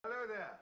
Hello there.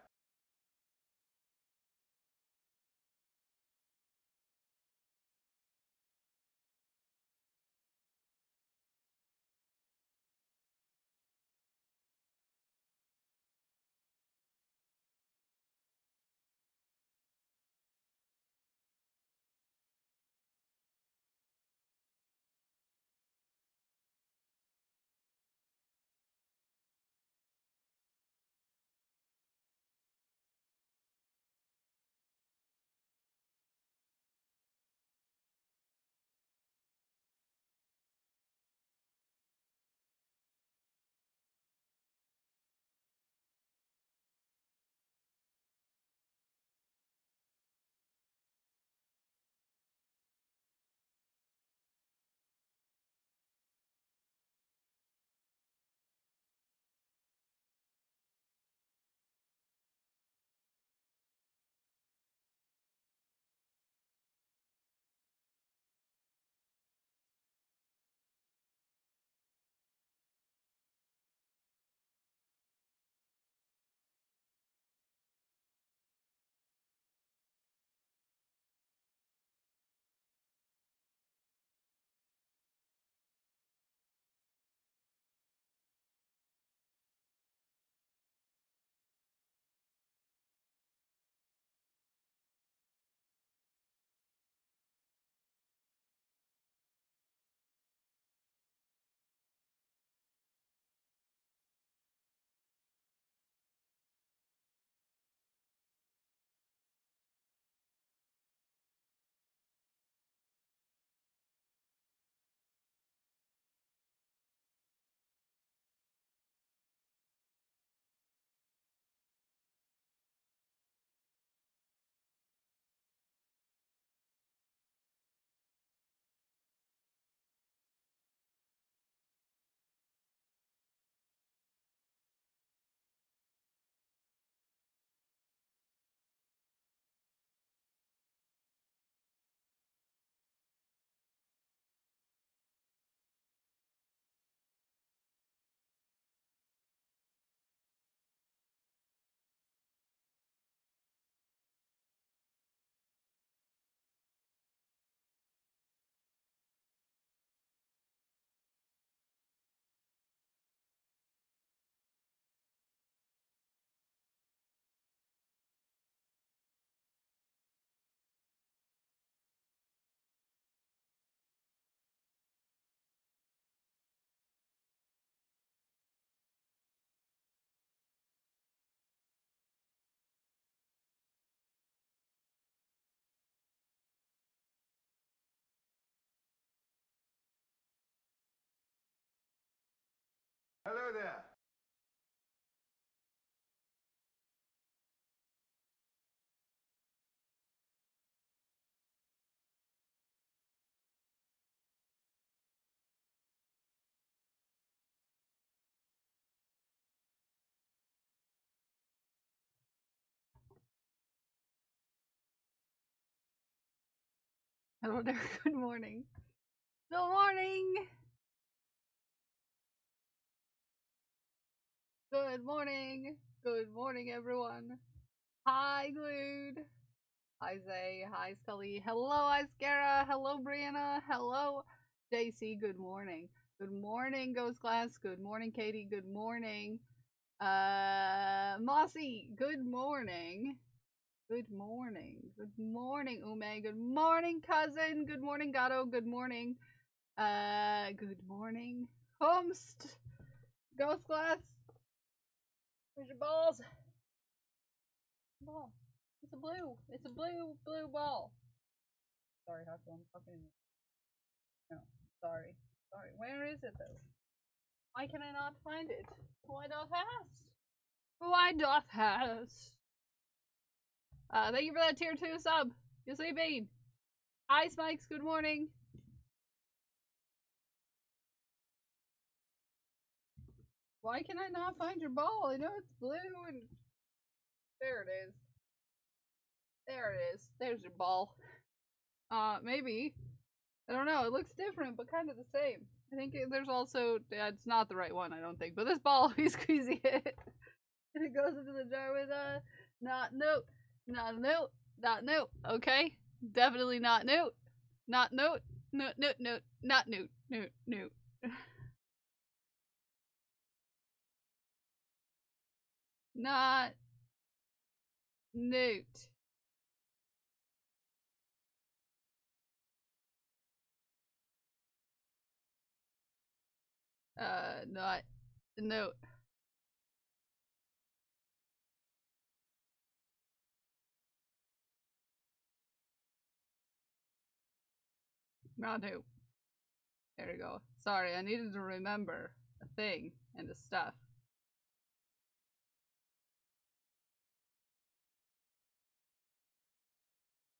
Hello there. Hello there. Good morning. Good morning. Good morning. Good morning, everyone. Hi, Glued. Hi, Zay. Hi, Scully. Hello, Iskara. Hello, Brianna. Hello, JC. Good morning. Good morning, Ghost Glass. Good morning, Katie. Good morning. Mossy. Good morning. Good morning. Good morning, Ume. Good morning, cousin. Good morning, Gato. Good morning. Good morning, Humst. Ghost Glass. Where's your balls? Ball. It's a blue. It's a blue ball. Sorry, Huckle. I'm fucking. No. Sorry. Sorry. Where is it though? Why can I not find it? Why doth hast? Why doth hast? Thank you for that tier 2 sub. You see Bean. Hi, Spikes. Good morning. Why can I not find your ball? I know it's blue and there it is. There it is. There's your ball. Maybe. I don't know. It looks different, but kind of the same. I think there's also. Yeah, it's not the right one, I don't think. But this ball, he's squeezing it. And it goes into the jar with not note, not note, not note. Okay, definitely not note, not note, note, note, note, not note, note, note. Not note. Not note. Not note. There we go. Sorry, I needed to remember a thing and a stuff.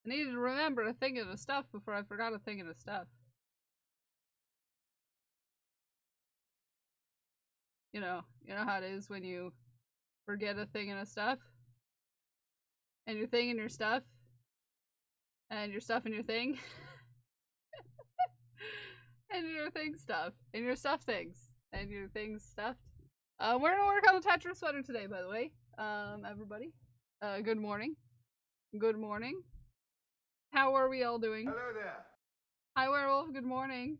I needed to remember a thing and a stuff before I forgot a thing and a stuff. You know how it is when you forget a thing and a stuff? And your thing and your stuff? And your stuff and your thing? And your thing stuff. And your stuff things. And your things stuffed. We're gonna work on the Tetris sweater today, by the way. Everybody. Good morning. Good morning. How are we all doing? Hello there. Hi, Werewolf. Good morning.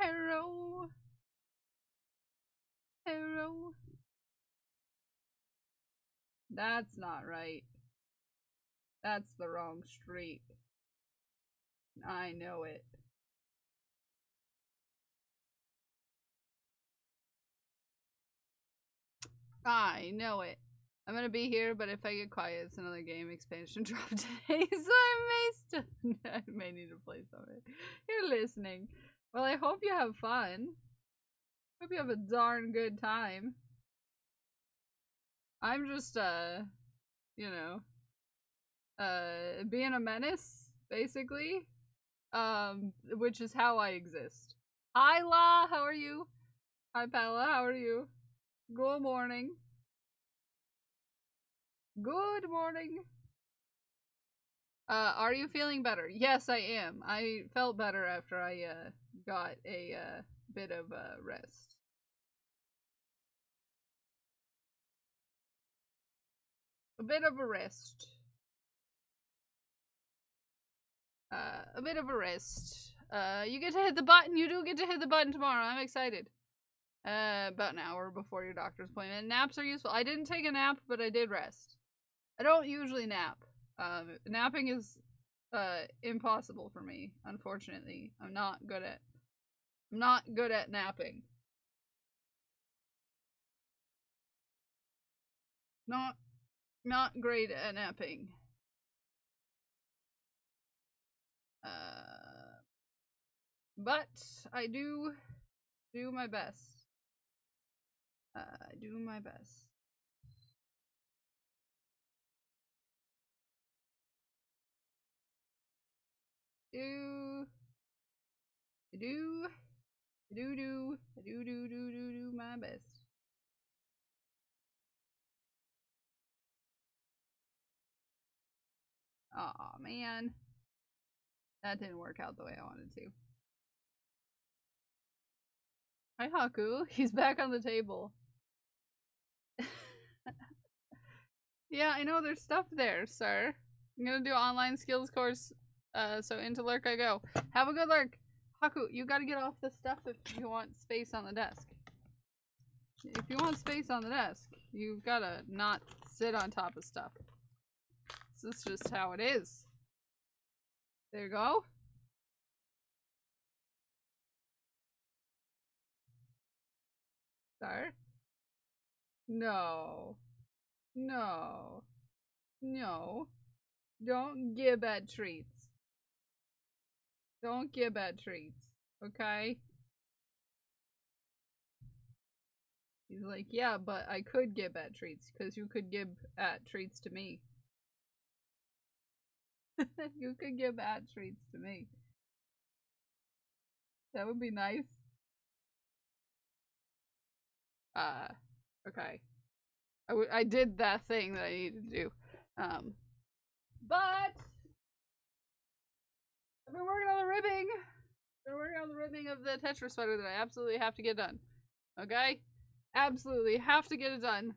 Hello. Hello. That's not right. That's the wrong street. I know it. I know it. I'm gonna be here, but if I get quiet, it's another game expansion drop today, so I may need to play some of it. You're listening. Well, I hope you have fun. Hope you have a darn good time. I'm just, you know, being a menace, basically. Which is how I exist. Hi, La, how are you? Hi, Pella, how are you? Good morning. Good morning. Are you feeling better? Yes, I am. I felt better after I, got a, bit of, rest. A bit of a rest. A bit of a rest. You get to hit the button. You do get to hit the button tomorrow. I'm excited. About an hour before your doctor's appointment. Naps are useful. I didn't take a nap, but I did rest. I don't usually nap. Napping is, impossible for me, unfortunately. I'm not good at napping. Not great at napping. But I do my best. I do my best. Do my best. Aw, man. That didn't work out the way I wanted to. Hi, Haku. He's back on the table. Yeah, I know there's stuff there, sir. I'm gonna do an online skills course, so into lurk I go. Have a good lurk. Haku, you gotta get off the stuff if you want space on the desk. If you want space on the desk, you've gotta not sit on top of stuff. This is just how it is. There you go. Sir? No. No. No. Don't give bad treats. Don't give bad treats. Okay? He's like, yeah, but I could give bad treats, because you could give bad treats to me. You could give bad treats to me. That would be nice. Okay. I did that thing that I needed to do. But I've been working on the ribbing. I've been working on the ribbing of the Tetris sweater that I absolutely have to get done. Okay? Absolutely. Have to get it done.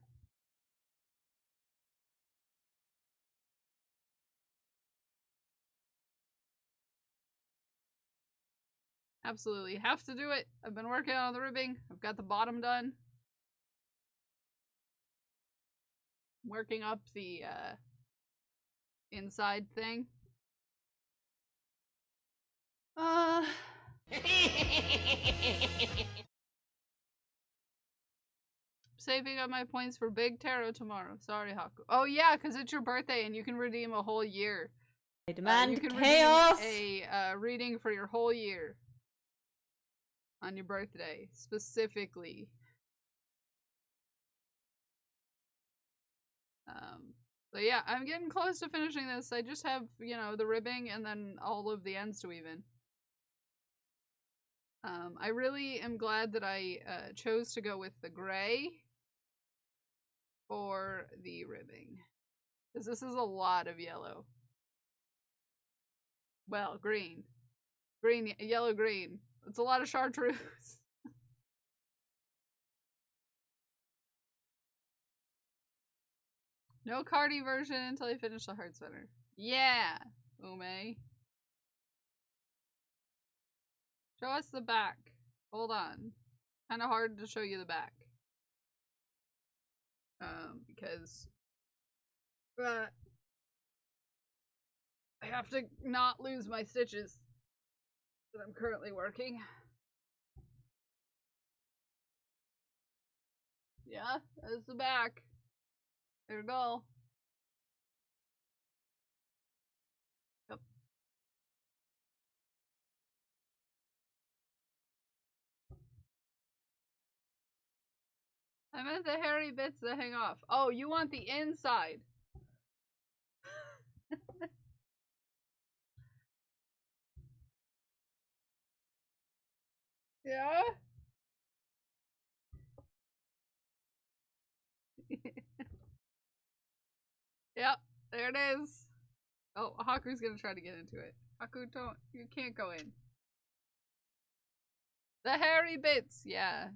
Absolutely. Have to do it. I've been working on the ribbing. I've got the bottom done. Working up the inside thing. Saving up my points for Big Tarot tomorrow. Sorry, Haku. Oh yeah, because it's your birthday and you can redeem a whole year. I demand you can chaos! redeem a reading for your whole year. On your birthday, specifically. So yeah, I'm getting close to finishing this. I just have, you know, the ribbing and then all of the ends to weave. I really am glad that I chose to go with the gray for the ribbing. Because this is a lot of yellow. Well, green. Green, yellow, green. It's a lot of chartreuse. No Cardi version until I finish the Heart Center. Yeah, Ume. Show us the back. Hold on. Kind of hard to show you the back. Because I have to not lose my stitches that I'm currently working. Yeah, there's the back. There we go. Yep. I meant the hairy bits that hang off. Oh, you want the inside. Yeah? Yep, there it is. Oh, Haku's gonna try to get into it. Haku, don't. You can't go in. The hairy bits, yeah.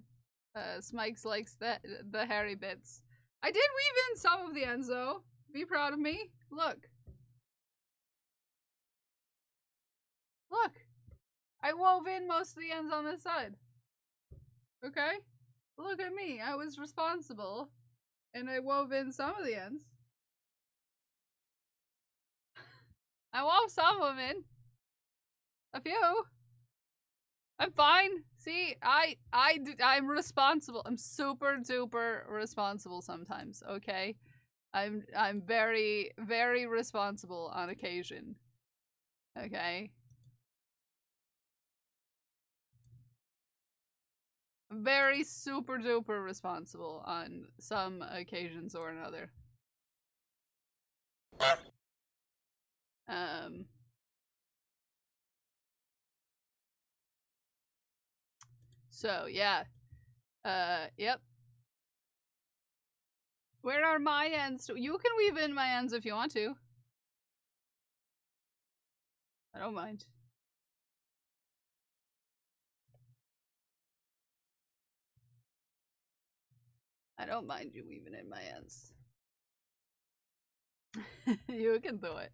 Smikes likes the hairy bits. I did weave in some of the ends, though. Be proud of me. Look. Look. I wove in most of the ends on this side. Okay? Look at me. I was responsible. And I wove in some of the ends. I wove some of them in. A few. I'm fine. See, I'm responsible. I'm super duper responsible sometimes, okay? I'm very, very responsible on occasion. Okay? Very super duper responsible on some occasions or another. So, yeah. Yep. Where are my ends? You can weave in my ends if you want to. I don't mind. I don't mind you weaving in my ends. You can do it.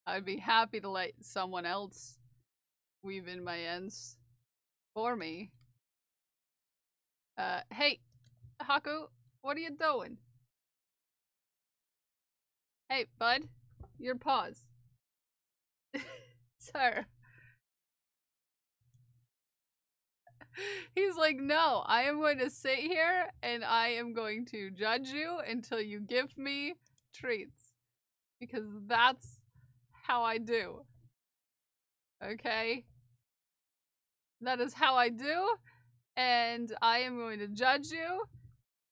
I'd be happy to let someone else weave in my ends for me. Hey, Haku, what are you doing? Hey, bud, your paws. Sir. He's like, no, I am going to sit here and I am going to judge you until you give me treats. Because that's how I do. Okay? That is how I do. And I am going to judge you.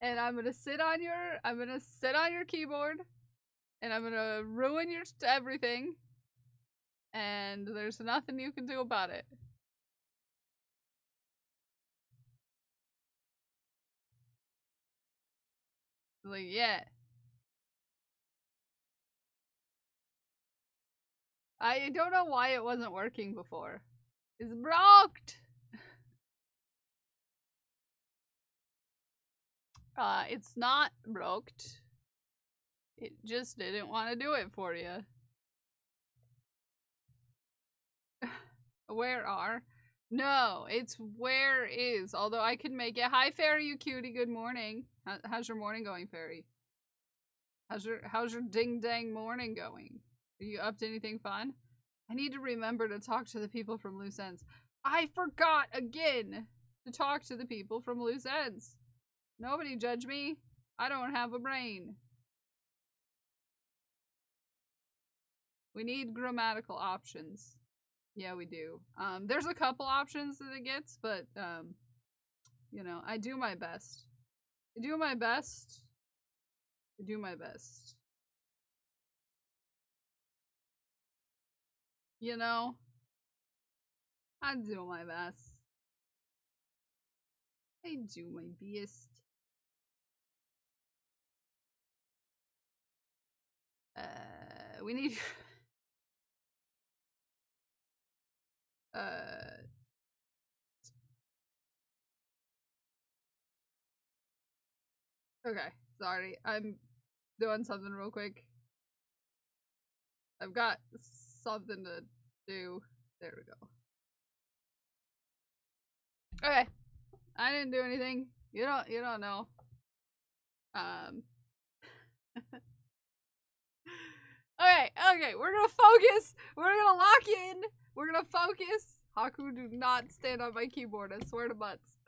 And I'm gonna sit on your keyboard. And I'm gonna ruin your everything. And there's nothing you can do about it. Like, yeah. I don't know why it wasn't working before. It's broke. It's not broke. It just didn't want to do it for you. Where are? No, it's where is. Although I could make it. Hi, Fairy, you cutie. Good morning. How's your morning going, Fairy? How's your ding dang morning going? Are you up to anything fun? I need to remember to talk to the people from Loose Ends. I forgot again to talk to the people from Loose Ends. Nobody judge me. I don't have a brain. We need grammatical options. Yeah, we do. There's a couple options that it gets, but, you know, I do my best. I do my best. I do my best. You know? I do my best. I do my best. We need... Okay, sorry. I'm doing something real quick. I've got something to do. There we go. Okay. I didn't do anything. You don't know. Okay, we're gonna focus. We're gonna lock in. We're gonna focus. Haku, do not stand on my keyboard. I swear to butts.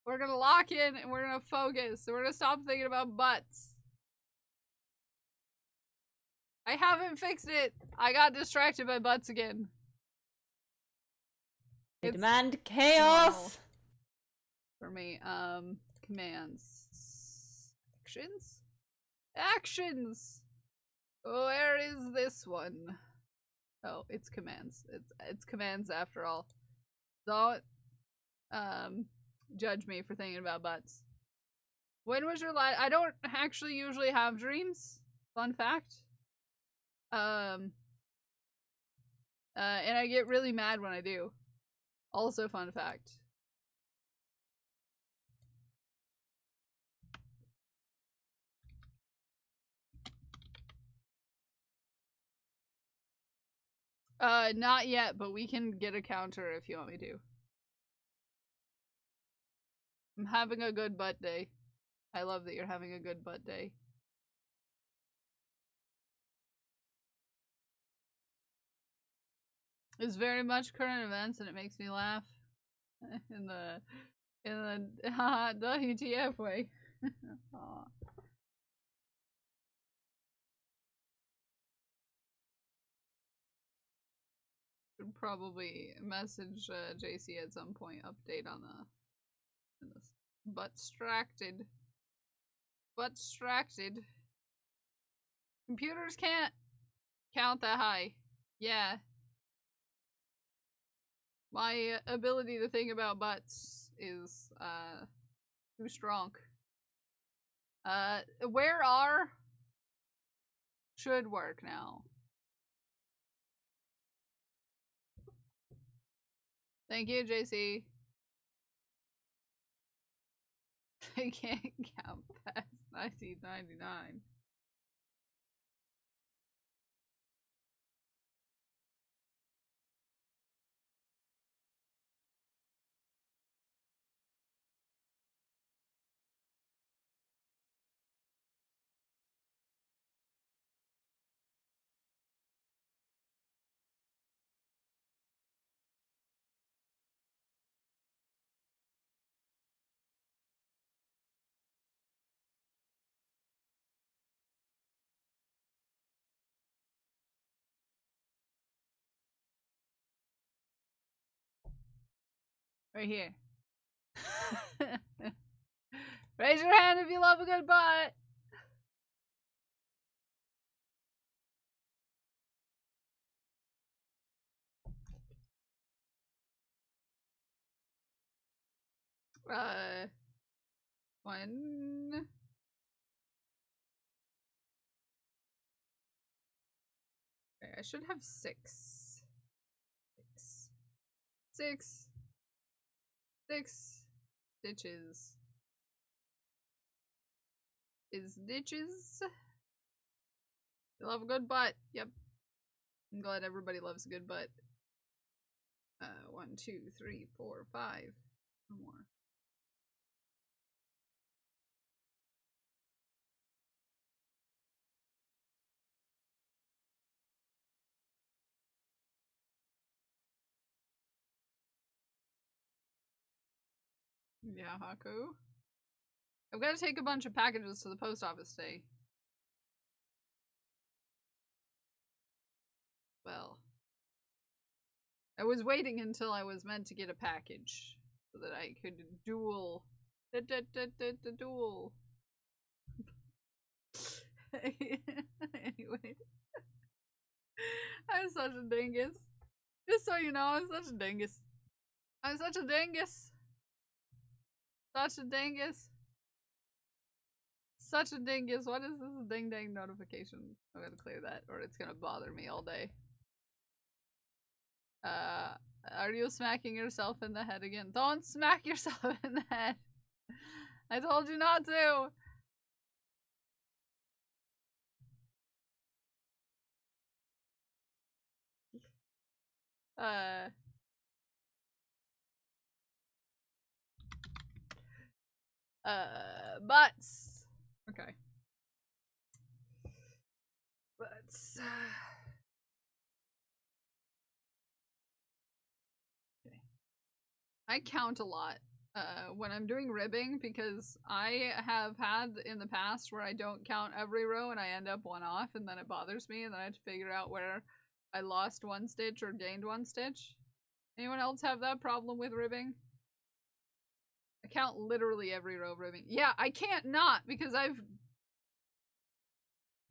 We're gonna lock in and we're gonna focus. So we're gonna stop thinking about butts. I haven't fixed it. I got distracted by butts again. I demand chaos! Normal. For me, commands. Actions? Actions! Where is this one? Oh, it's commands. It's commands after all. Don't, judge me for thinking about butts. When was your last— I don't actually usually have dreams. Fun fact. And I get really mad when I do. Also fun fact. Not yet, but we can get a counter if you want me to. I'm having a good butt day. I love that you're having a good butt day. It's very much current events and it makes me laugh. in the WTF way. Aw. Should probably message JC at some point, update on the butt distracted. Butt distracted. Computers can't count that high. Yeah. My ability to think about butts is too strong. Where are should work now. Thank you, JC. I can't count past 1999. Right here. Raise your hand if you love a good butt. One. Okay, I should have 6. 6 stitches. Is ditches? You love a good butt. Yep. I'm glad everybody loves a good butt. 1, 2, 3, 4, 5. One more. Yeah, Haku. I've got to take a bunch of packages to the post office today. Well, I was waiting until I was meant to get a package so that I could duel. Duel. Anyway. I'm such a dingus. Just so you know, I'm such a dingus. I'm such a dingus. Such a dingus. Such a dingus. What is this ding dang notification? I'm gonna clear that or it's gonna bother me all day. Are you smacking yourself in the head again? Don't smack yourself in the head. I told you not to. Butts. Okay. Butts. Okay. I count a lot when I'm doing ribbing because I have had in the past where I don't count every row and I end up one off and then it bothers me and then I have to figure out where I lost 1 stitch or gained 1 stitch. Anyone else have that problem with ribbing? I count literally every row of ribbing. Yeah, I can't not because I've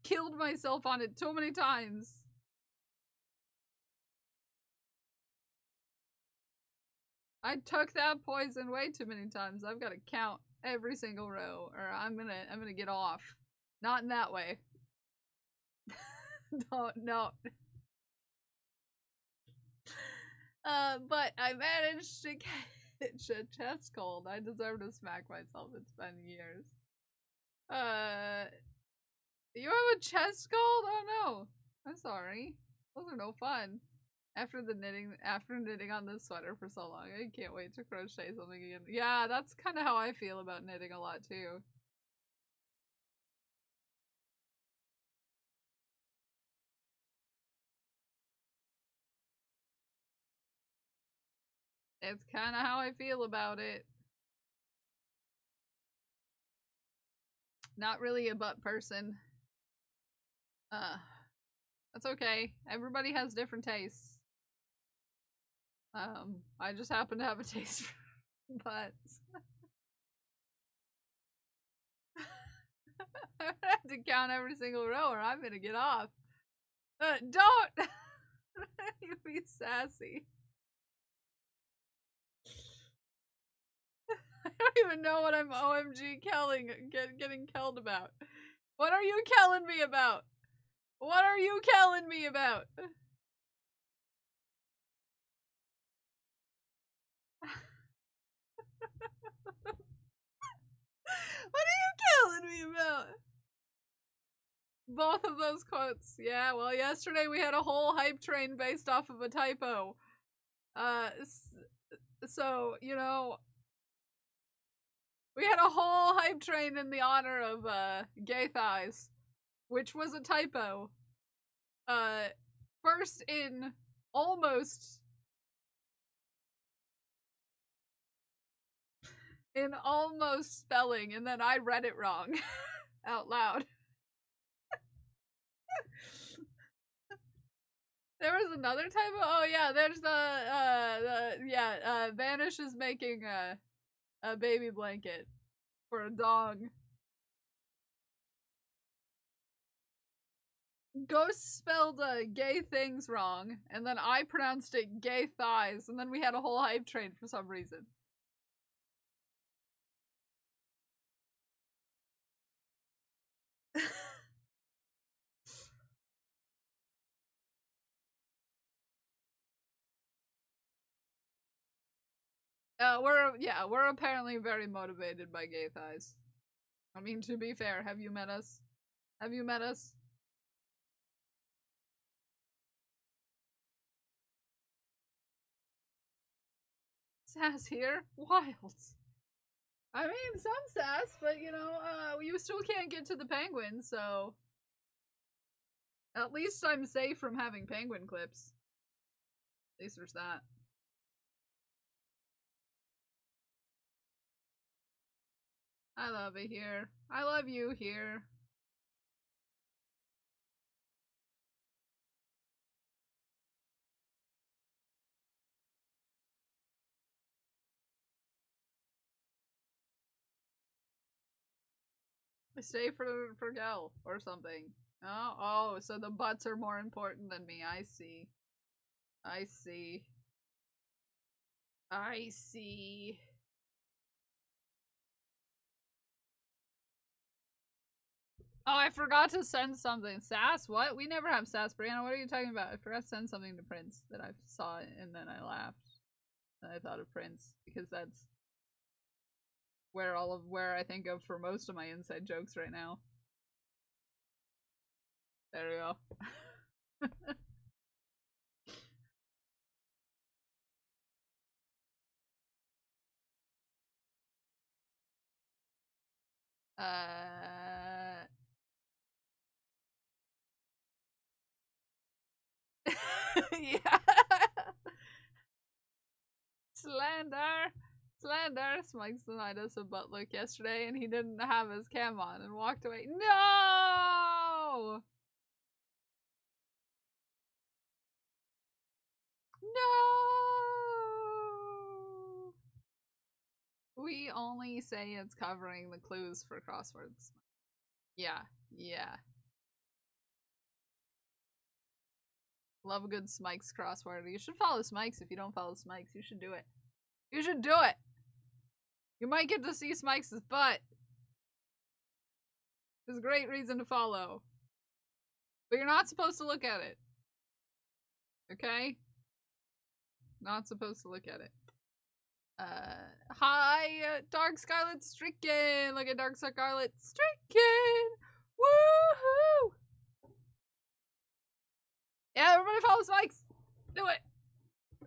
killed myself on it so many times. I took that poison way too many times. I've got to count every single row or I'm gonna get off. Not in that way. No. But I managed to catch a chest cold. I deserve to smack myself. It's been years. You have a chest cold? Oh no. I'm sorry. Those are no fun. After knitting on this sweater for so long, I can't wait to crochet something again. Yeah, that's kind of how I feel about knitting a lot too. It's kind of how I feel about it. Not really a butt person. That's okay. Everybody has different tastes. I just happen to have a taste for butts. I'm gonna have to count every single row or I'm gonna get off. Don't! You be sassy. I don't even know what I'm OMG getting kelled about. What are you kelling me about? What are you kelling me about? What are you killing me about? Both of those quotes. Yeah, well, yesterday we had a whole hype train based off of a typo. So, you know, we had a whole hype train in the honor of, gay thighs, which was a typo. First in almost spelling, and then I read it wrong out loud. There was another typo. Oh yeah, there's Vanish is making a baby blanket for a dog. Ghost spelled gay things wrong, and then I pronounced it gay thighs, and then we had a whole hype train for some reason. We're apparently very motivated by gay thighs. I mean, to be fair, have you met us? Have you met us? Sass here? Wild. I mean, some sass, but you know, you still can't get to the penguin, so at least I'm safe from having penguin clips. At least there's that. I love it here. I love you here. Stay for Gel or something. Oh, so the butts are more important than me. I see. I see. I see. Oh, I forgot to send something. Sass? What? We never have sass, Brianna. What are you talking about? I forgot to send something to Prince that I saw and then I laughed. And I thought of Prince because that's where I think of for most of my inside jokes right now. There we go. Yeah. Slender. Smikes denied us a butt look yesterday and he didn't have his cam on and walked away. No! No! We only say it's covering the clues for crosswords. Yeah. Love a good Smikes crossword. You should follow Smikes if you don't follow Smikes. You should do it. You should do it! You might get to see Smikes' butt. There's a great reason to follow. But you're not supposed to look at it. Okay? Not supposed to look at it. Hi, Dark Scarlet Stricken! Look at Dark Scarlet Stricken! Woohoo! Yeah, everybody follow Smikes! Do it!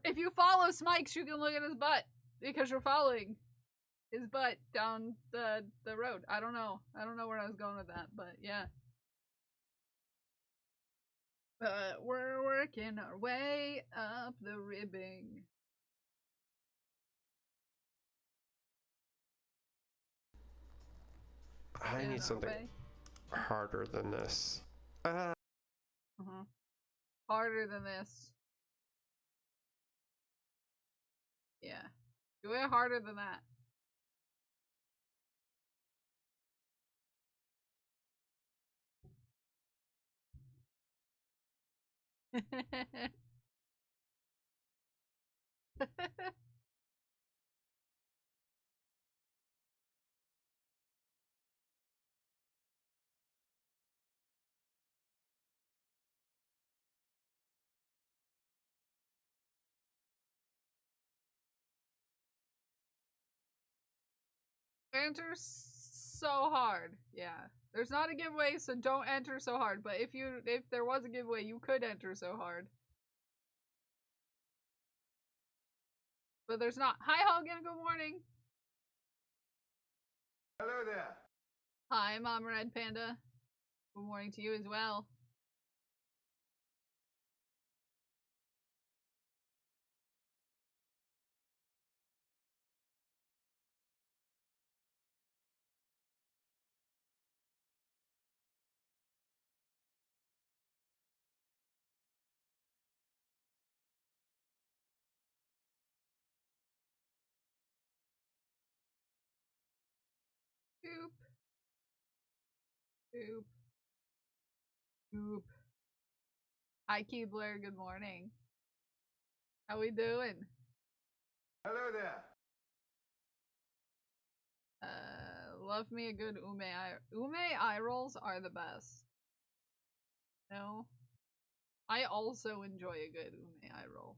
If you follow Smikes, you can look at his butt. Because you're following his butt down the road. I don't know. I don't know where I was going with that, but yeah. We're working our way up the ribbing. I need something harder than this. Harder than this. Yeah. Do it harder than that. Enter so hard. Yeah. There's not a giveaway, so don't enter so hard. But if there was a giveaway, you could enter so hard. But there's not. Hi, Hogan. Good morning. Hello there. Hi, Mom Red Panda. Good morning to you as well. Boop. Boop. Boop. Hi, Keebler. Good morning. How we doing? Hello there. Love me a good ume eye rolls are the best. No? I also enjoy a good ume eye roll.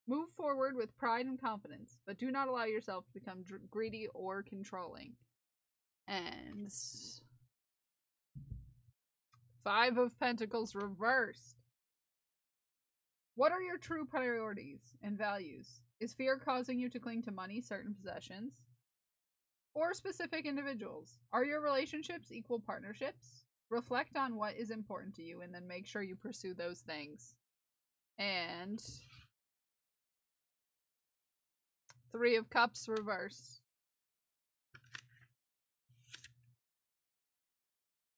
Move forward with pride and confidence, but do not allow yourself to become greedy or controlling. And 5 of Pentacles reversed. What are your true priorities and values? Is fear causing you to cling to money, certain possessions, or specific individuals? Are your relationships equal partnerships? Reflect on what is important to you and then make sure you pursue those things. And 3 of Cups reverse.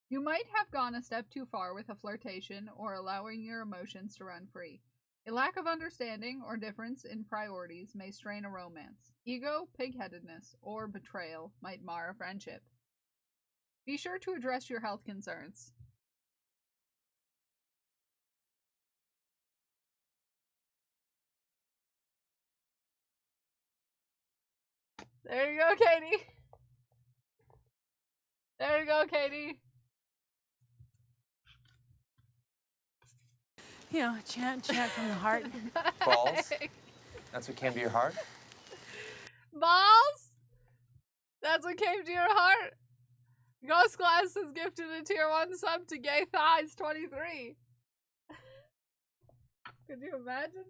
You might have gone a step too far with a flirtation or allowing your emotions to run free. A lack of understanding or difference in priorities may strain a romance. Ego, pig-headedness, or betrayal might mar a friendship. Be sure to address your health concerns. There you go, Katie. There you go, Katie. You know, chant from the heart. Balls? That's what came to your heart? Balls? That's what came to your heart? Ghost Glass has gifted a tier 1 sub to Gay Thighs 23. Could you imagine?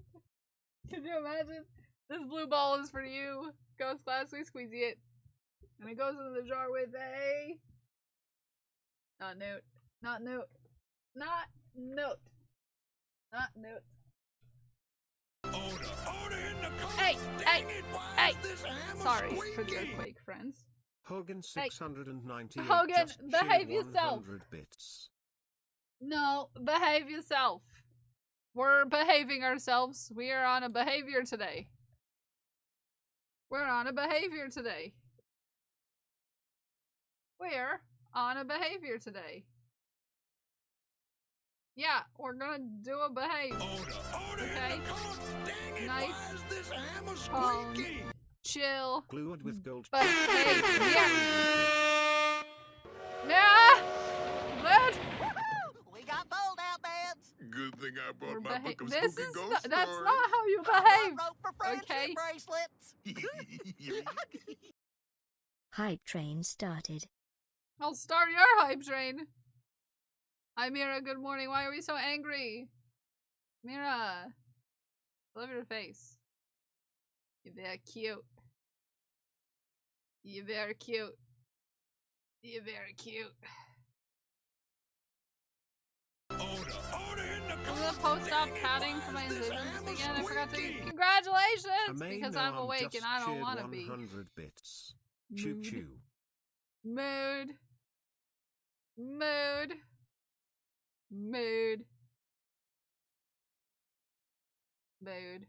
Could you imagine? This blue ball is for you. Ghost Glass, we squeezy it. And it goes into the jar with a... Not note. Not note. Not note. Not note. Hey! Hey! Hey! Sorry for the earthquake, friends. Hogan 698. Hogan, just behave cheered yourself. 100 bits. No, behave yourself. We're behaving ourselves. We are on a behavior today. We're on a behavior today. We're on a behavior today. Yeah, we're gonna do a behave. Okay? Nice. Calm. Chill. Glued with gold. Behavior. Yeah! Good! We got fold out beds. Good thing I We're brought my book of this spooky is ghost not, that's stories. not how you behave. Rope for friendship Okay. bracelets. Hype train started. I'll start your hype train. Hi Mira, good morning. Why are we so angry? Mira, I love your face. You're very cute. You're very cute. You're very cute. I'm gonna post up padding for my incisions again. I forgot to. Congratulations! Because I'm awake and I don't want to be. 100 bits. Choo Mood. choo. Mood. Mood. Mood. Mood.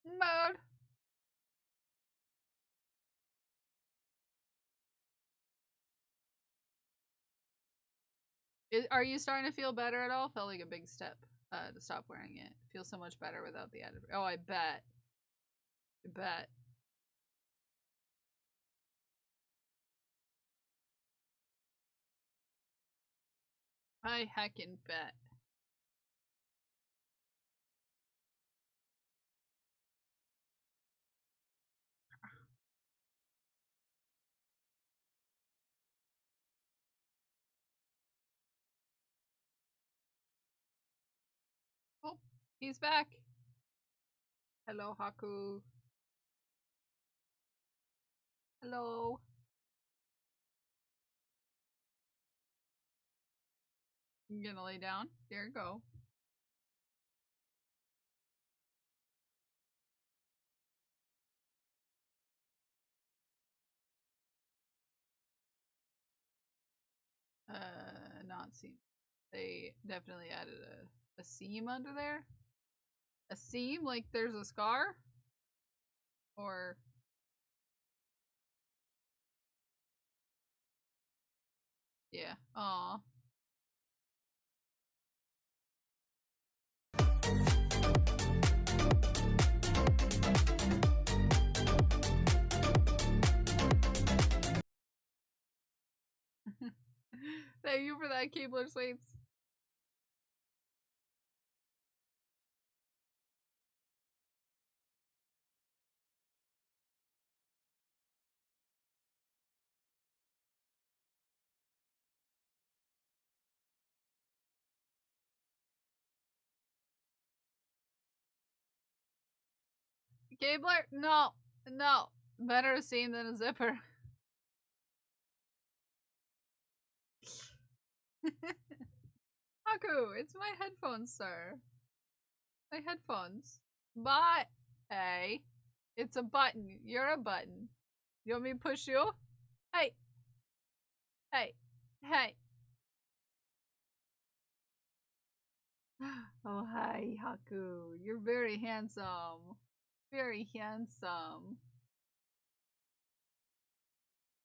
Mood. Are you starting to feel better at all? Felt like a big step to stop wearing it. Feels so much better without the added. Oh, I bet. I bet. I heckin' bet. Oh, he's back. Hello, Haku. Hello. I'm gonna lay down. There you go. Not seam. They definitely added a seam under there. A seam? Like there's a scar? Or... Yeah. Aw. Thank you for that, Keebler Sleeps. Gabler? No. No. Better a seam than a zipper. Haku, it's my headphones, sir. My headphones. But, hey. It's a button. You're a button. You want me to push you? Hey. Hey. Hey. Oh, hi, Haku. You're very handsome. Very handsome.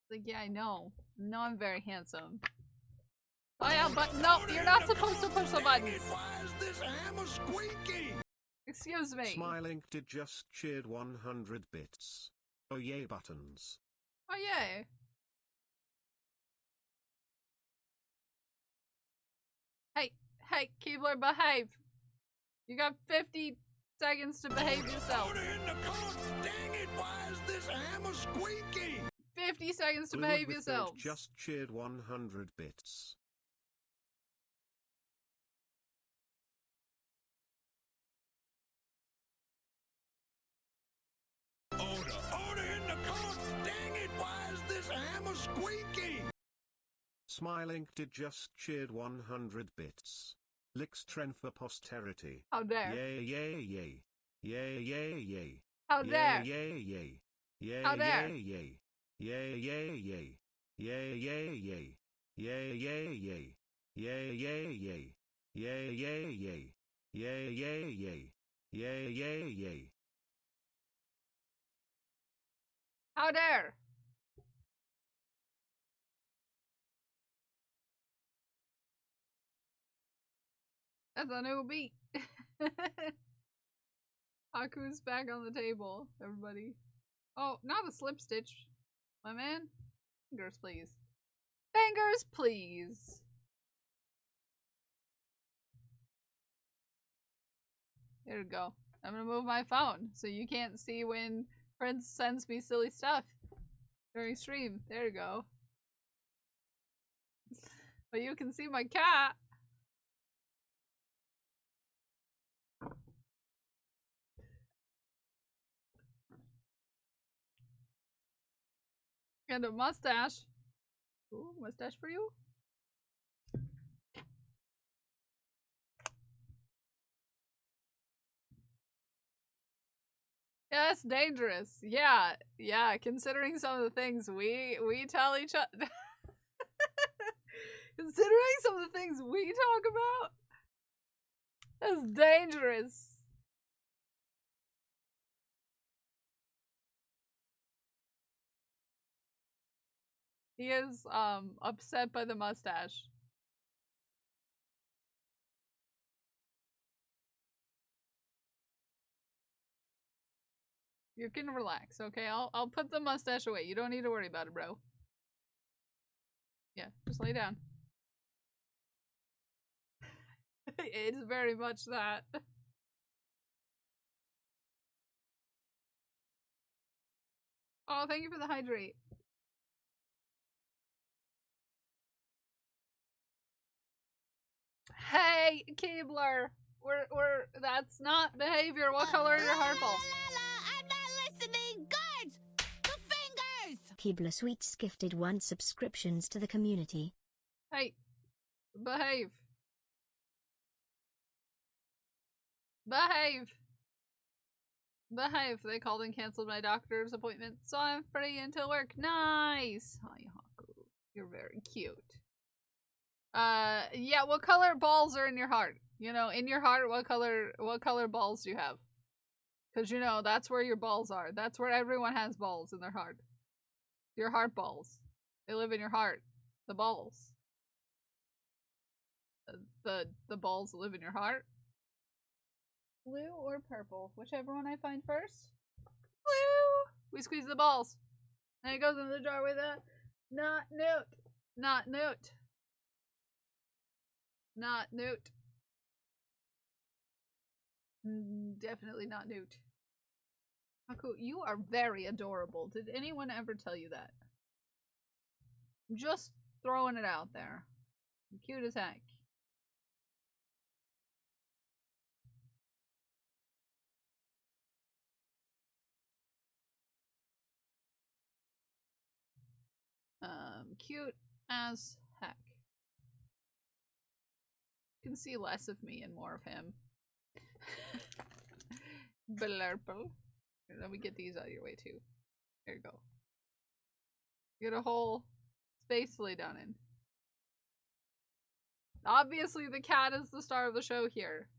Like, yeah, I know. No, I'm very handsome. Oh yeah, but no, you're not supposed to push the buttons. Why is this hammer squeaking? Excuse me. Smiling did just cheered 100 bits. Oh yay buttons. Oh yay. Hey, hey, Keebler, behave. You got 50 seconds to behave yourself. Order in the court. Dang it, why is this hammer squeaking? 50 seconds to Fluid behave with yourselves. build just cheered 100 bits. Order in the court. Dang it, why is this hammer squeaking? Smiling did just cheered 100 bits. Licks trend for posterity. How dare. Yay, yay, yay. Yay, yay, yay. How dare. Yay, yay, yay. How dare. Yay, yay. Yay, yay, yay. Yay, yay, yay. Yay, yay, yay. Yay, yay, yay. Yay, yay, yay. Yay, yay, yay. Yay, yay, yay. How dare. That's a new beat. Haku's back on the table, everybody. Oh, not a slip stitch, my man. Fingers, please. Fingers, please. There we go. I'm gonna move my phone so you can't see when Prince sends me silly stuff during stream. There you go. But you can see my cat. And a mustache. Ooh, mustache for you? Yeah, that's dangerous. Yeah, yeah, considering some of the things we tell each other. Considering some of the things we talk about. That's dangerous. He is upset by the mustache. You can relax, okay? I'll put the mustache away. You don't need to worry about it, bro. Yeah, just lay down. It's very much that. Oh, thank you for the hydrate. Hey, Keebler! That's not behavior. What color are your heart balls? I'm not listening. Guards! The fingers! Keebler Sweets gifted 1 subscriptions to the community. Hey, behave. Behave. Behave. They called and canceled my doctor's appointment, so I'm free until work. Nice. Hi, Haku. You're very cute. Yeah, what color balls are in your heart? You know, in your heart, what color balls do you have? Because, you know, that's where your balls are. That's where everyone has balls in their heart. Your heart balls. They live in your heart. The balls. The balls live in your heart. Blue or purple? Whichever one I find first. Blue! We squeeze the balls. And it goes in the jar with a not note. Not note. Not Newt. Definitely not Newt. Haku, you are very adorable. Did anyone ever tell you that? Just throwing it out there. Cute as heck. Cute as heck. You can see less of me and more of him. Blurple. Let me get these out of your way too. There you go. Get a whole space to lay down in. Obviously the cat is the star of the show here.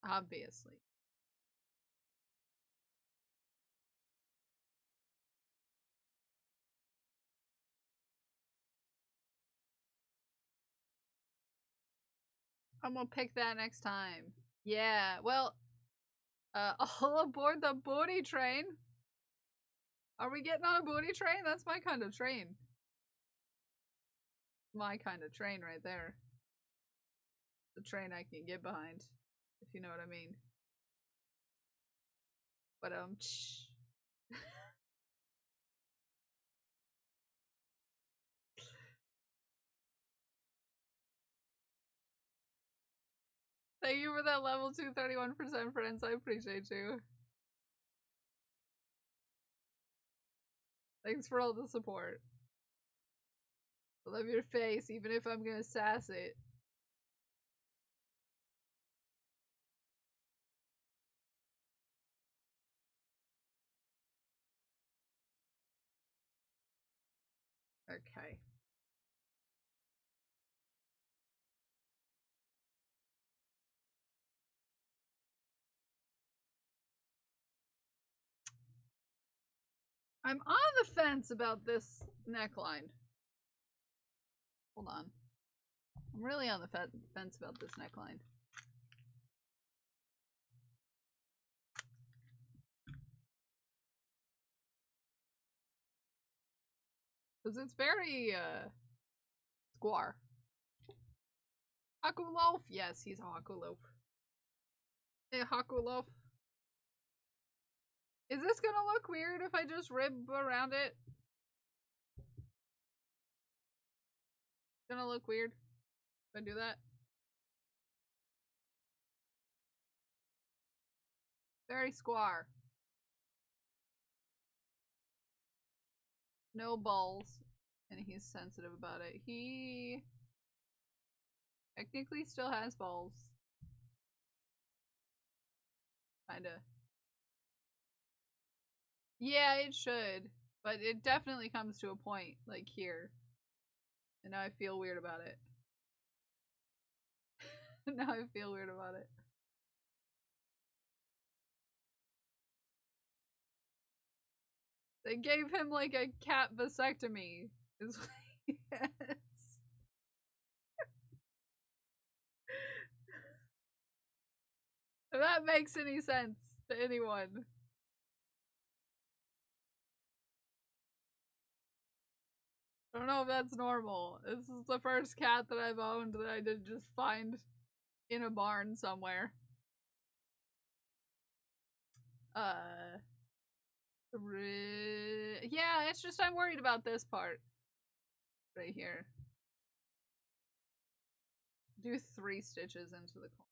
Obviously. I'm gonna pick that next time. Yeah, well, all aboard the booty train. Are we getting on a booty train? That's my kind of train. My kind of train right there. The train I can get behind, if you know what I mean. But, thank you for that level 2 31% friends. I appreciate you. Thanks for all the support. I love your face, even if I'm gonna sass it. Okay. I'm on the fence about this neckline. Hold on. I'm really on the fence about this neckline. Because it's very, square. Hakulof? Yes, he's a Hakulof. Hey, Hakulof. Is this gonna look weird if I just rib around it? Gonna look weird if I do that? Very square. No balls. And he's sensitive about it. He technically still has balls. Kinda. Yeah, it should. But it definitely comes to a point, like here. And now I feel weird about it. Now I feel weird about it. They gave him like a cat vasectomy. Is what he has. If that makes any sense to anyone. I don't know if that's normal. This is the first cat that I've owned that I did just find in a barn somewhere. Yeah, it's just I'm worried about this part. Right here. Do 3 stitches into the corner.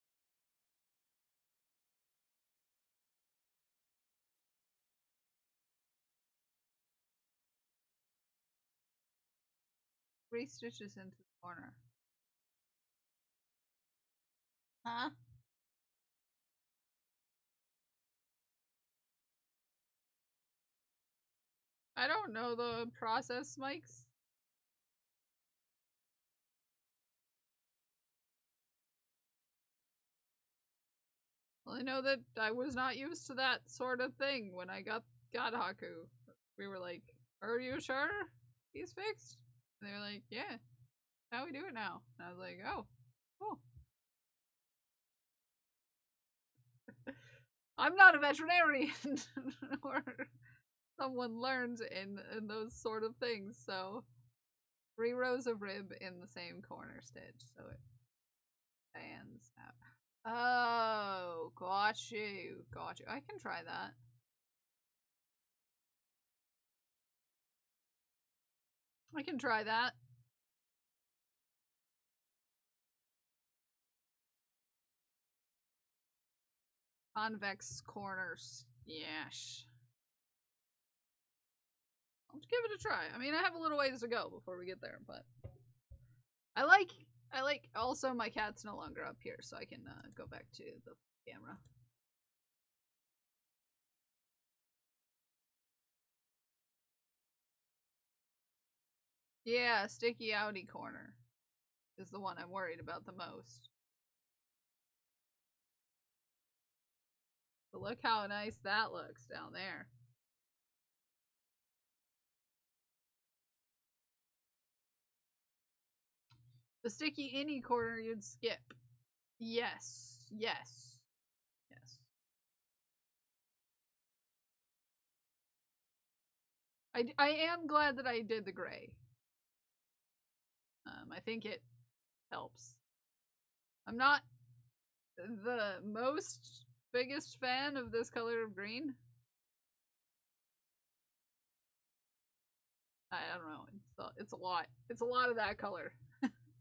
Three stitches into the corner. Huh? I don't know the process, Mikes. Well, I know that I was not used to that sort of thing when I got Haku. We were like, are you sure he's fixed? And they were like, yeah, how we do it now. And I was like, oh, cool. I'm not a veterinarian. or someone learned in those sort of things. So 3 rows of rib in the same corner stitch, so it fans out. Oh, got you. I can try that. I can try that. Convex corners. Yes. I'll give it a try. I mean, I have a little ways to go before we get there, but I like also my cat's no longer up here, so I can go back to the camera. Yeah, sticky outy corner is the one I'm worried about the most. But look how nice that looks down there. The sticky innie corner you'd skip. Yes, yes, yes. I am glad that I did the gray. I think it helps. I'm not the most biggest fan of this color of green. I don't know. It's a lot. It's a lot of that color.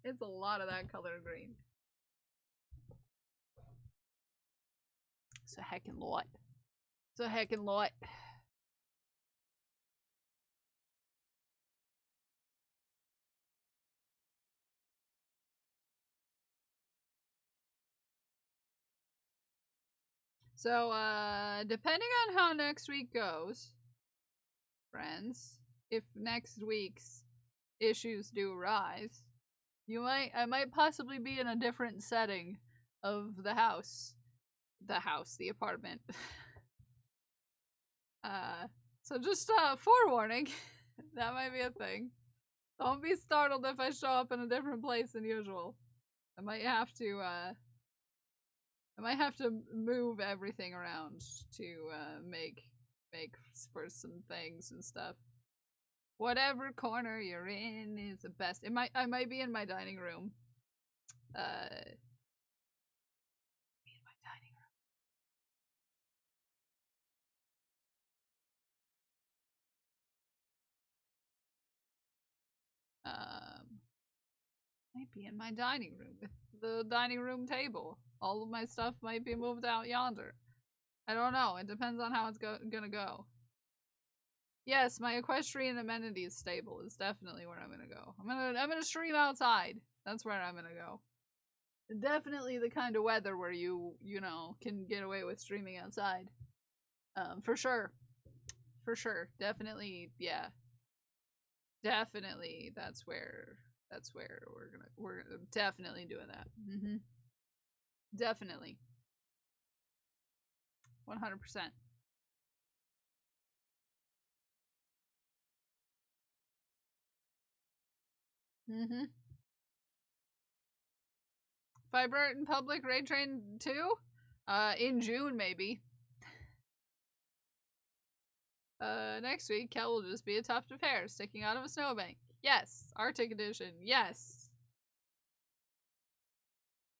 It's a lot of that color of green. It's a heckin' lot. It's a heckin' lot. So, depending on how next week goes, friends, if next week's issues do arise, I might possibly be in a different setting of the house. The apartment. So just, forewarning, that might be a thing. Don't be startled if I show up in a different place than usual. I might have to move everything around to make for some things and stuff. Whatever corner you're in is the best. I might be in my dining room. Might be in my dining room with the dining room table. All of my stuff might be moved out yonder. I don't know. It depends on how it's gonna go. Yes, my equestrian amenities stable is definitely where I'm gonna go. I'm gonna stream outside. That's where I'm gonna go. Definitely the kind of weather where you know, can get away with streaming outside. For sure. For sure. Definitely, yeah. Definitely that's where we're definitely doing that. Definitely. 100%. Fiber in public, Raid Train 2? In June, maybe. Next week, Kel will just be a tuft of hair sticking out of a snowbank. Yes. Arctic edition. Yes.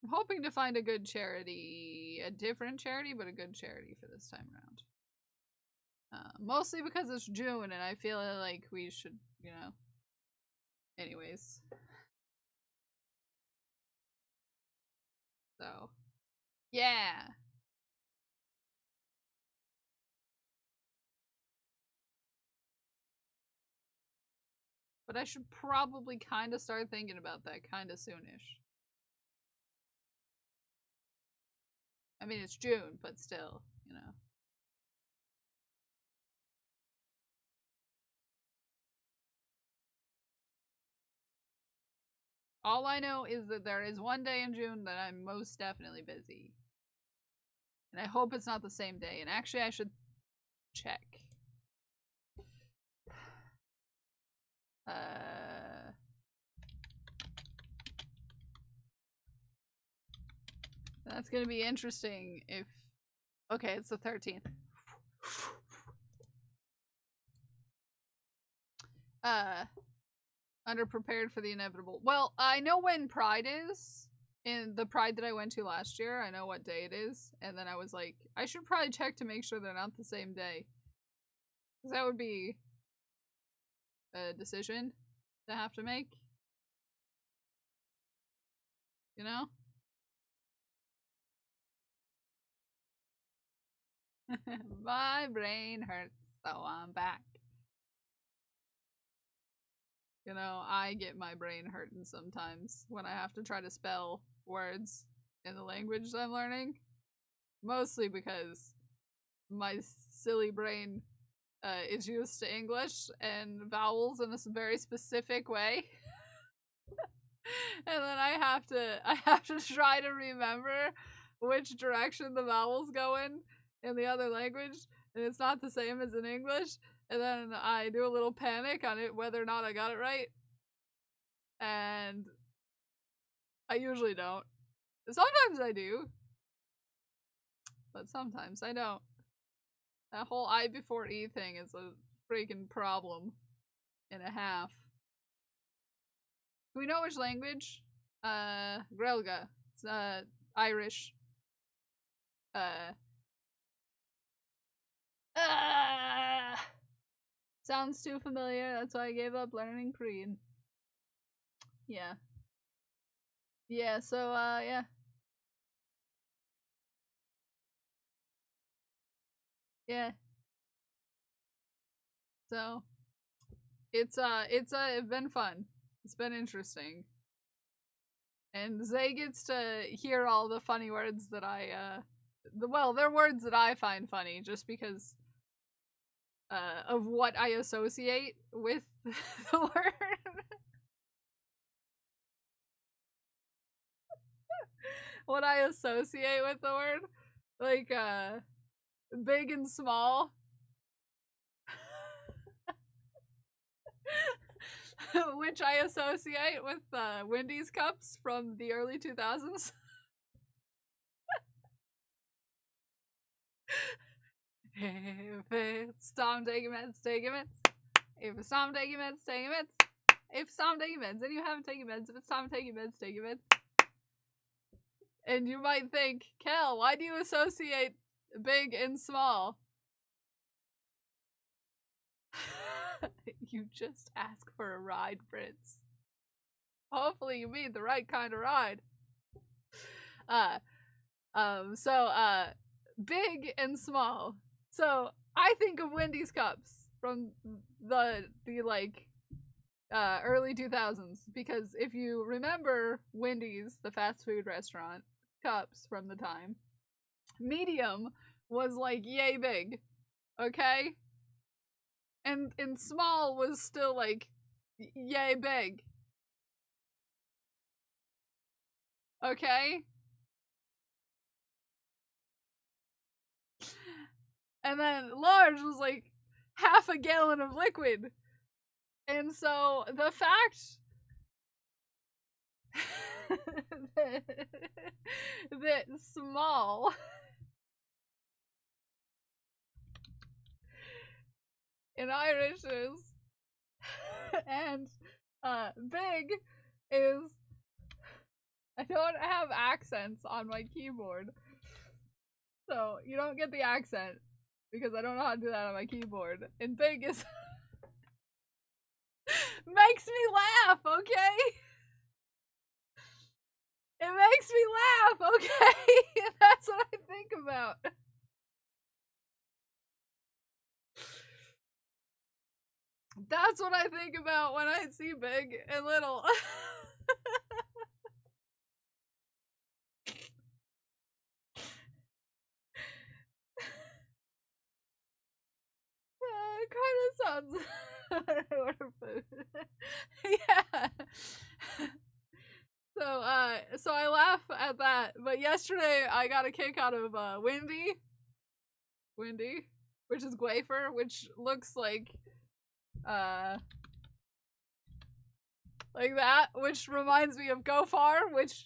I'm hoping to find a good charity. A different charity, but a good charity for this time around. Mostly because it's June and I feel like we should, you know. Anyways. So. Yeah. But I should probably kind of start thinking about that kind of soonish. I mean, it's June, but still, you know. All I know is that there is one day in June that I'm most definitely busy. And I hope it's not the same day. And actually, I should check. That's gonna be interesting if... Okay, it's the 13th. underprepared for the inevitable. Well, I know when Pride is. In the Pride that I went to last year, I know what day it is. And then I was like, I should probably check to make sure they're not the same day. Because that would be a decision to have to make. You know? My brain hurts, so I'm back. You know, I get my brain hurting sometimes when I have to try to spell words in the language that I'm learning. Mostly because my silly brain is used to English and vowels in a very specific way. And then I have to try to remember which direction the vowels go in the other language, and it's not the same as in English. And then I do a little panic on it whether or not I got it right. And I usually don't. Sometimes I do. But sometimes I don't. That whole I before E thing is a freaking problem and a half. Do we know which language? Grelga. It's Irish. Sounds too familiar, that's why I gave up learning Korean. Yeah. Yeah, so, yeah. Yeah. So, it's been fun. It's been interesting. And Zay gets to hear all the funny words that well, they're words that I find funny just because of what I associate with the word. What I associate with the word. Like, big and small. Which I associate with Wendy's cups from the early 2000s. If it's time to take your meds, take your meds. If it's time to take your meds, take your meds. If it's time to take your meds and you haven't taken your meds, if it's time to take your meds, take your meds. And you might think, Kel, why do you associate big and small? You just ask for a ride, Prince. Hopefully you mean the right kind of ride. Big and small. So I think of Wendy's cups from the like early 2000s, because if you remember Wendy's, the fast food restaurant, cups from the time, medium was like yay big, okay? And small was still like yay big. Okay? And then large was like half a gallon of liquid. And so the fact that small in Irish is and big is, I don't have accents on my keyboard, so you don't get the accent because I don't know how to do that on my keyboard. And big is makes me laugh, okay? It makes me laugh, okay? That's what I think about. That's what I think about when I see big and little. It kind of sounds yeah. So I laugh at that, but yesterday I got a kick out of Windy, which is Gwafer, which looks like that, which reminds me of Go Far, which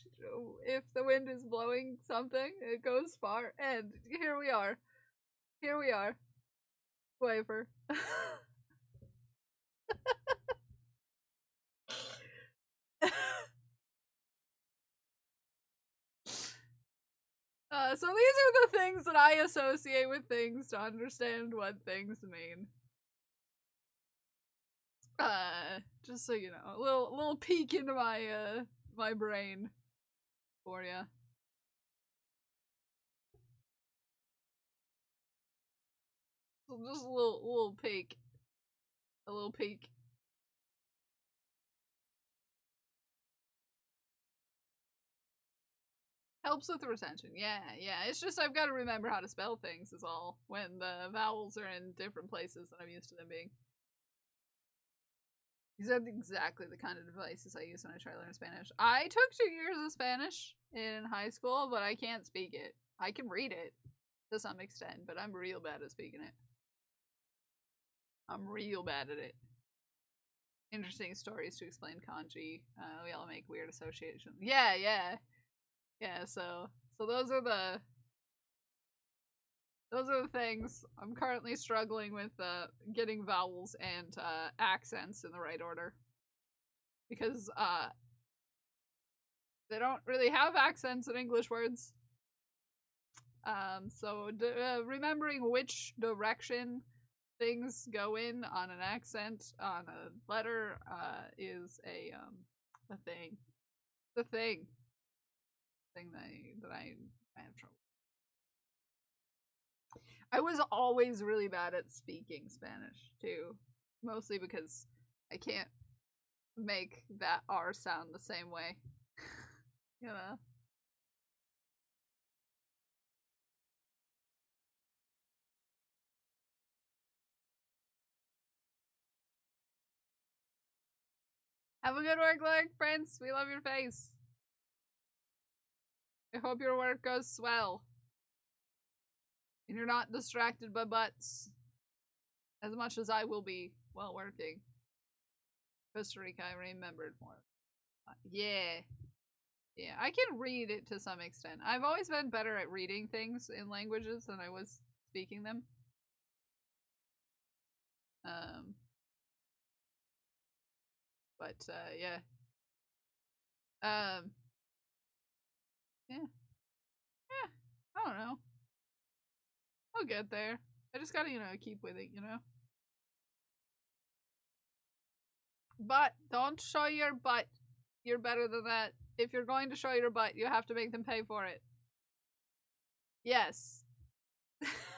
if the wind is blowing something, it goes far. And here we are. Gwafer. So these are the things that I associate with things to understand what things mean. Just so you know, a little peek into my my brain for ya. Just a little peek. A little peek. Helps with retention. Yeah. It's just I've got to remember how to spell things is all when the vowels are in different places than I'm used to them being. These are exactly the kind of devices I use when I try to learn Spanish. I took 2 years of Spanish in high school, but I can't speak it. I can read it to some extent, but I'm real bad at speaking it. I'm real bad at it. Interesting stories to explain kanji. We all make weird associations. Yeah, so those are the things. I'm currently struggling with getting vowels and accents in the right order. Because they don't really have accents in English words. So remembering which direction things go in on an accent on a letter is a thing. The thing that I have trouble. I was always really bad at speaking Spanish too, mostly because I can't make that R sound the same way. You know. Have a good work life, Prince. We love your face. I hope your work goes well. And you're not distracted by butts. As much as I will be while working. Costa Rica, I remembered more. Yeah, I can read it to some extent. I've always been better at reading things in languages than I was speaking them. But yeah. Yeah, I don't know. I'll get there. I just gotta, keep with it, But don't show your butt. You're better than that. If you're going to show your butt, you have to make them pay for it. Yes.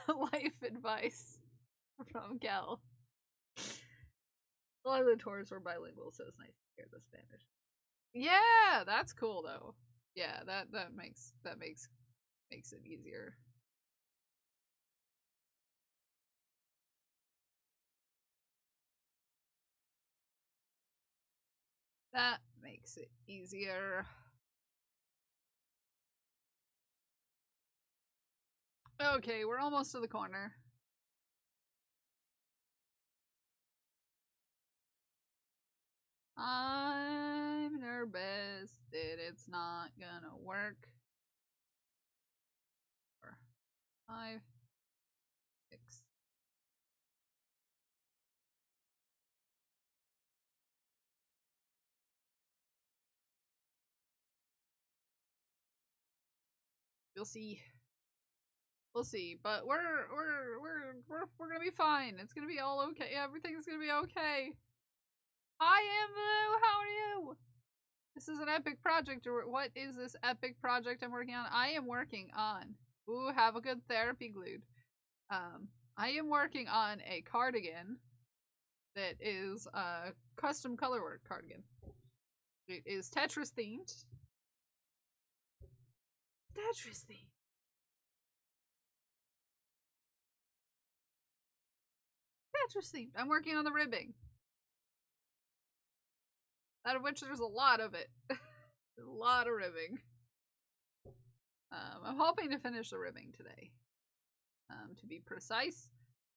Life advice from Kel. A lot of the tours were bilingual, so it's nice to hear the Spanish. Yeah, that's cool though. Yeah, that makes it easier. That makes it easier. Okay, we're almost to the corner. I'm nervous that it's not gonna work. 4, 5, 6. We'll see. We'll see, but we're gonna be fine. It's gonna be all okay. Everything's gonna be okay. Hi, Ambu. How are you? This is an epic project. Or what is this epic project I'm working on? I am working on. Ooh, have a good therapy glued. I am working on a cardigan that is a custom colorwork cardigan. It is Tetris themed. Tetris themed. Tetris themed. I'm working on the ribbing. Out of which there's a lot of it. There's a lot of ribbing. I'm hoping to finish the ribbing today. To be precise.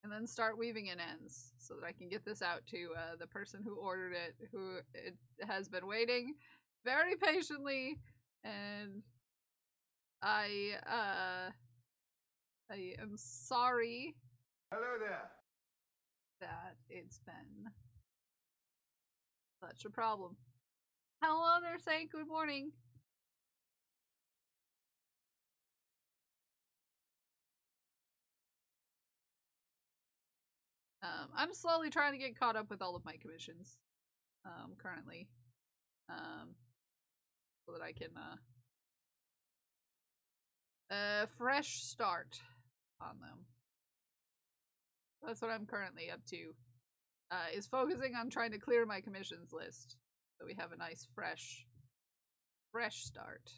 And then start weaving in ends. So that I can get this out to the person who ordered it. Who it has been waiting very patiently. And I am sorry. Hello there. That it's been such a problem. Hello there, say good morning. I'm slowly trying to get caught up with all of my commissions, currently, so that I can, fresh start on them. That's what I'm currently up to, is focusing on trying to clear my commissions list, so we have a nice fresh start.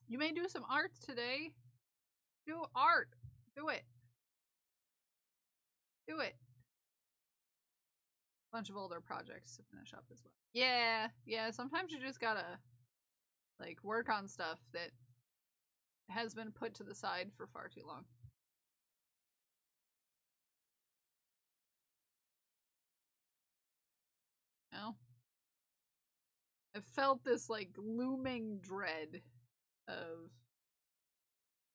You may do some art today. Do art. Do it. Do it. Bunch of older projects to finish up as well. Yeah, sometimes you just gotta, like, work on stuff that has been put to the side for far too long. No? I felt this, like, looming dread of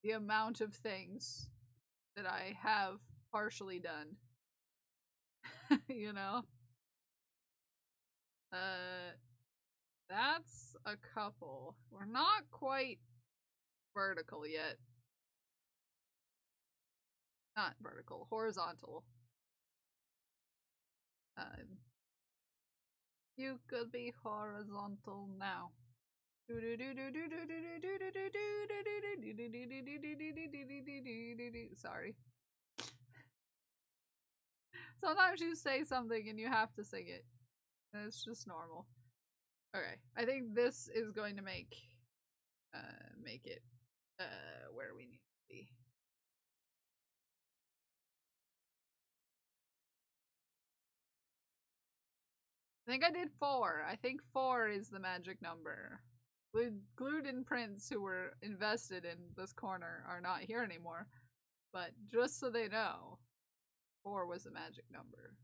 the amount of things that I have partially done. You know? That's a couple. We're not quite vertical yet. Not vertical, horizontal. You could be horizontal now. Sorry. Sometimes you say something and you have to sing it. And it's just normal. Okay, I think this is going to make it where we need to be. I think I did 4. I think 4 is the magic number. The Gluten Prince who were invested in this corner are not here anymore. But just so they know, 4 was the magic number.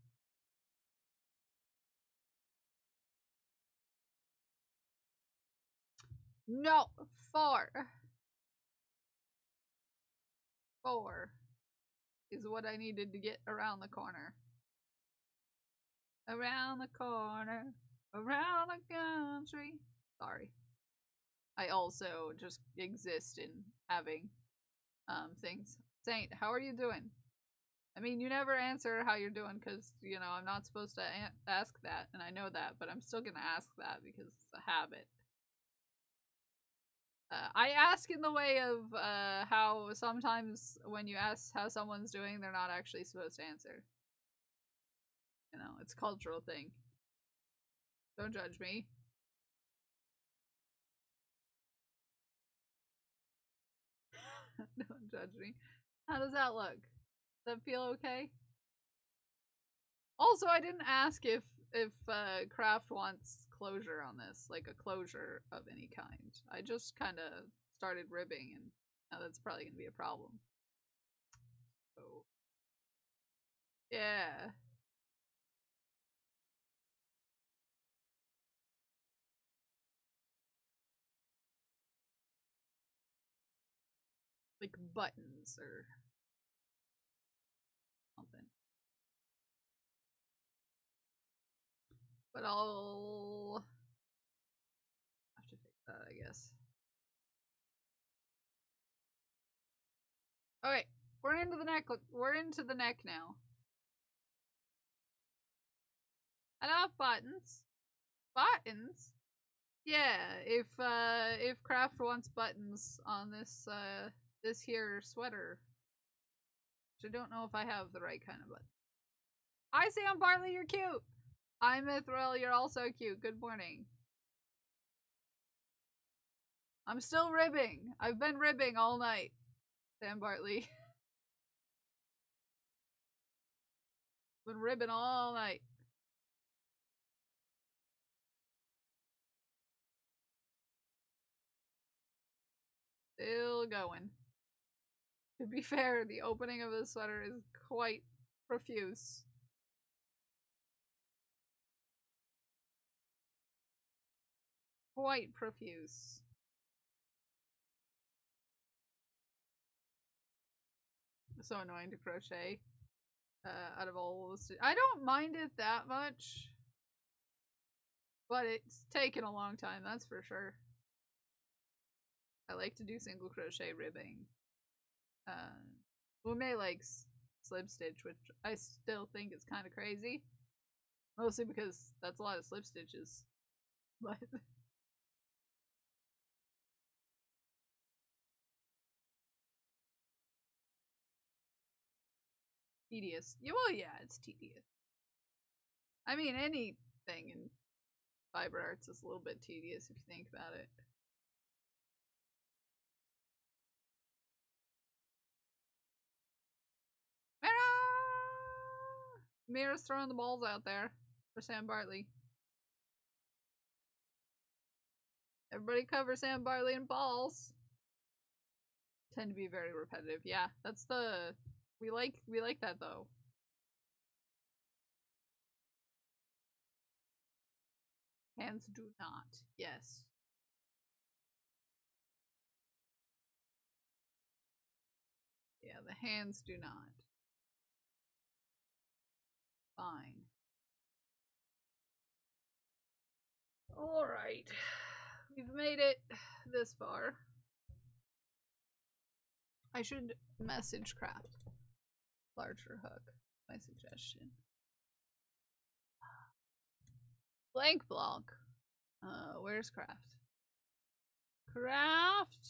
No! 4! 4 is what I needed to get around the corner. Around the corner, around the country. Sorry. I also just exist in having things. Saint, how are you doing? I mean, you never answer how you're doing because, you know, I'm not supposed to ask that, and I know that, but I'm still gonna ask that because it's a habit. I ask in the way of how sometimes when you ask how someone's doing, they're not actually supposed to answer. You know, it's a cultural thing. Don't judge me. Don't judge me. How does that look? Does that feel okay? Also, I didn't ask if Craft wants closure on this, like a closure of any kind. I just kind of started ribbing, and now that's probably gonna be a problem. So, yeah. Like buttons or something. But I'll have to fix that, I guess. Okay, we're into the neck. We're into the neck now. Enough buttons. Buttons? Yeah, if Craft wants buttons on this this here sweater. Which I don't know if I have the right kind of button. Hi Sam Bartley, you're cute! Hi Mithril, you're also cute. Good morning. I'm still ribbing. I've been ribbing all night. Sam Bartley. Been ribbing all night. Still going. To be fair, the opening of the sweater is quite profuse. Quite profuse. So annoying to crochet. Out of all those, I don't mind it that much. But it's taken a long time, that's for sure. I like to do single crochet ribbing. Ume likes slip stitch, which I still think is kind of crazy. Mostly because that's a lot of slip stitches. But tedious. Yeah, well, yeah, it's tedious. I mean, anything in fiber arts is a little bit tedious if you think about it. Mira's throwing the balls out there for Sam Bartley. Everybody cover Sam Bartley and balls. Tend to be very repetitive. Yeah, that's the we like that though. Hands do not. Yes. Yeah, the hands do not. Fine. Alright. We've made it this far. I should message Craft. Larger hook. My suggestion. Blank block. Where's Craft? Craft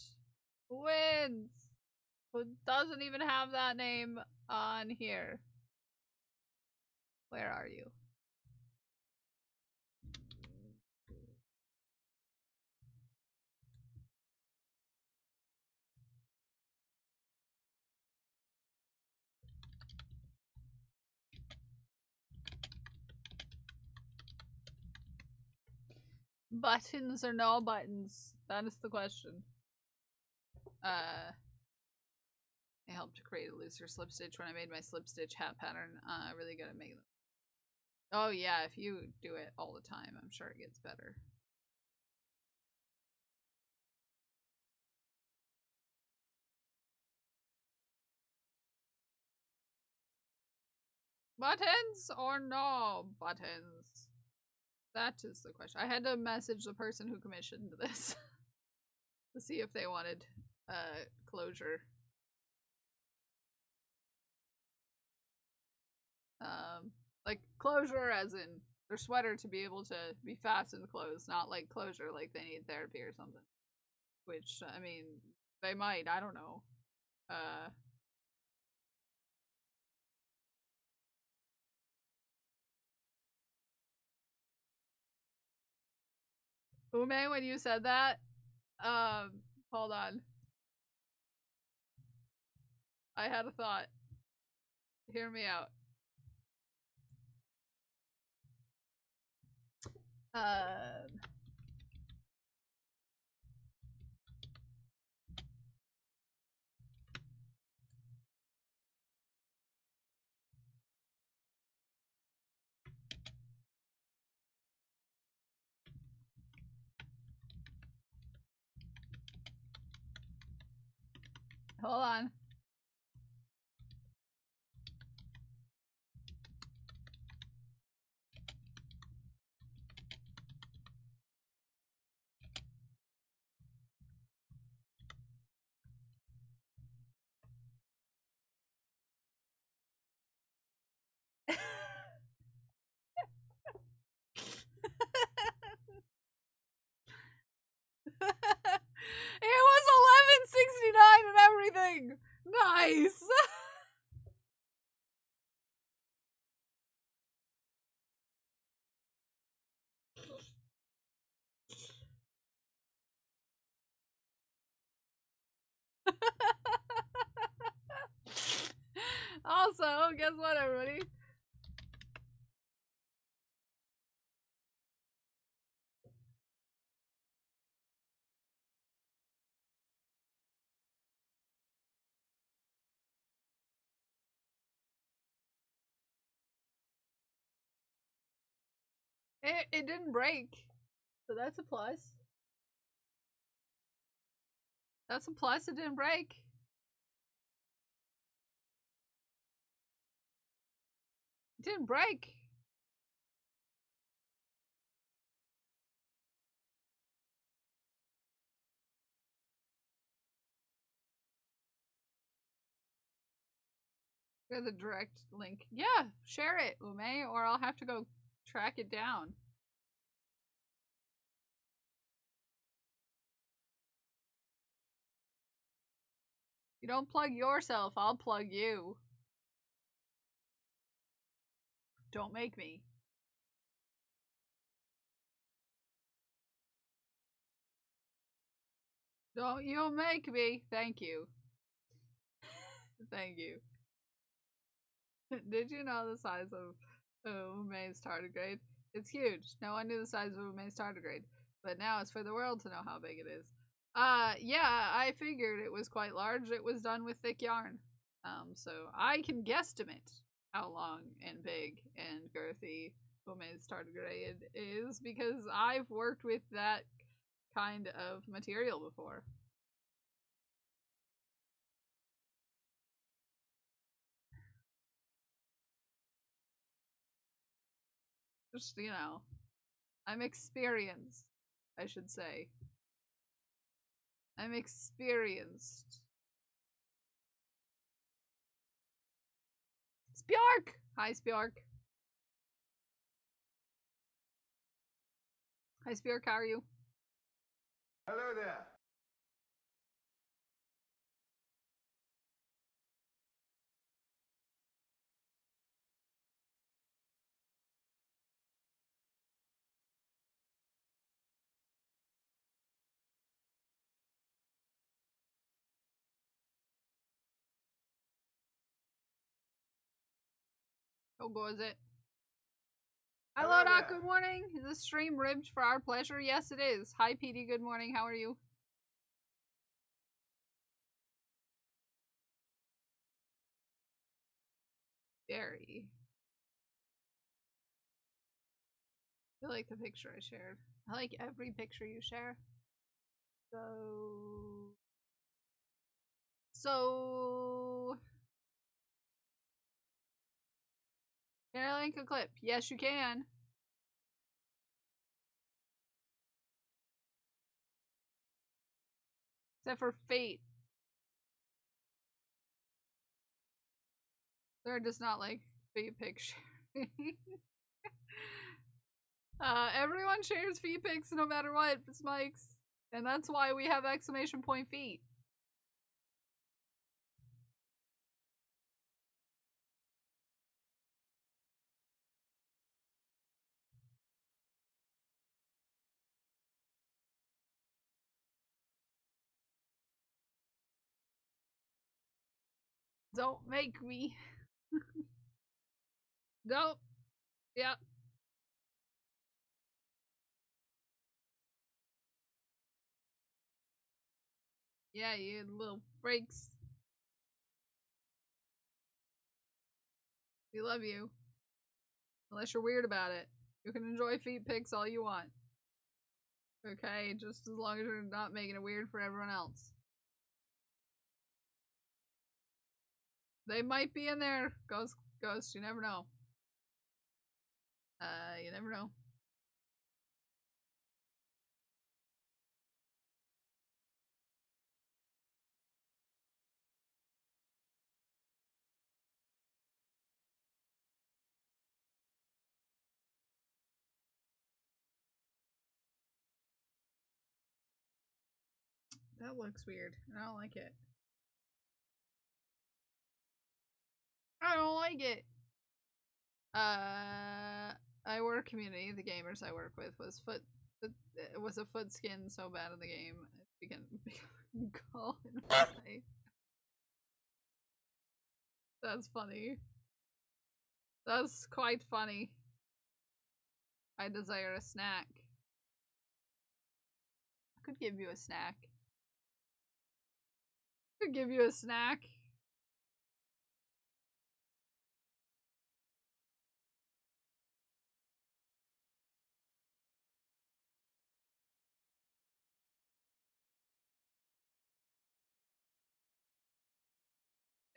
wins! Who doesn't even have that name on here? Where are you? Buttons or no buttons? That is the question. I helped to create a looser slip stitch when I made my slip stitch hat pattern. Really good at making them. Oh yeah, if you do it all the time, I'm sure it gets better. Buttons or no buttons? That is the question. I had to message the person who commissioned this to see if they wanted closure. Like closure as in their sweater to be able to be fastened closed, not like closure like they need therapy or something. Which, I mean, they might, I don't know. Ume, when you said that, hold on. I had a thought. Hear me out. Hold on. It was 1169 and everything. Nice. Also, guess what, everybody? It didn't break. So that's a plus. That's a plus, it didn't break. It didn't break. Share the direct link. Yeah, share it, Ume, or I'll have to go track it down. You don't plug yourself, I'll plug you. Don't make me. Don't you make me. Thank you. Thank you. Did you know the size of Ume's tardigrade? It's huge. No one knew the size of Ume's tardigrade. But now it's for the world to know how big it is. Yeah, I figured it was quite large. It was done with thick yarn. So I can guesstimate how long and big and girthy Ume's tardigrade is because I've worked with that kind of material before. Just, you know, I'm experienced, I should say. I'm experienced. Spjork! Hi, Spjork. Hi, Spjork, how are you? Hello there. How goes it? Hello Hello, Doc, there. good morning. Is this stream ribbed for our pleasure? Yes, it is. Hi, PD, good morning. How are you? Very. I like the picture I shared. I like every picture you share. So... Can I link a clip? Yes, you can. Except for Fate. Sarah does not like Fate pics. Everyone shares feet pics no matter what, Smikes. And that's why we have exclamation point feet. Don't make me. Don't. Yep. Yeah, you little freaks. We love you. Unless you're weird about it. You can enjoy feet pics all you want. Okay, just as long as you're not making it weird for everyone else. They might be in there, Ghost, you never know. You never know. That looks weird. I don't like it. I don't like it. I work community. The gamers I work with was was a foot skin so bad in the game it began call and play. That's funny. That's quite funny. I desire a snack. I could give you a snack. I could give you a snack.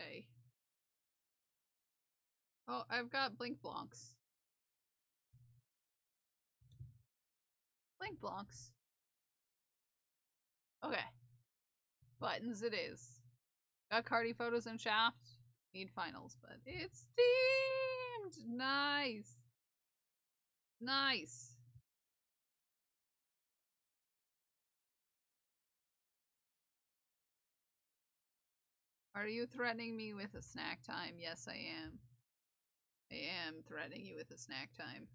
Okay. Oh, I've got Blink Blonks. Blink Blonks. Okay. Buttons it is. Got Cardi photos and Shaft. need finals, but it's themed. Nice. Nice. Are you threatening me with a snack time? Yes, I am. I am threatening you with a snack time.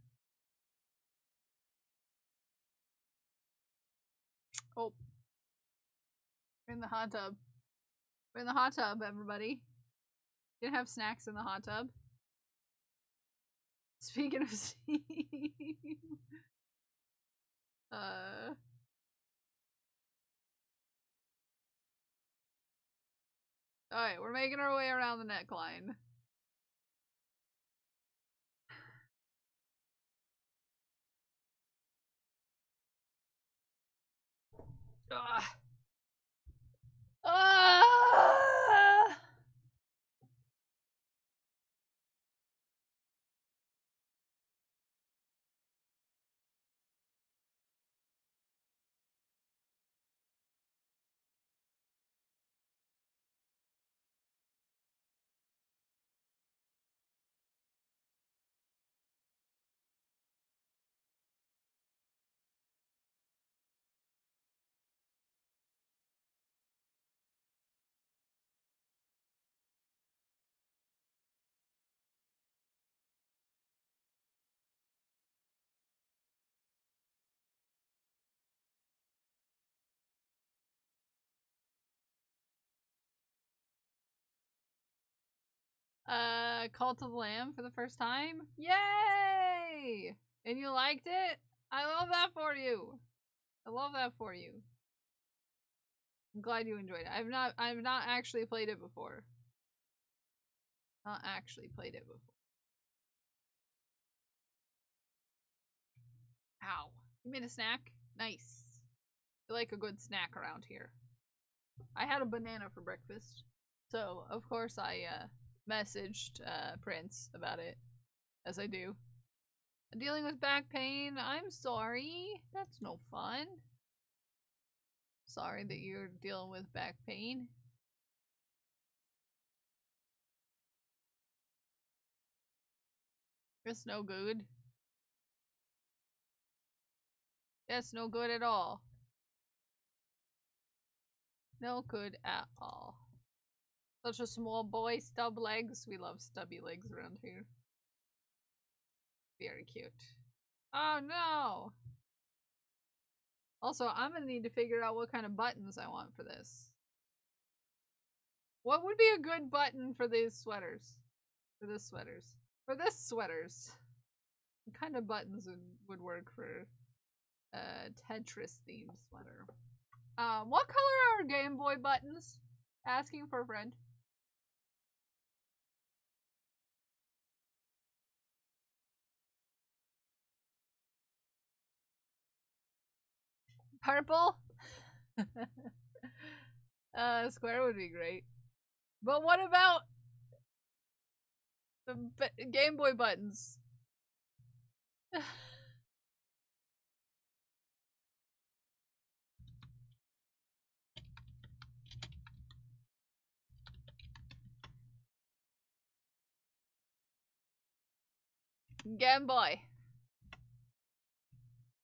Oh. We're in the hot tub. We're in the hot tub, everybody. You can have snacks in the hot tub. Speaking of steam. Alright, we're making our way around the neckline. Ah. Ah. Cult of the Lamb for the first time. Yay! And you liked it? I love that for you. I love that for you. I'm glad you enjoyed it. I've not actually played it before. Not actually played it before. Ow. You made a snack? Nice. I like a good snack around here. I had a banana for breakfast. So, of course, I messaged Prince about it. As I do. Dealing with back pain? I'm sorry. That's no fun. Sorry that you're dealing with back pain. It's no good. That's no good at all. No good at all. Such a small boy, stub legs. We love stubby legs around here. Very cute. Oh no! Also, I'm gonna need to figure out what kind of buttons I want for this. What would be a good button for these sweaters? For this sweaters. For this sweaters. What kind of buttons would work for Tetris themed sweater? What color are Game Boy buttons? Asking for a friend. Purple? Square would be great. But what about the Game Boy buttons? Game Boy.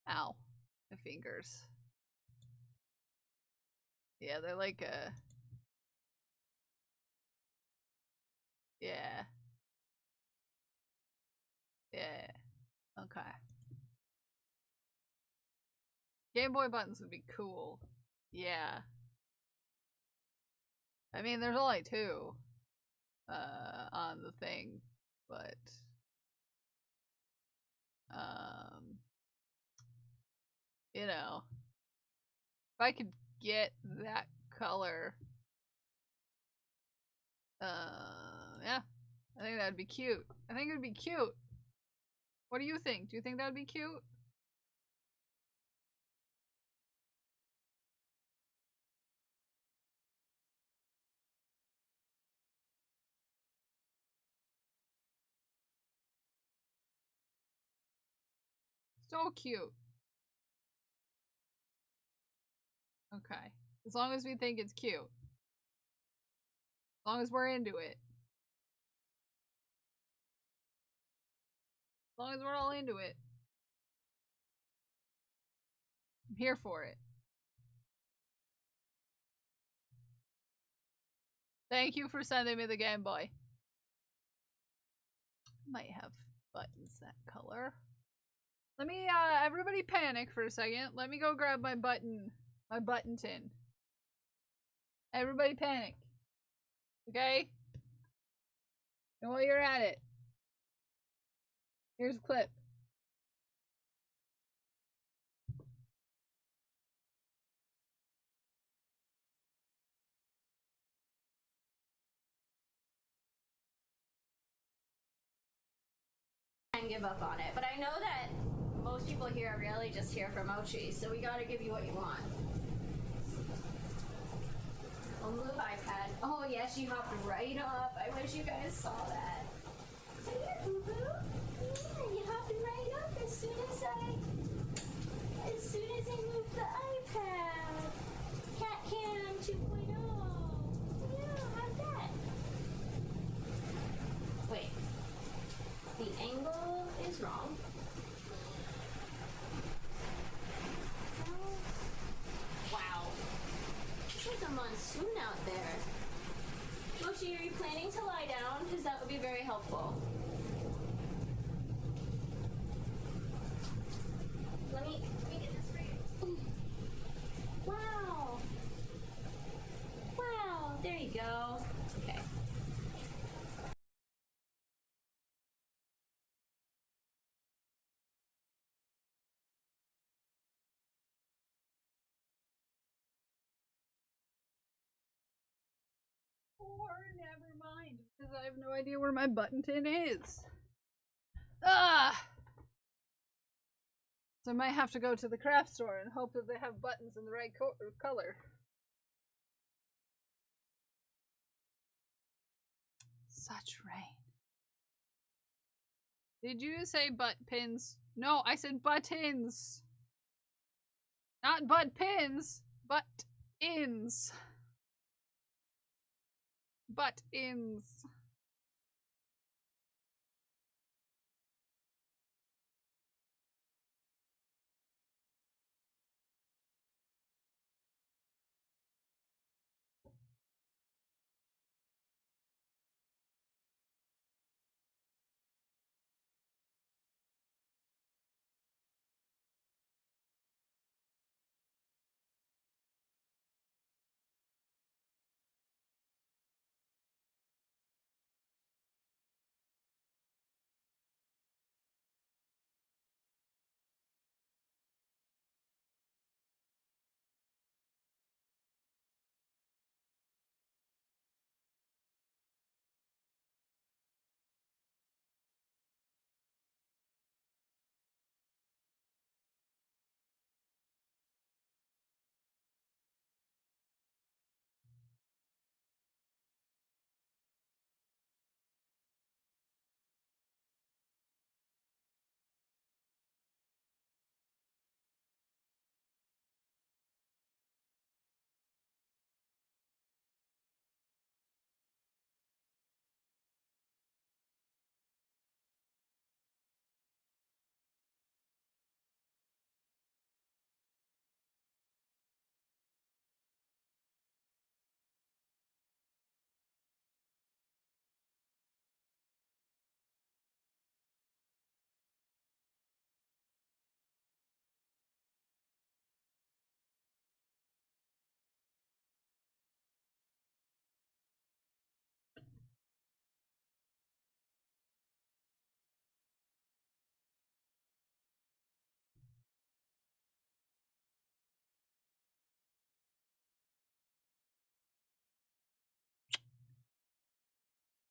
Ow. My fingers. Yeah, they're like a... Yeah. Yeah. Okay. Game Boy buttons would be cool. Yeah. I mean, there's only two on the thing, but you know, if I could get that color, yeah, I think that'd be cute. I think it'd be cute. What do you think? Do you think that'd be cute? So cute. Okay. As long as we think it's cute. As long as we're into it. long as we're all into it. I'm here for it. Thank you for sending me the Game Boy. Might have buttons that color. Let me, everybody panic for a second. Let me go grab my button tin. Everybody panic. Okay? And while you're at it, here's a clip. And give up on it, but I know that most people here are really just here for mochi, so we gotta give you what you want. Oh, move iPad. Oh yes, you hopped right up. I wish you guys saw that. See it, boo boo? Yeah, you hopped right up as soon as I moved the iPad. Cat Cam 2.0. Yeah, how's that? Wait. The angle is wrong. Wow. It's like a monsoon out there. Mochi, are you planning to lie down? Because that would be very helpful. Let me get this for you. Wow. Wow. There you go. Okay. Or never mind, because I have no idea where my button tin is. Ah! So I might have to go to the craft store and hope that they have buttons in the right color. Such rain. Did you say butt pins? No, I said buttons. Not butt pins, butt-ins. Butt-ins.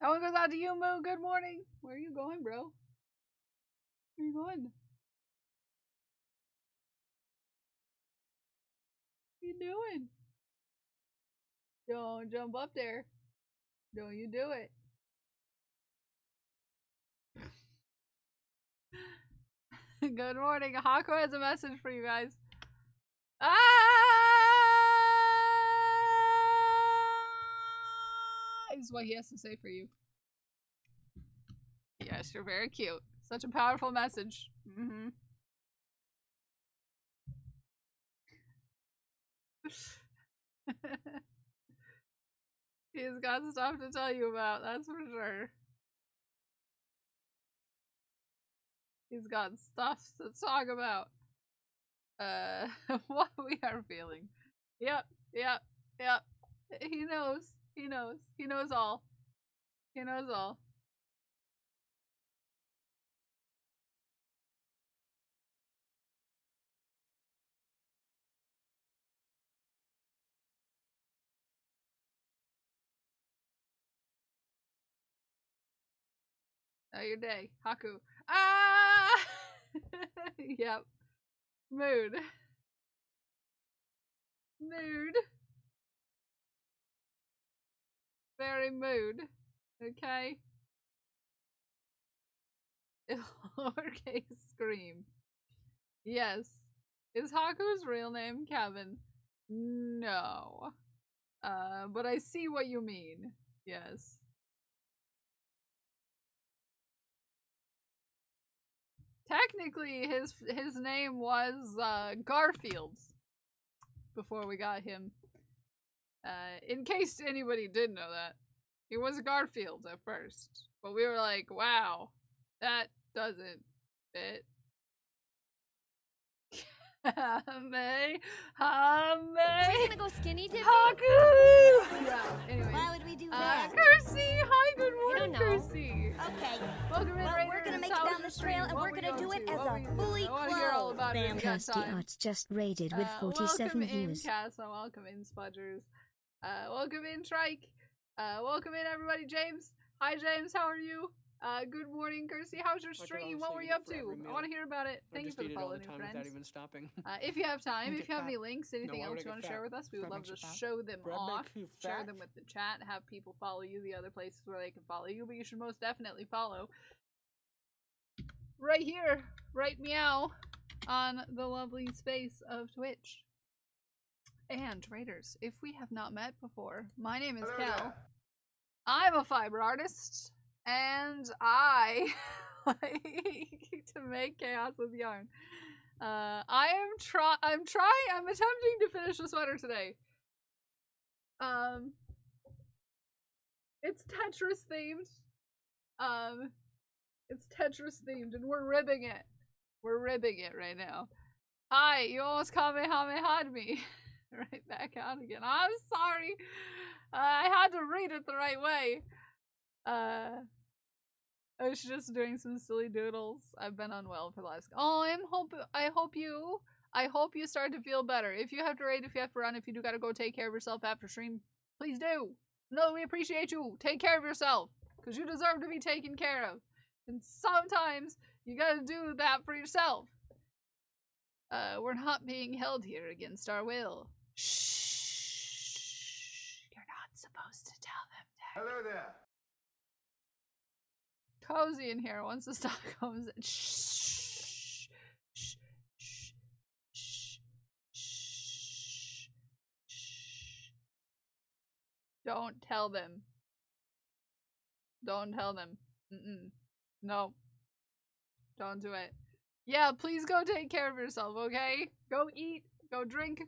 That one goes out to you, Moo. Good morning. Where are you going, bro? Where are you going? What are you doing? Don't jump up there. Don't you do it. Good morning. Hako has a message for you guys. Ah! This is what he has to say for you. Yes, you're very cute. Such a powerful message. Mm-hmm. He's got stuff to tell you about, that's for sure. He's got stuff to talk about. What we are feeling. Yep. He knows. He knows all. He knows all. Oh, your day. Haku. Ah! Yep. Mood. Very mood. Okay? Lowercase scream. Yes. Is Haku's real name Kevin? No. But I see what you mean. Yes. Technically, his name was Garfields before we got him. In case anybody didn't know that, he was Garfield at first, but we were like, "Wow, that doesn't fit." Hame. We're gonna go skinny dipping? Haku! Yeah, anyway. Why would we do that? Kirsty! Hi, good morning, know. Kirsty! Okay. Welcome in, Well, Raiders. we're gonna make it How down was this your trail, stream? and What we're were you gonna up do it to? as What a were you fully doing? I wanna hear all about it if you got Kirsty time. Arts just raided with 47 welcome views. in, Casa. Welcome in, Spudgers. Welcome in, Trike. Welcome in, everybody. James. Hi, James. How are you? Good morning, Kirsty. How's your stream? What were you up to? I want to hear about it. Thank you for the follow, new friends. If you have time, if you have any links, anything else you want to share with us, we would love to show them off, share them with the chat, have people follow you, the other places where they can follow you, but you should most definitely follow right here, right meow, on the lovely space of Twitch. And Raiders, if we have not met before, my name is Kel. I'm a fiber artist, and I like to make chaos with yarn. I'm attempting to finish a sweater today. It's Tetris themed. It's Tetris themed, and we're ribbing it. We're ribbing it right now. Hi, you almost Kamehameha'd me. Right back out again. I'm sorry. I had to read it the right way. I was just doing some silly doodles. I've been unwell for the last. Oh, I hope you start to feel better. If you have to raid, if you have to run, if you do gotta go take care of yourself after stream, please do. No, we appreciate you. Take care of yourself, because you deserve to be taken care of. And sometimes you gotta do that for yourself. We're not being held here against our will. Shh. You're not supposed to tell them that. Hello there. Cozy in here once the stock comes in. Shh. Shh. Shh. Shh. Shh. Shh. Don't tell them. Don't tell them. No. Don't do it. Yeah, please go take care of yourself, okay? Go eat, go drink,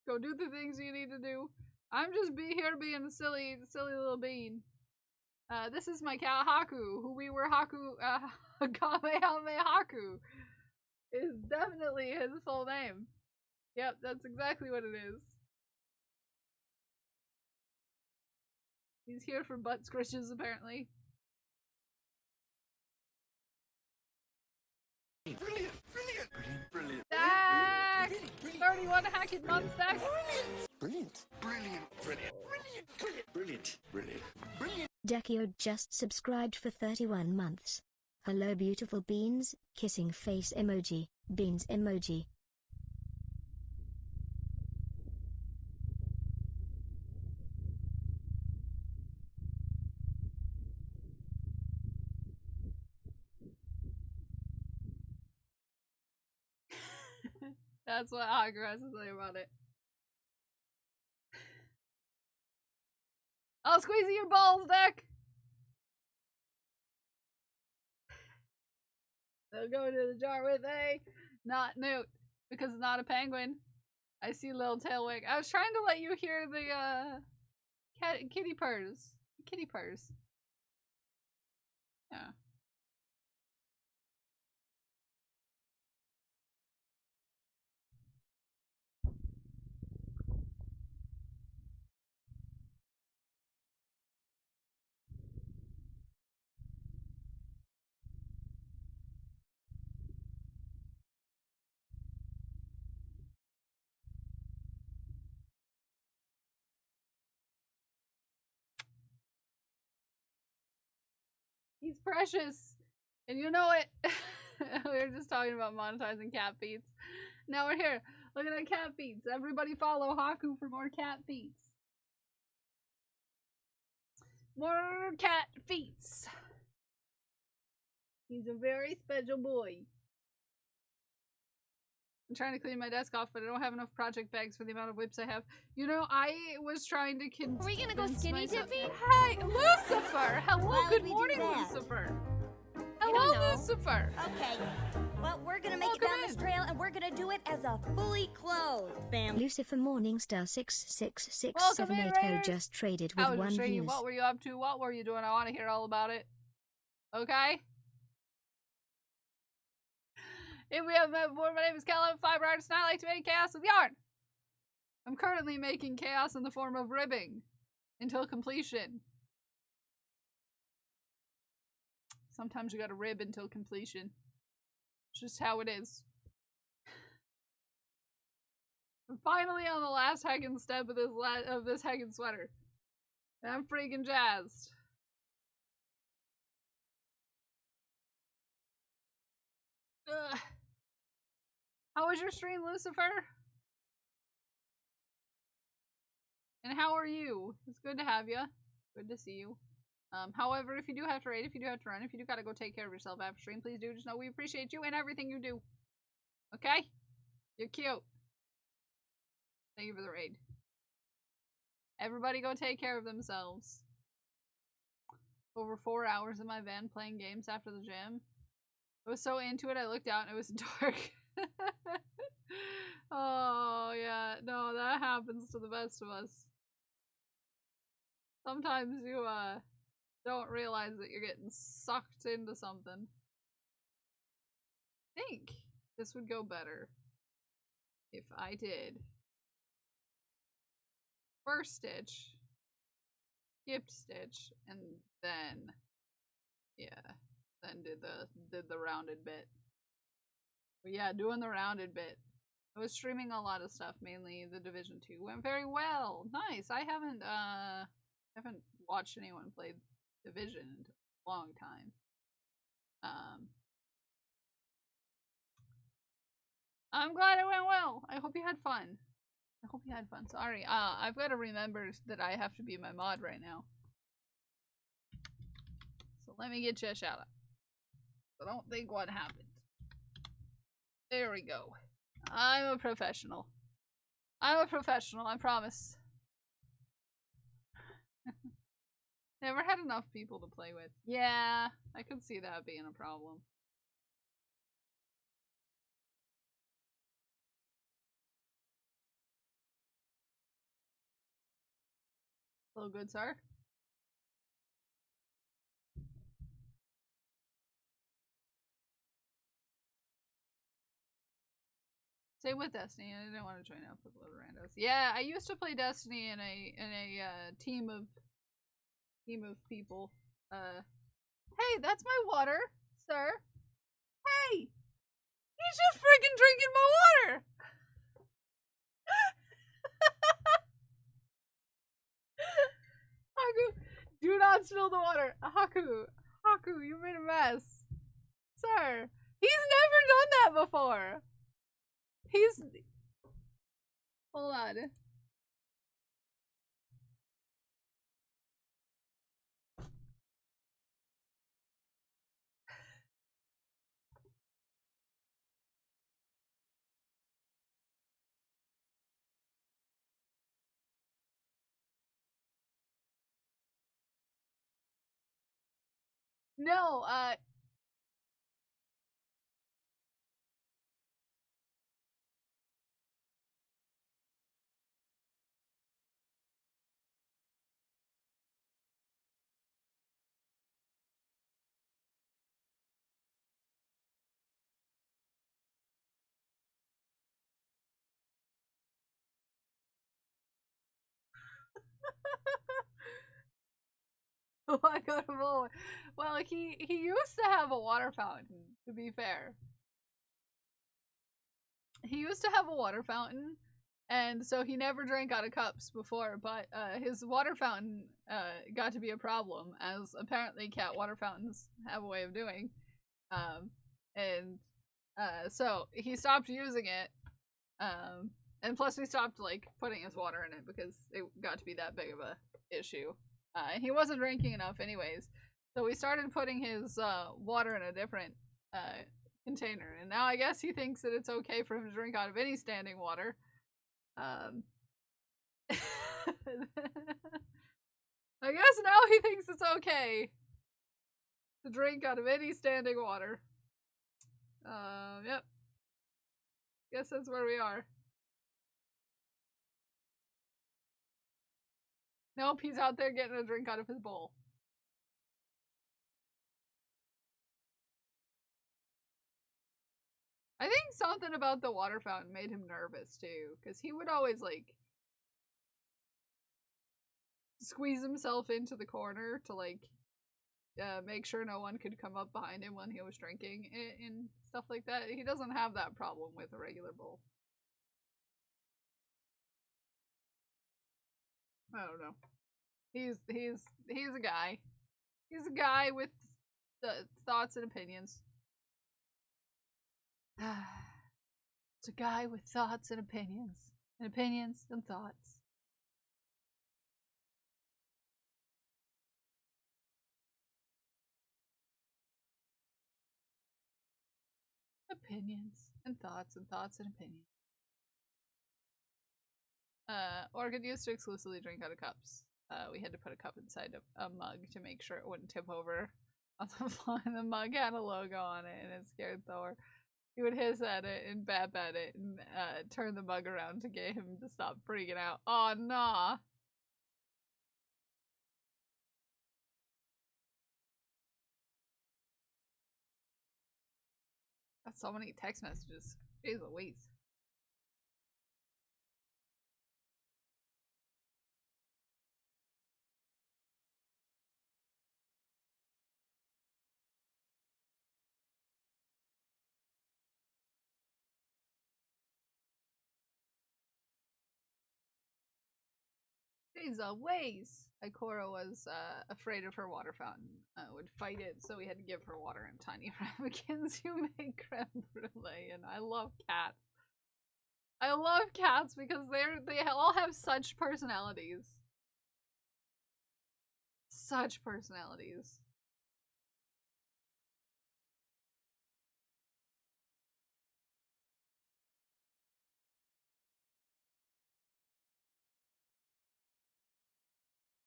go do the things you need to do. I'm just here being a silly little bean. This is my cat Haku, who we were Kamehameha Haku. Is definitely his full name. Yep, that's exactly what it is. He's here for butt scritches, apparently. Brilliant. Stack! 31 hacking month stack. Brilliant. Dekio just subscribed for 31 months. Hello beautiful beans, kissing face emoji, beans emoji. That's what Haku has to say about it. I'll squeeze your balls, Deck! They'll go into the jar with a not Newt because it's not a penguin. I see little tailwig. I was trying to let you hear the kitty purrs. Kitty purrs. Yeah. He's precious. And you know it. We were just talking about monetizing cat feeds. Now we're here. Look at that cat feeds. Everybody follow Haku for more cat feeds. More cat feeds. He's a very special boy. I'm trying to clean my desk off, but I don't have enough project bags for the amount of whips I have. You know, I was trying to convince Are we gonna go skinny myself- dipping? Hey, Lucifer! Hello, Why good would we do morning, that? Lucifer. I Hello, don't know. Lucifer. Okay. Well, we're gonna make Welcome it down this in. trail, and we're gonna do it as a fully clothed family. Lucifer Morningstar 666 Welcome in, 780 Raiders. just traded with How was your 1 stream? views. What were you up to? What were you doing? I want to hear all about it. Okay? If we have met before, my name is Callum, fiber artist, and I like to make chaos with yarn. I'm currently making chaos in the form of ribbing until completion. Sometimes you gotta rib until completion. It's just how it is. I'm finally on the last heckin' step of this heckin' sweater. And I'm freaking jazzed. Ugh. How was your stream, Lucifer? And how are you? It's good to have you. Good to see you. However, if you do have to raid, if you do have to run, if you do gotta go take care of yourself after stream, please do just know we appreciate you and everything you do. Okay? You're cute. Thank you for the raid. Everybody go take care of themselves. Over 4 hours in my van playing games after the gym. I was so into it, I looked out and it was dark. Oh, yeah. No, that happens to the best of us. Sometimes you, don't realize that you're getting sucked into something. I think this would go better if I did first stitch, skipped stitch, and then, yeah, then did the rounded bit. But yeah, doing the rounded bit. I was streaming a lot of stuff, mainly the Division 2. Went very well. Nice. I haven't watched anyone play Division in a long time. I'm glad it went well. I hope you had fun. I hope you had fun. Sorry. I've got to remember that I have to be my mod right now. So let me get you a shout out. I don't think what happened. There we go. I'm a professional. I'm a professional, I promise. Never had enough people to play with. Yeah, I could see that being a problem. Hello, good sir. Same with Destiny. I didn't want to join up with a lot of randos. Yeah, I used to play Destiny in a team of people. Hey, that's my water, sir. Hey, he's just freaking drinking my water. Haku, do not spill the water. Haku, you made a mess, sir. He's never done that before. Hold on. No, Why go to Bullwhip? Well, he used to have a water fountain, to be fair. He used to have a water fountain, and so he never drank out of cups before, but his water fountain got to be a problem, as apparently cat water fountains have a way of doing. So he stopped using it, and plus we stopped, like, putting his water in it because it got to be that big of a issue. And he wasn't drinking enough anyways, so we started putting his water in a different container, and now I guess he thinks that it's okay for him to drink out of any standing water. I guess now he thinks it's okay to drink out of any standing water. Yep. Guess that's where we are. Nope, he's out there getting a drink out of his bowl. I think something about the water fountain made him nervous too, because he would always, like, squeeze himself into the corner to, like, make sure no one could come up behind him when he was drinking and stuff like that. He doesn't have that problem with a regular bowl. I don't know. He's a guy. He's a guy with thoughts and opinions. It's a guy with thoughts and opinions. And opinions and thoughts. Opinions and thoughts and thoughts and opinions. Orchid used to exclusively drink out of cups. We had to put a cup inside a mug to make sure it wouldn't tip over on the floor. The mug had a logo on it and it scared Thor. He would hiss at it and bap at it and turn the mug around to get him to stop freaking out. Oh, nah. Got so many text messages. Jeez Louise. Jeez Louise. Ikora was afraid of her water fountain. Would fight it, so we had to give her water in tiny ramekins who make creme brulee. And I love cats. I love cats because they all have such personalities. Such personalities.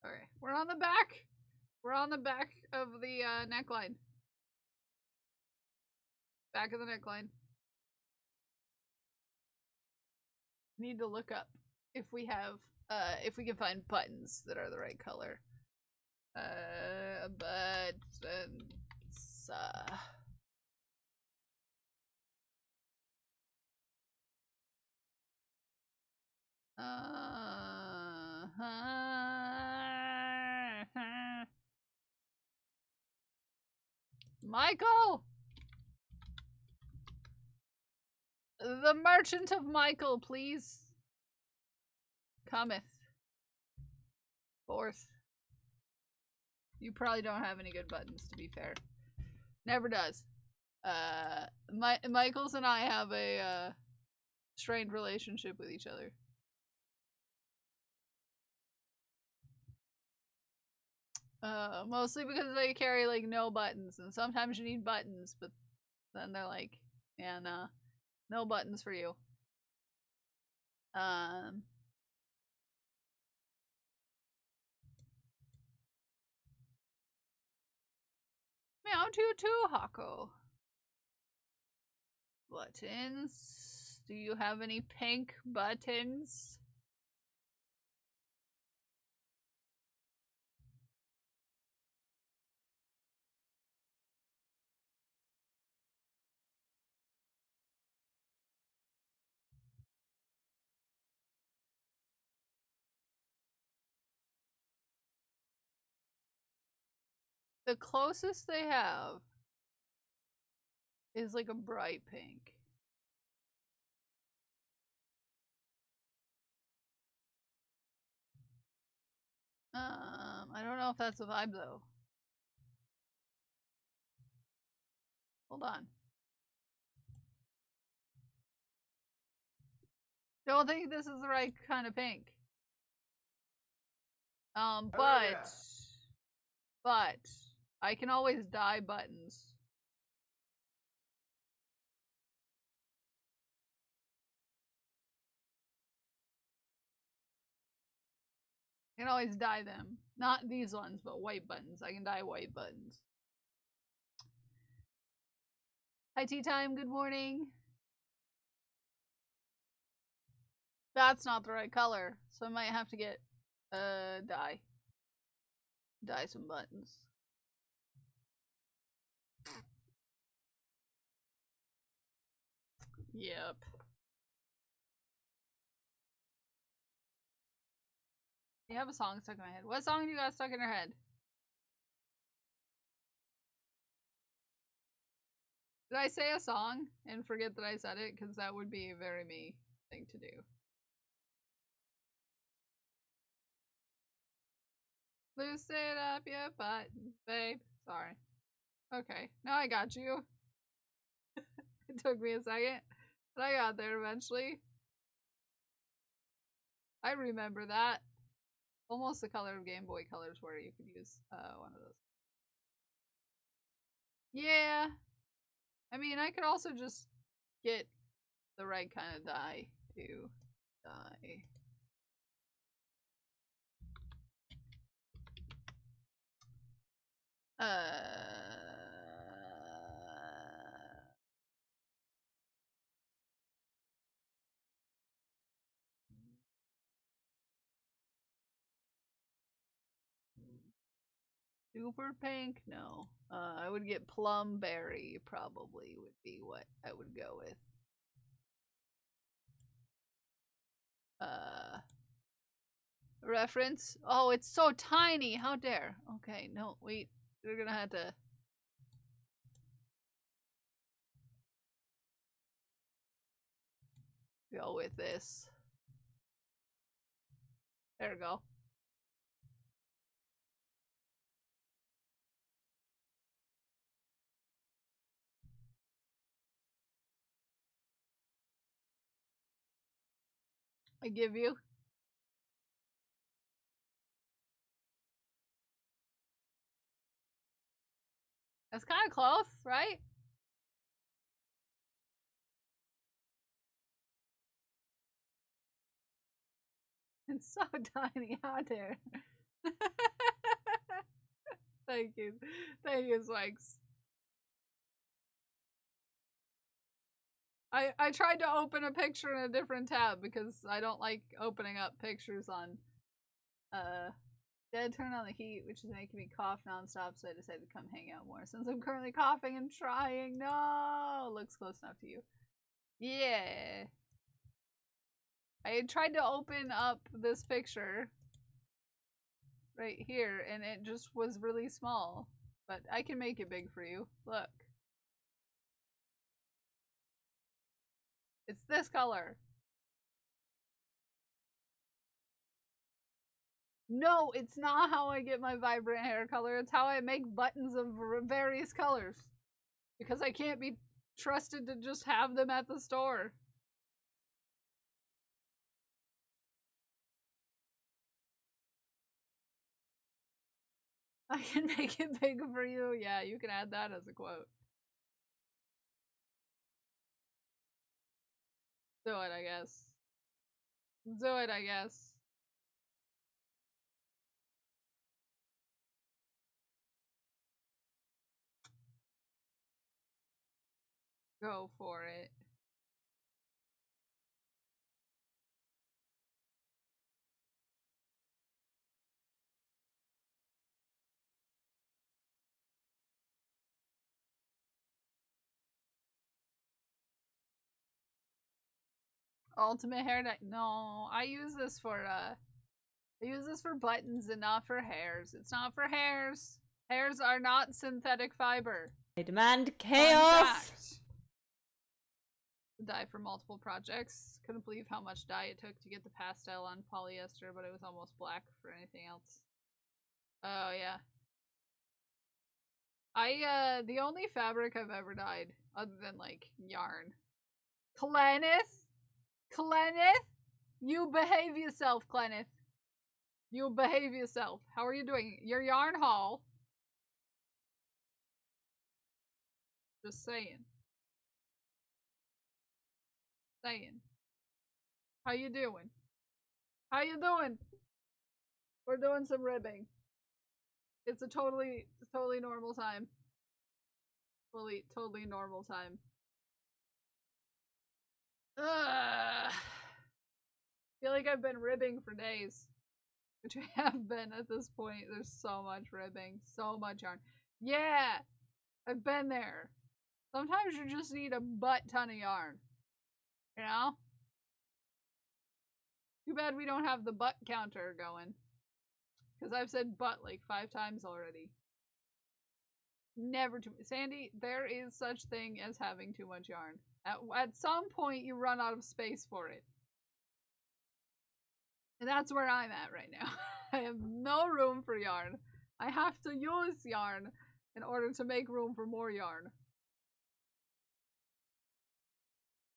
Okay, we're on the back. We're on the back of the neckline. Back of the neckline. Need to look up if we have if we can find buttons that are the right color. Buttons. Michael! The merchant of Michael, please. Cometh. Forth. You probably don't have any good buttons, to be fair. Never does. Michaels and I have a strained relationship with each other. Mostly because they carry, like, no buttons, and sometimes you need buttons, but then they're like, yeah, nah, no buttons for you. Meow too, Hako. Buttons. Do you have any pink buttons? The closest they have is like a bright pink. I don't know if that's a vibe though. Hold on. Don't think this is the right kind of pink. But I can always dye buttons. I can always dye them. Not these ones, but white buttons. I can dye white buttons. Hi, tea time. Good morning. That's not the right color, so I might have to get dye some buttons. Yep. You have a song stuck in my head. What song do you got stuck in your head? Did I say a song and forget that I said it? Because that would be a very me thing to do. Loosen up your buttons, babe. Sorry. Okay, now I got you. It took me a second, but I got there eventually. I remember that. Almost the color of Game Boy colors where you could use one of those. Yeah. I mean, I could also just get the right kind of dye to dye. Super pink? No. I would get plum berry, probably, would be what I would go with. Reference? Oh, it's so tiny! How dare! Okay, no, wait. We're gonna have to... go with this. There we go. I give you. That's kind of close, right? It's so tiny. How dare. Thank you. Thank you, Swanks. I tried to open a picture in a different tab because I don't like opening up pictures on Dad turned on the heat, which is making me cough nonstop, so I decided to come hang out more. Since I'm currently coughing and trying. No, looks close enough to you. Yeah. I tried to open up this picture right here, and it just was really small. But I can make it big for you. Look. It's this color. No, it's not how I get my vibrant hair color. It's how I make buttons of various colors. Because I can't be trusted to just have them at the store. I can make it big for you. Yeah, you can add that as a quote. Do it, I guess. Do it, I guess. Go for it. Ultimate hair dye. No, I use this for buttons and not for hairs. It's not for hairs. Hairs are not synthetic fiber. I demand Fun chaos. fact. Dye for multiple projects. Couldn't believe how much dye it took to get the pastel on polyester, but it was almost black for anything else. Oh yeah. The only fabric I've ever dyed, other than like yarn. Clenneth? Clenneth? You behave yourself, Clenneth. You behave yourself. How are you doing? Your yarn haul. Just saying. Saying. How you doing? How you doing? We're doing some ribbing. It's a totally normal time. Totally normal time. Ugh. Feel like I've been ribbing for days. Which I have been at this point. There's so much ribbing. So much yarn. Yeah! I've been there. Sometimes you just need a butt ton of yarn. You know? Too bad we don't have the butt counter going. Because I've said butt like 5 times already. Never too Sandy, there is such thing as having too much yarn. At some point you run out of space for it. And that's where I'm at right now. I have no room for yarn. I have to use yarn in order to make room for more yarn.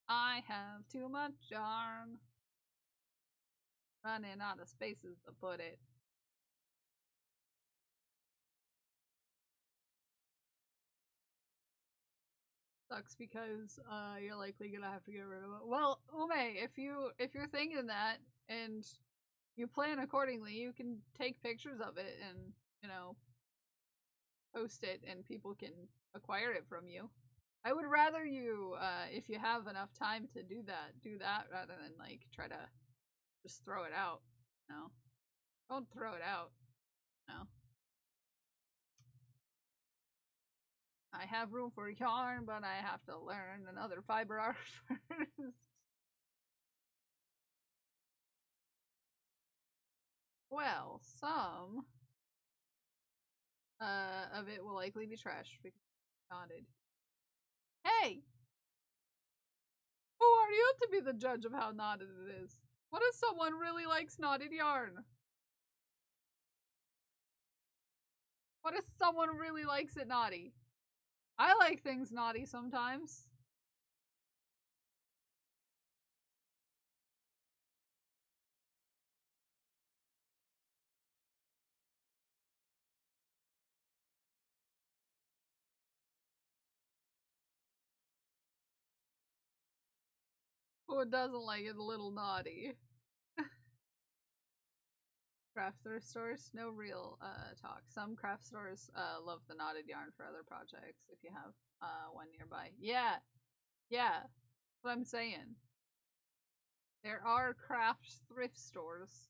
I have too much yarn. Running out of spaces to put it. Sucks because you're likely gonna have to get rid of it. Well, Ume, if you're thinking that and you plan accordingly, you can take pictures of it and, you know, post it and people can acquire it from you. I would rather you, if you have enough time to do that rather than like try to just throw it out. No. Don't throw it out. No. I have room for yarn, but I have to learn another fiber art first. Well, some of it will likely be trash because it's knotted. Hey! Who are you to be the judge of how knotted it is? What if someone really likes knotted yarn? What if someone really likes it knotty? I like things naughty sometimes. Who doesn't like it a little naughty? Craft thrift stores? No real talk. Some craft stores love the knotted yarn for other projects if you have one nearby. Yeah. Yeah. That's what I'm saying. There are craft thrift stores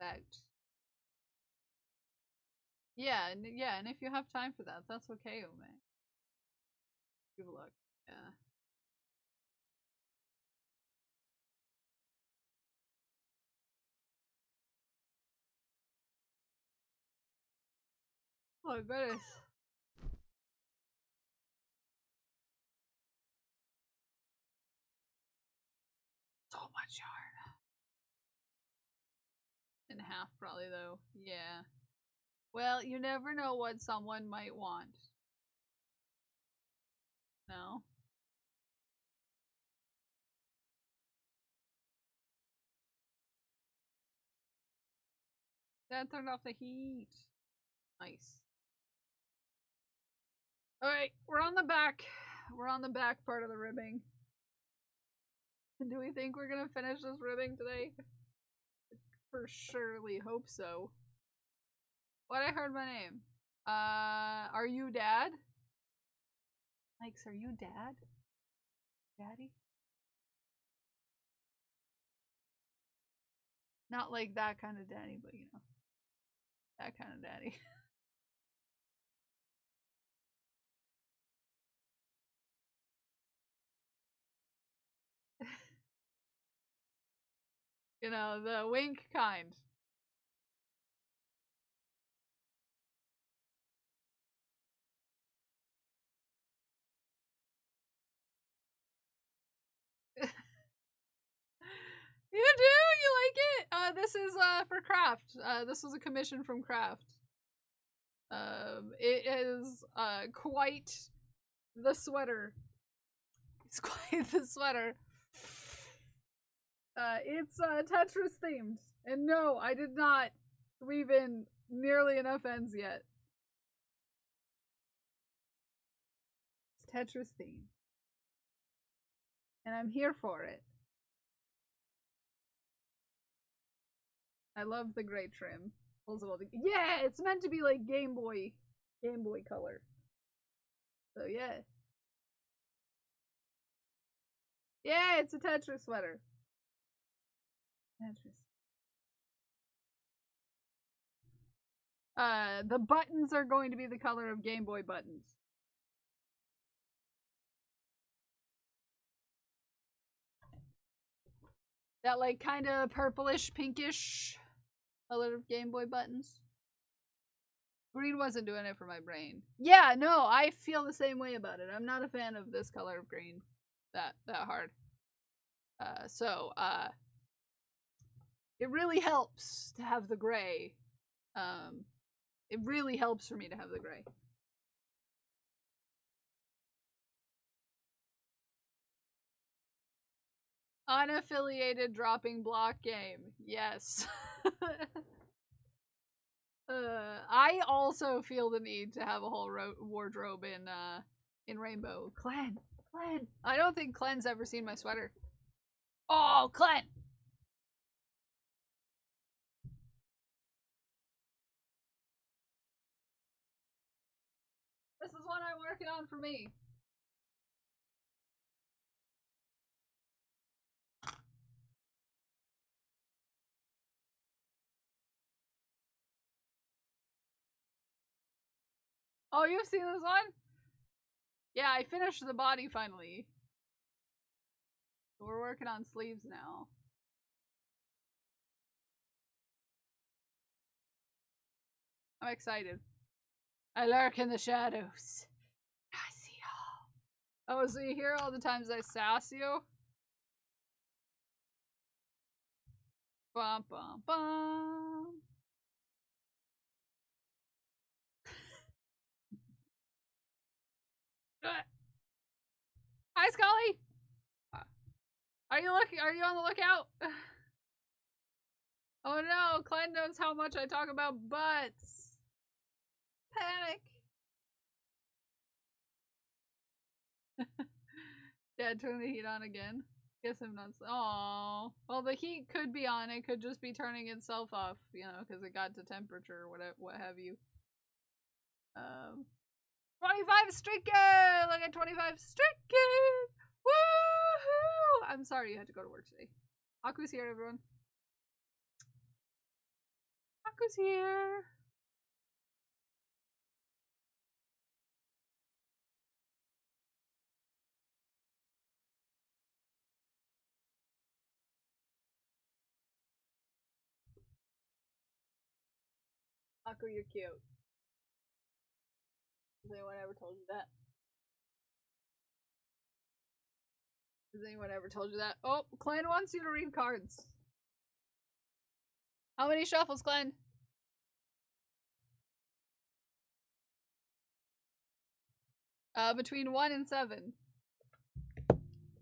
that yeah, and if you have time for that, that's okay, Ume. Give a look. Yeah. Oh goodness. So much yarn. In half probably though. Yeah. Well, you never know what someone might want. No? That turned off the heat. Nice. Alright, we're on the back. We're on the back part of the ribbing. Do we think we're gonna finish this ribbing today? For surely hope so. What, I heard my name? Are you dad? Mike's, are you dad? Daddy? Not like that kind of daddy, but you know. That kind of daddy. You know, the wink kind. You do? You like it? This is for Craft. This was a commission from Craft. It is quite the sweater. It's quite the sweater. It's Tetris themed. And no, I did not weave in nearly enough ends yet. It's Tetris themed. And I'm here for it. I love the gray trim. Yeah, it's meant to be like Game Boy color. So yeah. Yeah, it's a Tetris sweater. Tetris. The buttons are going to be the color of Game Boy buttons. That like kind of purplish, pinkish color of Game Boy buttons. Green wasn't doing it for my brain. Yeah, no, I feel the same way about it. I'm not a fan of this color of green that hard. It really helps to have the gray. It really helps for me to have the gray. Unaffiliated dropping block game. Yes. I also feel the need to have a whole wardrobe in Rainbow. Clan. I don't think Clen's ever seen my sweater. Oh, Clen! This is what I'm working on for me. Oh, you've seen this one? Yeah, I finished the body finally. So we're working on sleeves now. I'm excited. I lurk in the shadows. I see you. Oh, so you hear all the times I sass you? Bum bum bum. Hi, Scully. Are you on the lookout? Oh no, Clan knows how much I talk about butts. Panic. Dad, turn the heat on again. Guess I'm not. Aww. Well, the heat could be on. It could just be turning itself off, you know, because it got to temperature or what have you. 25 streaking! Look at 25 streaking! Woohoo! I'm sorry you had to go to work today. Aku's here, everyone. Aku's here. Aku, you're cute. Has anyone ever told you that? Has anyone ever told you that? Oh, Clan wants you to read cards. How many shuffles, Clan? Between 1 and 7.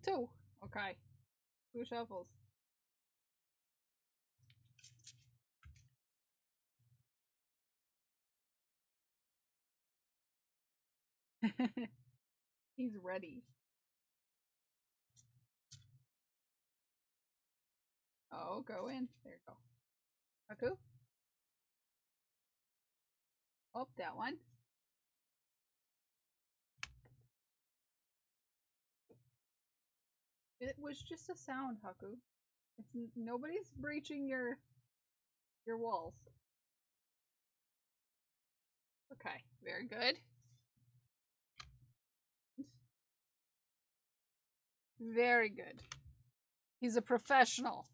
2. Okay. 2 shuffles. He's ready. Oh, go in. There you go. Aku? Oh, that one. It was just a sound, Haku. It's nobody's breaching your walls. Okay, very good. Very good. He's a professional.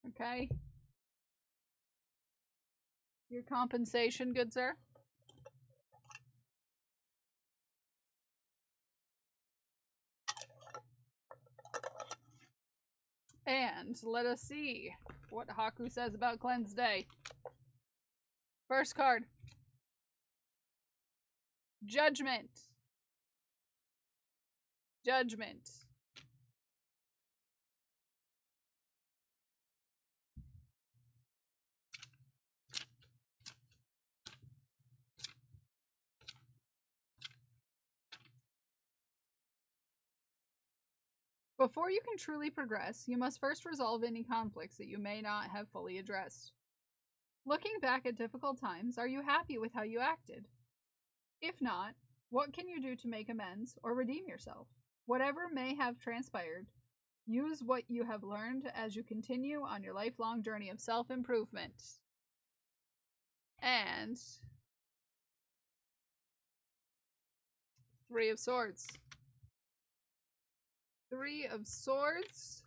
Okay. Your compensation, good sir? And let us see what Haku says about Cleanse Day. First card. Judgment. Judgment. Before you can truly progress, you must first resolve any conflicts that you may not have fully addressed. Looking back at difficult times, are you happy with how you acted? If not, what can you do to make amends or redeem yourself? Whatever may have transpired, use what you have learned as you continue on your lifelong journey of self-improvement. And Three of Swords. Three of Swords.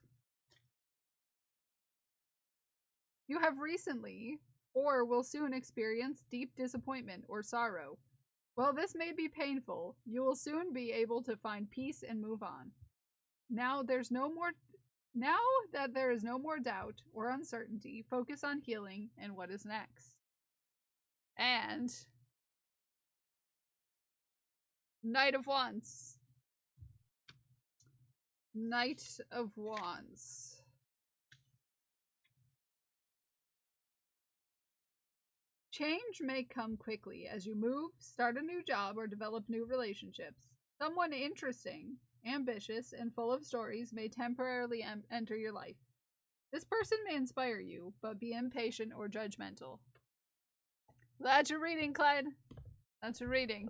You have recently, or will soon experience deep disappointment or sorrow. While this may be painful, you will soon be able to find peace and move on. Now that there is no more doubt or uncertainty, focus on healing and what is next. And Knight of Wands. Knight of Wands. Change may come quickly as you move, start a new job, or develop new relationships. Someone interesting, ambitious, and full of stories may temporarily enter your life. This person may inspire you, but be impatient or judgmental. That's your reading, Clyde. That's your reading.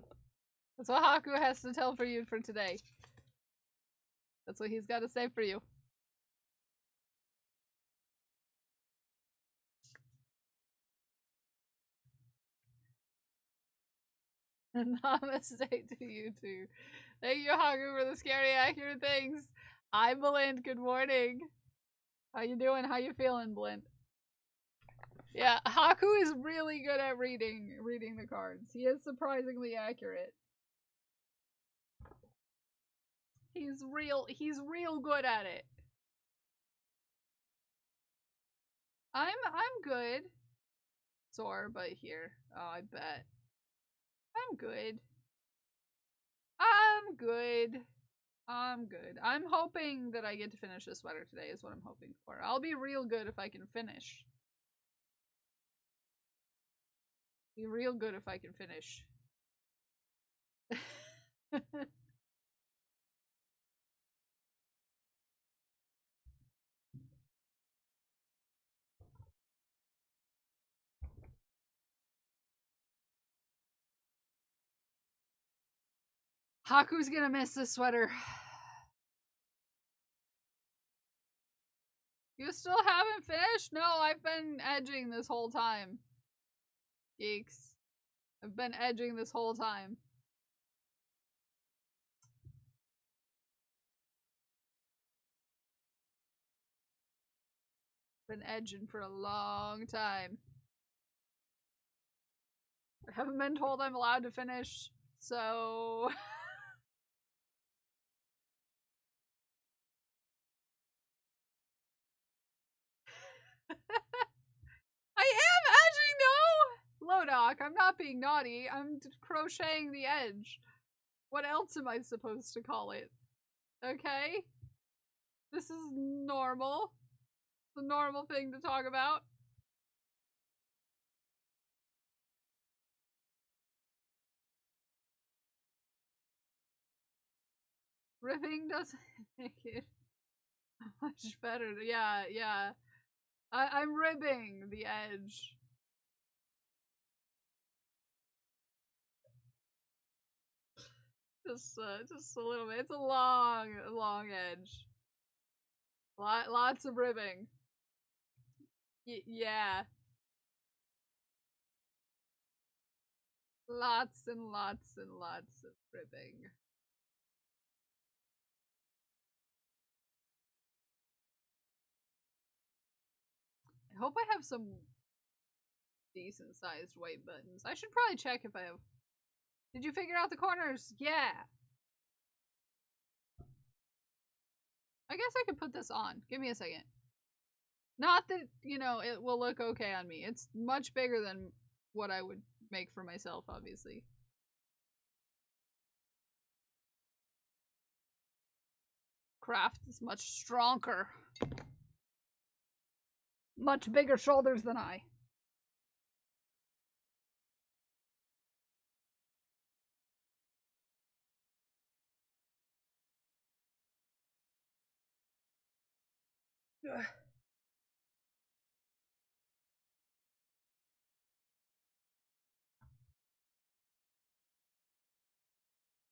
That's what Haku has to tell for you for today. That's what he's got to say for you. Namaste to you too. Thank you, Haku, for the scary, accurate things. Hi, Blind. Good morning. How you doing? How you feeling, Blind? Yeah, Haku is really good at reading the cards. He is surprisingly accurate. He's real good at it. I'm good. Sore, but here. Oh, I bet. I'm good. I'm good. I'm good. I'm hoping that I get to finish this sweater today is what I'm hoping for. I'll be real good if I can finish. Be real good if I can finish. Haku's gonna miss this sweater. You still haven't finished? No, I've been edging this whole time. Geeks. I've been edging this whole time. Been edging for a long time. I haven't been told I'm allowed to finish, so... I am edging, no! Lodoc, I'm not being naughty. I'm crocheting the edge. What else am I supposed to call it? Okay? This is normal. It's a normal thing to talk about. Ripping doesn't make it much better. Yeah, yeah. I'm ribbing the edge. Just a little bit. It's a long edge. Lots of ribbing. Yeah. Lots and lots and lots of ribbing. I hope I have some decent sized white buttons. I should probably check if I have. Did you figure out the corners? Yeah. I guess I could put this on. Give me a second. Not that, you know, it will look okay on me. It's much bigger than what I would make for myself, obviously. Craft is much stronger. Much bigger shoulders than I. Ugh.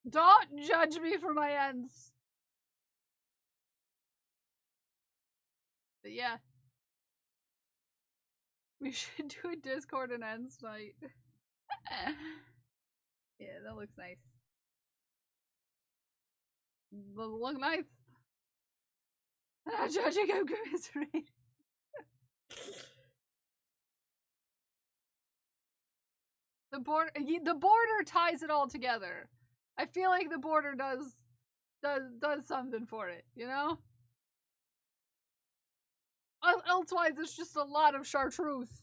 Don't judge me for my ends. But yeah. We should do a Discord and ends night. Yeah, that looks nice. Look nice. I'm not judging, I'm commiserating. The border ties it all together. I feel like the border does something for it, you know? Elsewise, it's just a lot of chartreuse.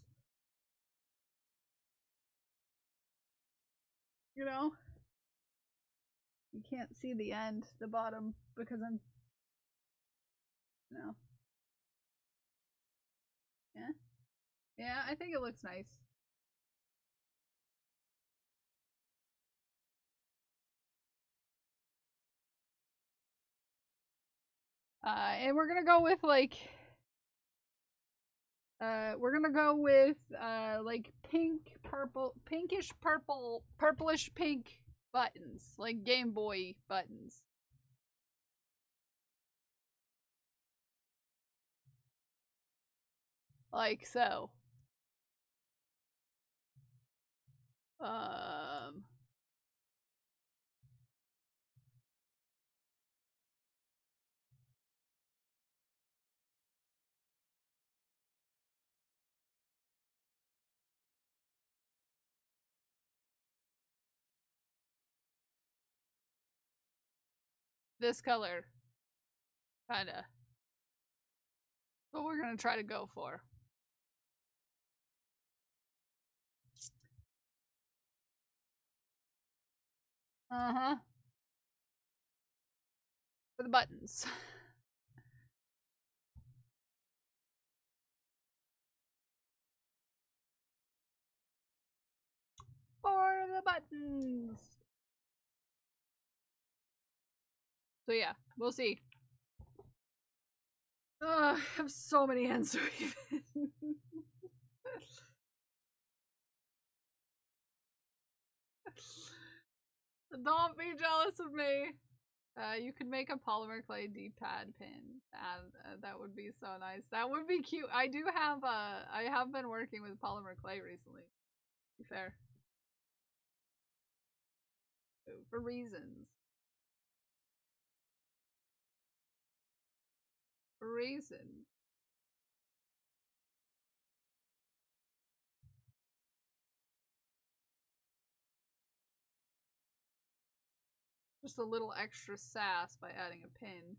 You know? You can't see the end, the bottom, because I'm... No. Yeah? Yeah, I think it looks nice. And we're gonna go with, like... we're gonna go with, like, pinkish purple, purplish pink buttons. Like Game Boy buttons. Like so. This color. Kinda. What we're gonna try to go for. Uh-huh. For the buttons. For the buttons. So yeah, we'll see. I have so many ends to even. Don't be jealous of me. You could make a polymer clay D-pad pin. That would be so nice. That would be cute. I do have I have been working with polymer clay recently. To be fair. For reasons. For reasons. Just a little extra sass by adding a pin.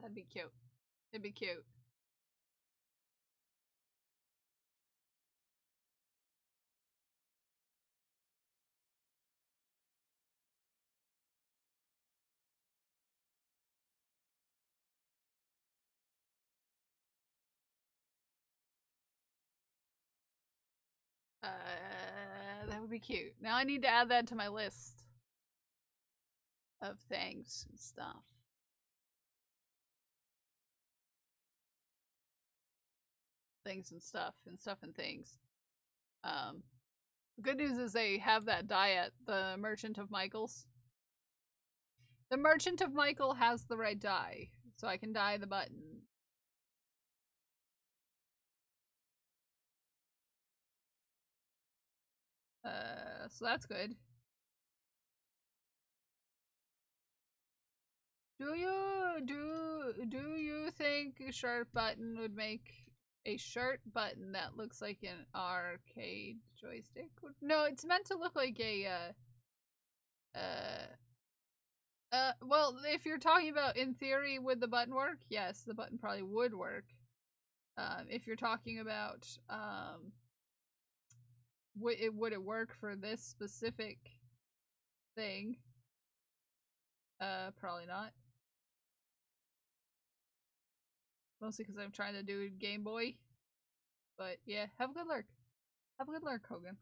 That'd be cute. It'd be cute. That would be cute. Now I need to add that to my list of things and stuff. Things and stuff and things. The good news is they have that dye at the Merchant of Michael's. The Merchant of Michael has the right dye, so I can dye the button. So that's good. Do you think a sharp button would make a shirt button that looks like an arcade joystick. No, it's meant to look like a well, if you're talking about in theory would the button work? Yes, the button probably would work. If you're talking about would it work for this specific thing? Probably not. Mostly because I'm trying to do Game Boy. But yeah, have a good lurk. Have a good lurk, Hogan.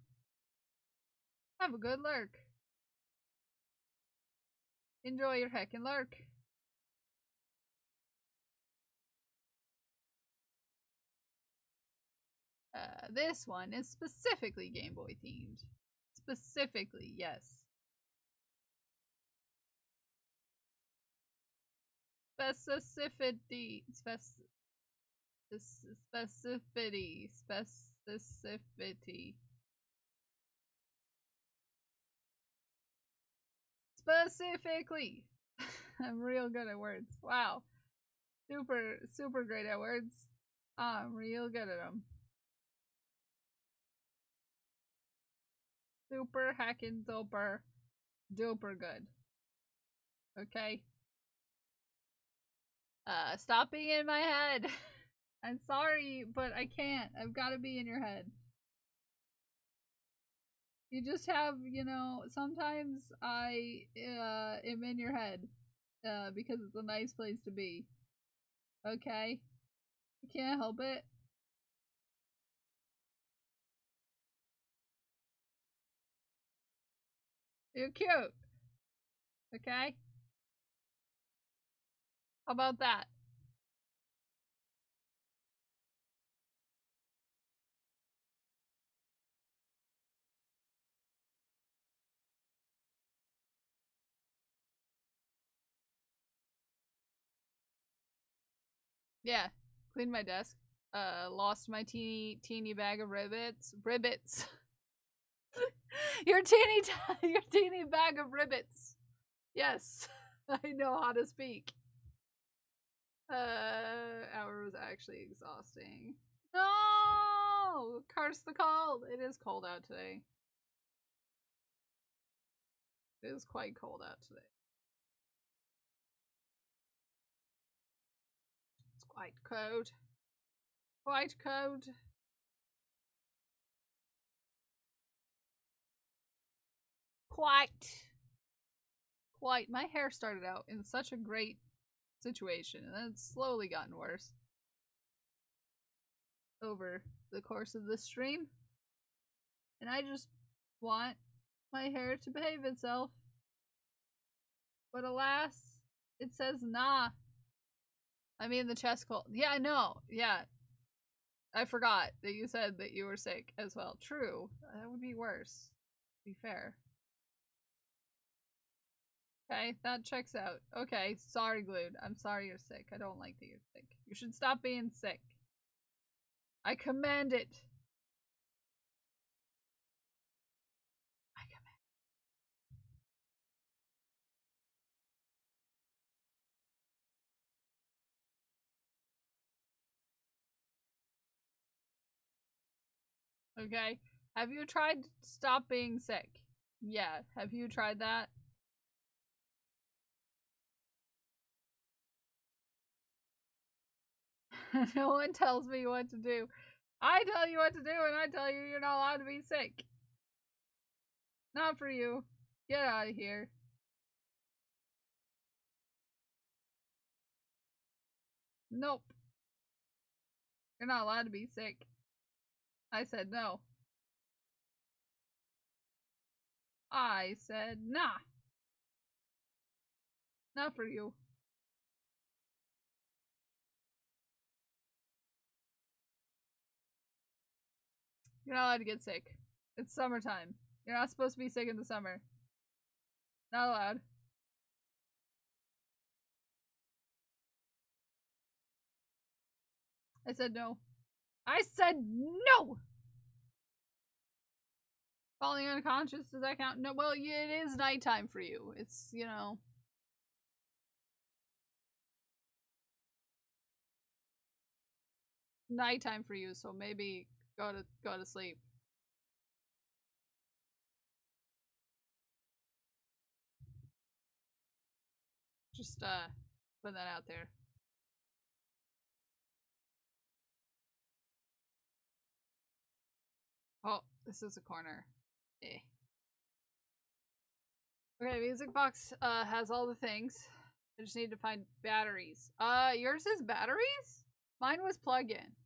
Have a good lurk. Enjoy your heckin' lurk. This one is specifically Game Boy themed. Specifically, yes. Specificity. Specifically. I'm real good at words. Wow. Super great at words. I'm real good at them. Super hackin' duper good. Okay? Stop being in my head. I'm sorry, but I can't. I've gotta be in your head. You just have, you know, sometimes I am in your head. Because it's a nice place to be. Okay? I can't help it. You're cute. Okay? How about that? Yeah. Cleaned my desk. Lost my teeny bag of ribbits. Ribbits. Your teeny bag of ribbits. Yes. I know how to speak. Hour was actually exhausting. No! Curse the cold! It is cold out today. It is quite cold out today. It's quite cold. Quite cold. Quite. My hair started out in such a great situation, and then it's slowly gotten worse over the course of this stream. And I just want my hair to behave itself. But alas, it says nah. I mean the chest cold. Yeah, I know. Yeah. I forgot that you said that you were sick as well. True. That would be worse. To be fair. Okay, that checks out. Okay, sorry, Glued. I'm sorry you're sick. I don't like that you're sick. You should stop being sick. I command it. I command. Okay. Have you tried stop being sick? Yeah. Have you tried that? No one tells me what to do. I tell you what to do, and I tell you you're not allowed to be sick. Not for you. Get out of here. Nope. You're not allowed to be sick. I said no. I said nah. Not for you. You're not allowed to get sick. It's summertime. You're not supposed to be sick in the summer. Not allowed. I said no. I said no! Falling unconscious, does that count? No, well, it is nighttime for you. It's, you know. nighttime for you, so maybe go to sleep. Just put that out there. Oh, this is a corner. Eh. Okay, music box has all the things. I just need to find batteries. Yours is batteries? Mine was plug-in.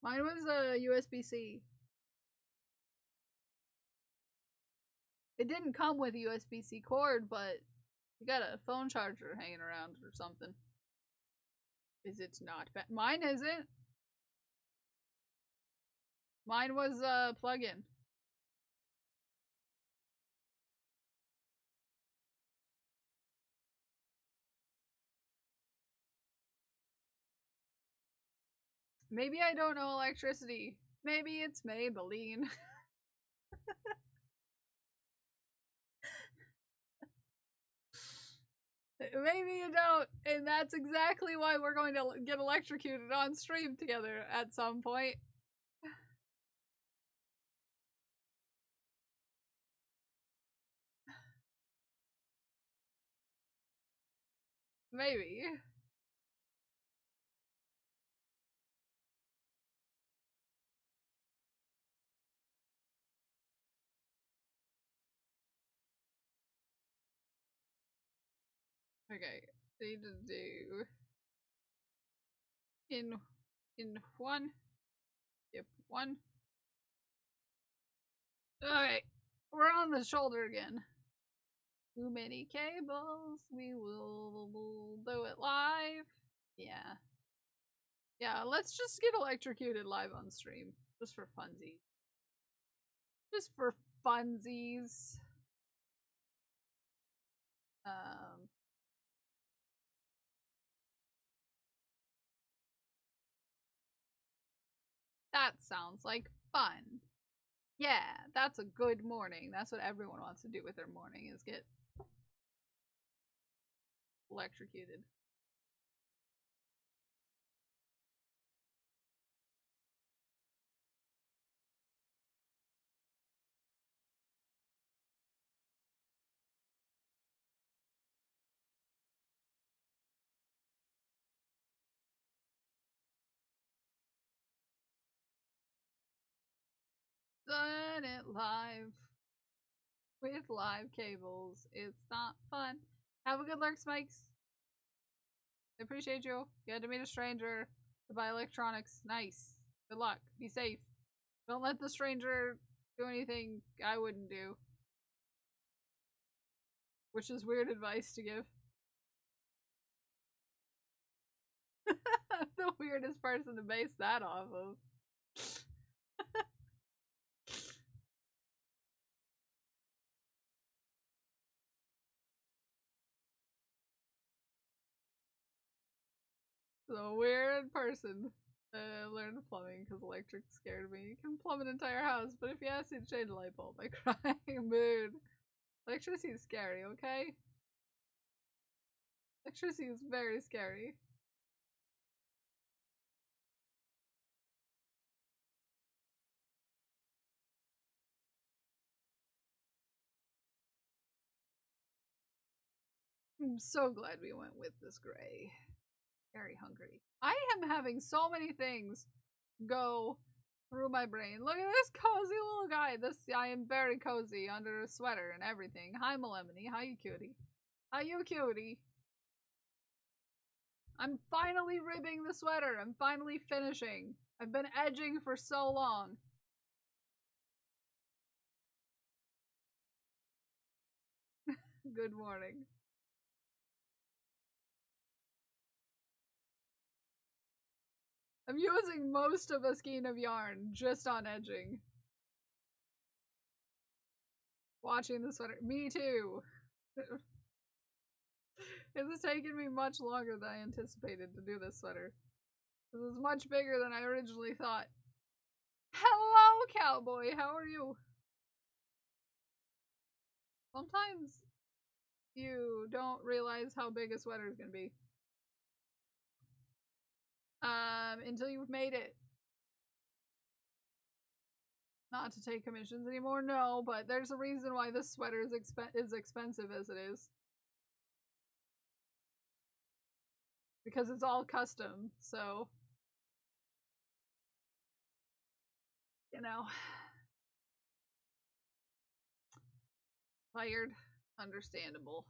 Mine was USB-C. It didn't come with a USB-C cord, but you got a phone charger hanging around or something. Is it not? Mine isn't. Mine was plug-in. Maybe I don't know electricity. Maybe it's Maybelline. Maybe you don't, and that's exactly why we're going to get electrocuted on stream together at some point. Maybe. Okay, need to do in one. Yep, one. Okay, we're on the shoulder again. Too many cables. We will do it live. Yeah. Yeah, let's just get electrocuted live on stream. Just for funsies. Just for funsies. That sounds like fun. Yeah, that's a good morning. That's what everyone wants to do with their morning, is get electrocuted. Done it live. With live cables. It's not fun. Have a good lurk, Smikes. I appreciate you. You had to meet a stranger to buy electronics. Nice. Good luck. Be safe. Don't let the stranger do anything I wouldn't do. Which is weird advice to give. The weirdest person to base that off of. The weird person learned plumbing because electric scared me. You can plumb an entire house, but if you ask me to change a light bulb, I cry. Mood. Electricity is scary, okay? Electricity is very scary. I'm so glad we went with this gray. Very hungry. I am having so many things go through my brain. Look at this cozy little guy. I am very cozy under a sweater and everything. Hi, Melemony. How you, cutie? How you, cutie? I'm finally ribbing the sweater. I'm finally finishing. I've been edging for so long. Good morning. I'm using most of a skein of yarn just on edging. Watching the sweater. Me too. It's taken me much longer than I anticipated to do this sweater. This is much bigger than I originally thought. Hello, cowboy. How are you? Sometimes you don't realize how big a sweater is gonna be. Until you've made it. Not to take commissions anymore, no, but there's a reason why this sweater is expensive as it is. Because it's all custom, so... You know. Tired. Understandable.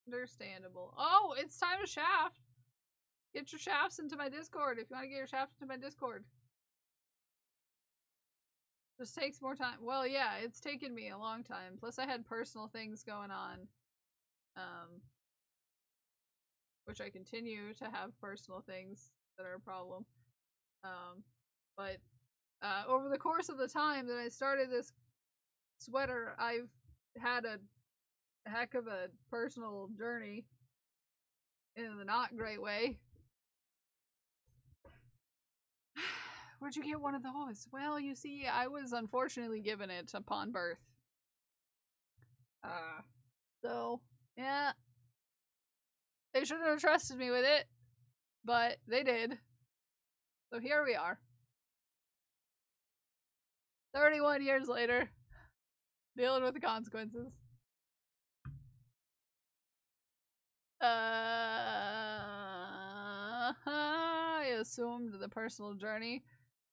Understandable. Oh, it's time to shaft! Get your shafts into my Discord if you want to get your shafts into my Discord. Just takes more time. Well, yeah, it's taken me a long time. Plus, I had personal things going on. Which I continue to have personal things that are a problem. But over the course of the time that I started this sweater, I've had a heck of a personal journey in the not great way. Where'd you get one of those? Well, you see, I was unfortunately given it upon birth. So, yeah. They shouldn't have trusted me with it, but they did. So here we are. 31 years later, dealing with the consequences. I assumed the personal journey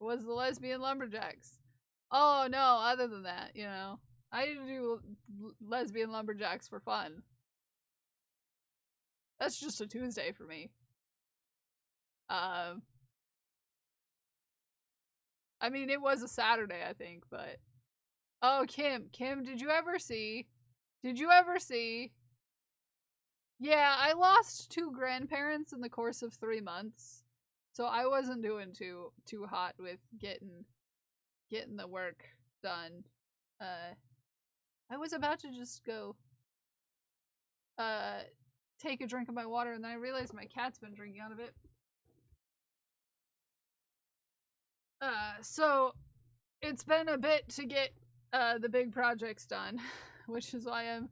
was the lesbian lumberjacks. Oh no, other than that, you know. I do lesbian lumberjacks for fun. That's just a Tuesday for me. I mean, it was a Saturday, I think, but... Oh, Kim, did you ever see... Yeah, I lost 2 grandparents in the course of 3 months. So I wasn't doing too hot with getting the work done. I was about to just go take a drink of my water, and then I realized my cat's been drinking out of it. So it's been a bit to get the big projects done, which is why I'm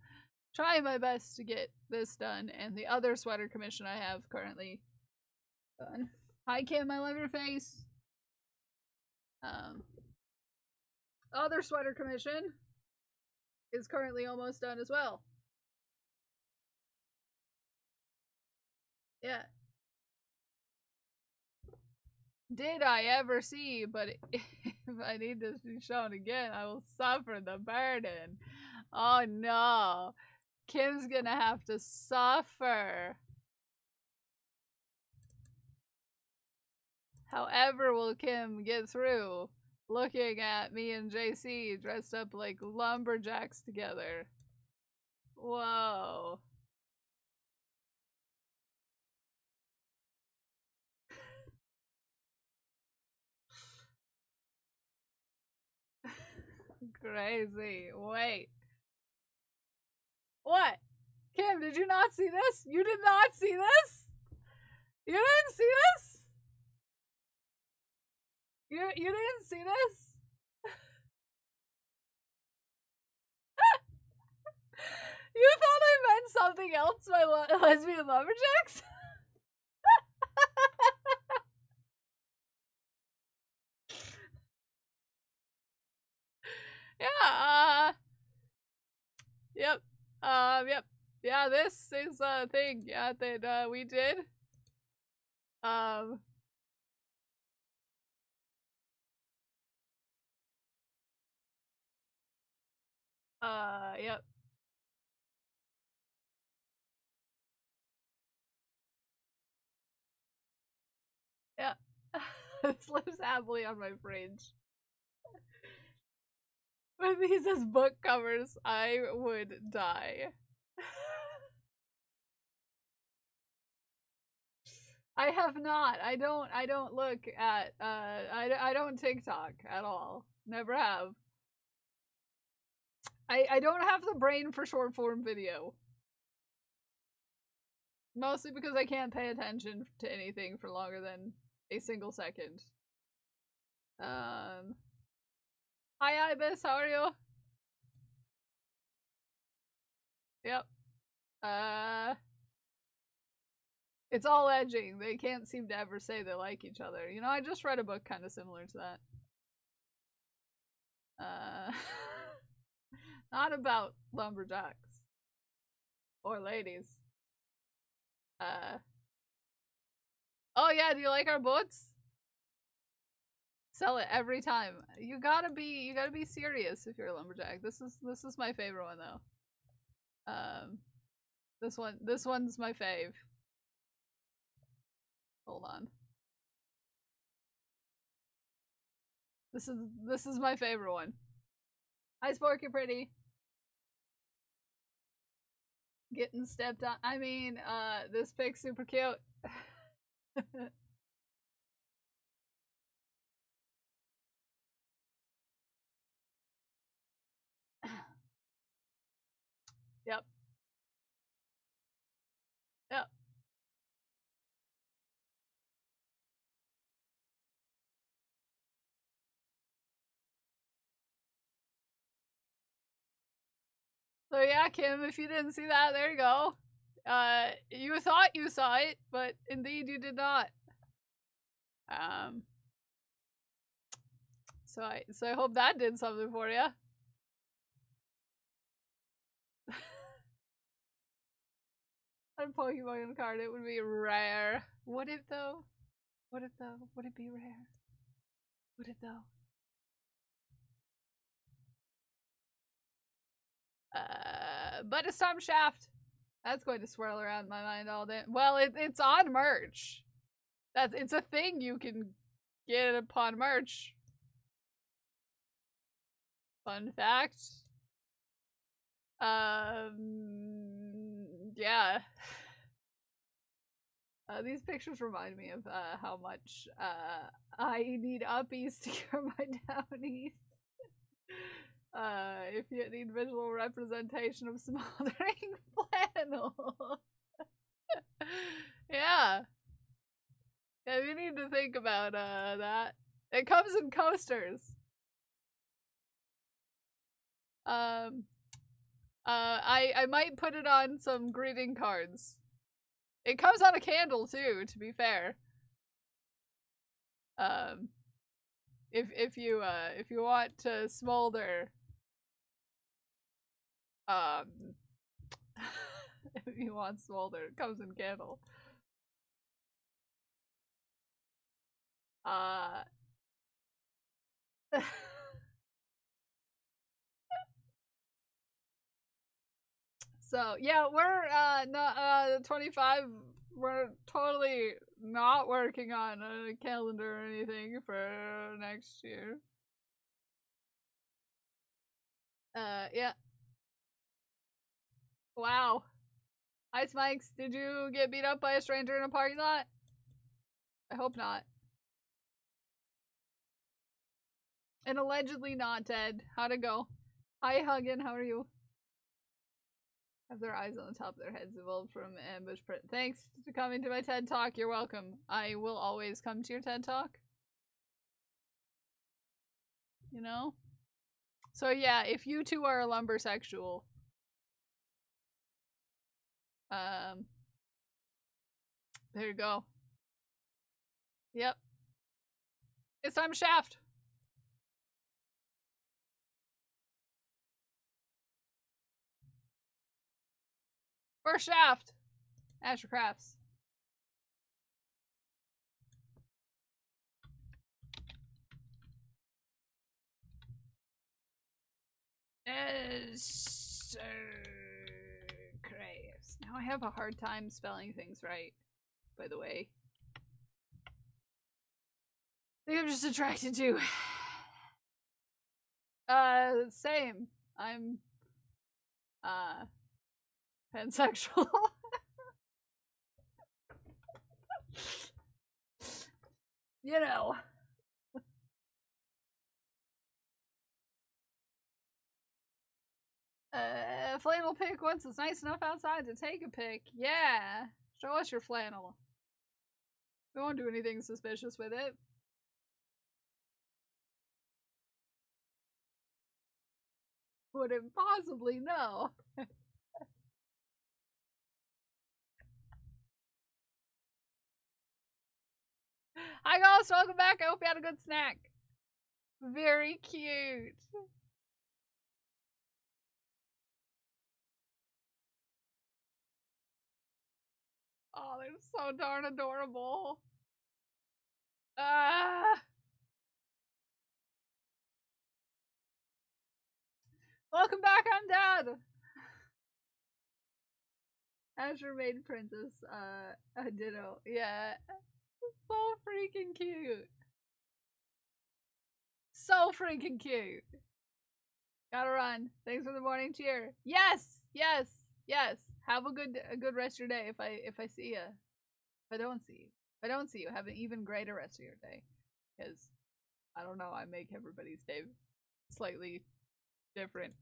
trying my best to get this done and the other sweater commission I have currently done. Hi Kim, I love your face. Other sweater commission is currently almost done as well. Yeah. Did I ever see, but if I need to be shown again, I will suffer the burden. Oh no. Kim's gonna have to suffer. However will Kim get through looking at me and JC dressed up like lumberjacks together? Whoa. Crazy. Wait. What? Kim, did you not see this? You did not see this? You didn't see this? You didn't see this? You thought I meant something else by lesbian lumberjacks? Yeah, yep, yep. Yeah, this is a thing, yeah, that, we did. Yep. Yeah. This lives happily on my fridge. With these as book covers, I would die. I have not. I don't look at, I don't TikTok at all. Never have. I don't have the brain for short form video. Mostly because I can't pay attention to anything for longer than a single second. Hi Ibis, how are you? Yep. It's all edging. They can't seem to ever say they like each other. You know, I just read a book kind of similar to that. Not about lumberjacks. Or ladies. Oh yeah, do you like our boots? Sell it every time. You gotta be serious if you're a lumberjack. This is my favorite one though. This one's my fave. Hold on. This is my favorite one. Hi Spork, you're pretty. Getting stepped on. I mean, this pic's super cute. Yep. Yep. So yeah, Kim, if you didn't see that, there you go. You thought you saw it, but indeed you did not. So I hope that did something for you. A Pokemon card, it would be rare. Would it though? Would it though? Would it be rare? Would it though? But a Storm Shaft. That's going to swirl around my mind all day. Well, it's on merch. It's a thing you can get upon merch. Fun fact. Yeah. These pictures remind me of how much I need uppies to cure my downies. If you need visual representation of smoldering flannel. Yeah. Yeah, you need to think about that. It comes in coasters. I might put it on some greeting cards. It comes on a candle too, to be fair. If you want to smolder, if you want smolder, it comes in candle. So yeah, we're not 25. We're totally not working on a calendar or anything for next year. Yeah. Wow. Ice Mikes, did you get beat up by a stranger in a parking lot? I hope not. And allegedly not dead. How'd it go? Hi Huggin, how are you? Have their eyes on the top of their heads evolved from ambush print. Thanks for coming to my TED Talk. You're welcome. I will always come to your TED Talk. You know? So yeah, if you two are a lumbersexual, there you go. Yep. It's time to shaft. First shaft. Asher Crafts. Crafts. Now I have a hard time spelling things right, by the way. I think I'm just attracted to same. I'm pansexual. You know. Flannel pick once it's nice enough outside to take a pic. Yeah. Show us your flannel. We won't do anything suspicious with it. Wouldn't possibly know. Hi guys, welcome back. I hope you had a good snack. Very cute. Oh, they're so darn adorable. Ah. Welcome back, I'm Dad. Azure Maid Princess, a ditto. Yeah. So freaking cute. So freaking cute. Gotta run. Thanks for the morning cheer. Yes, yes, yes. Have a good rest of your day. If I see you, if I don't see you, have an even greater rest of your day. Because I don't know, I make everybody's day slightly different.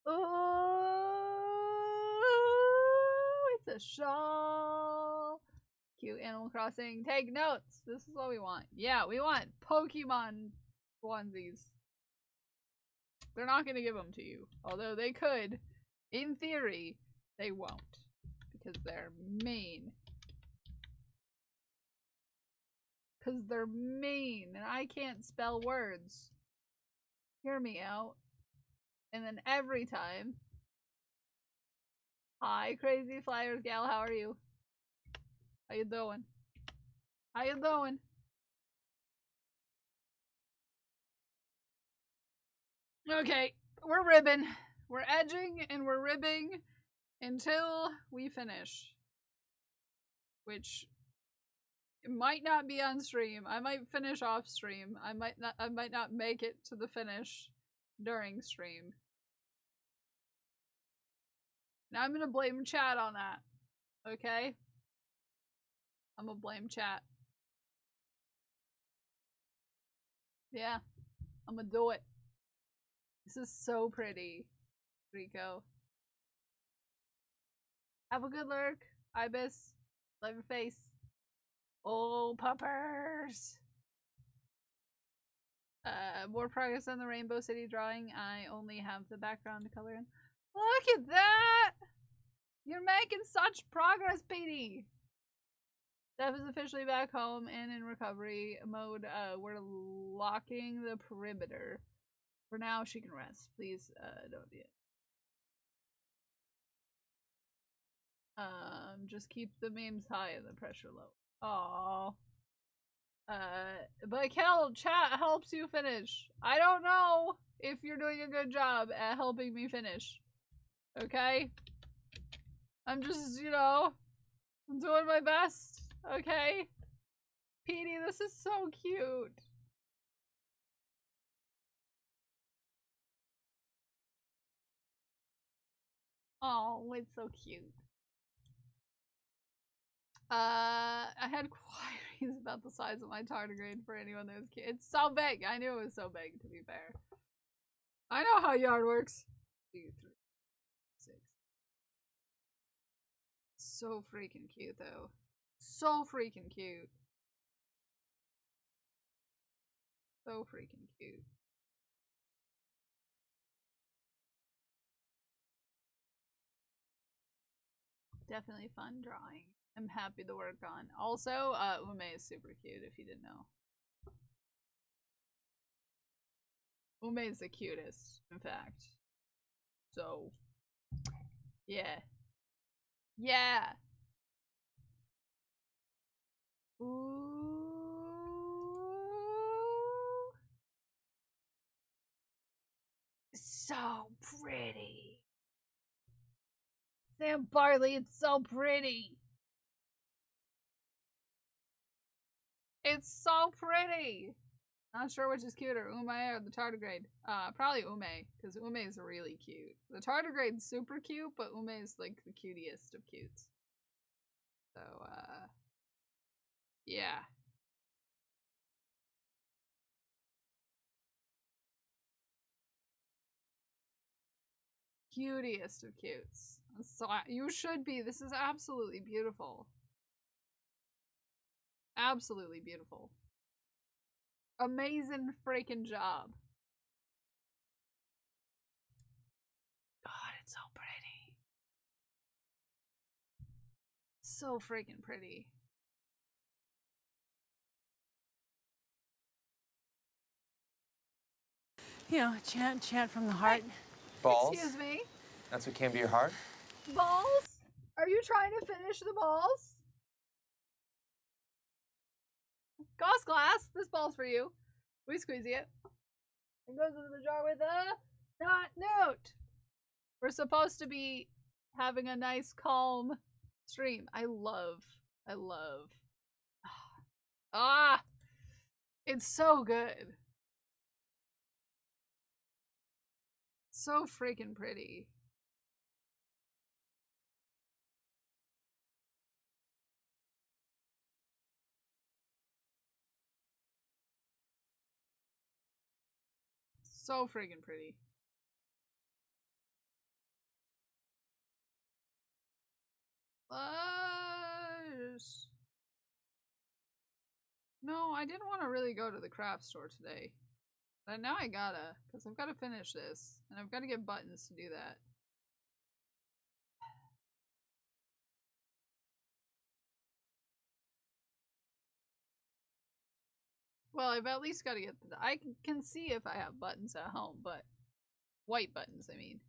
Ooh, it's a shawl. Cute Animal Crossing. Take notes. This is what we want. Yeah, we want Pokemon onesies. They're not going to give them to you. Although they could. In theory, they won't. Because they're mean. Because they're mean. And I can't spell words. Hear me out. And then every time. Hi, Crazy Flyers gal. How are you? How you doing? How you doing? Okay, we're ribbing. We're edging and we're ribbing until we finish. Which it might not be on stream. I might finish off stream. I might not make it to the finish during stream. Now I'm gonna blame chat on that. Okay? I'm gonna blame chat. Yeah. I'm gonna do it. This is so pretty, Rico. Have a good lurk, Ibis. Love your face. Oh, puppers! More progress on the Rainbow City drawing. I only have the background to color in. Look at that! You're making such progress, Petey! Steph is officially back home and in recovery mode. We're locking the perimeter. For now, she can rest. Please, don't do it. Just keep the memes high and the pressure low. Aww. But Kel, chat helps you finish. I don't know if you're doing a good job at helping me finish. Okay? I'm just, you know, I'm doing my best. Okay? Petey, this is so cute. Oh, it's so cute. I had queries about the size of my tardigrade for anyone that was cute. It's so big. I knew it was so big, to be fair. I know how yard works. 2, 3, 6. So freaking cute, though. So freaking cute. So freaking cute. Definitely fun drawing. I'm happy to work on. Also, Ume is super cute if you didn't know. Ume is the cutest, in fact. So, yeah. Yeah! Ooh. So pretty. Sam Barley, it's so pretty. It's so pretty. Not sure which is cuter, Ume or the tardigrade. Probably Ume, because Ume is really cute. The tardigrade's super cute, but Ume is like the cutest of cutes. So, yeah. Cutest of cutes. So you should be. This is absolutely beautiful. Absolutely beautiful. Amazing freaking job. God, it's so pretty. So freaking pretty. You know, chant from the heart. Balls. Excuse me. That's what came to your heart? Balls? Are you trying to finish the balls? Goss glass, this ball's for you. We squeeze it. It goes into the jar with a not note. We're supposed to be having a nice calm stream. I love. Ah! It's so good. So freaking pretty. So freaking pretty. No, I didn't want to really go to the craft store today. But now I gotta, because I've got to finish this. And I've got to get buttons to do that. Well, I've at least got to get I can see if I have buttons at home, but white buttons, I mean,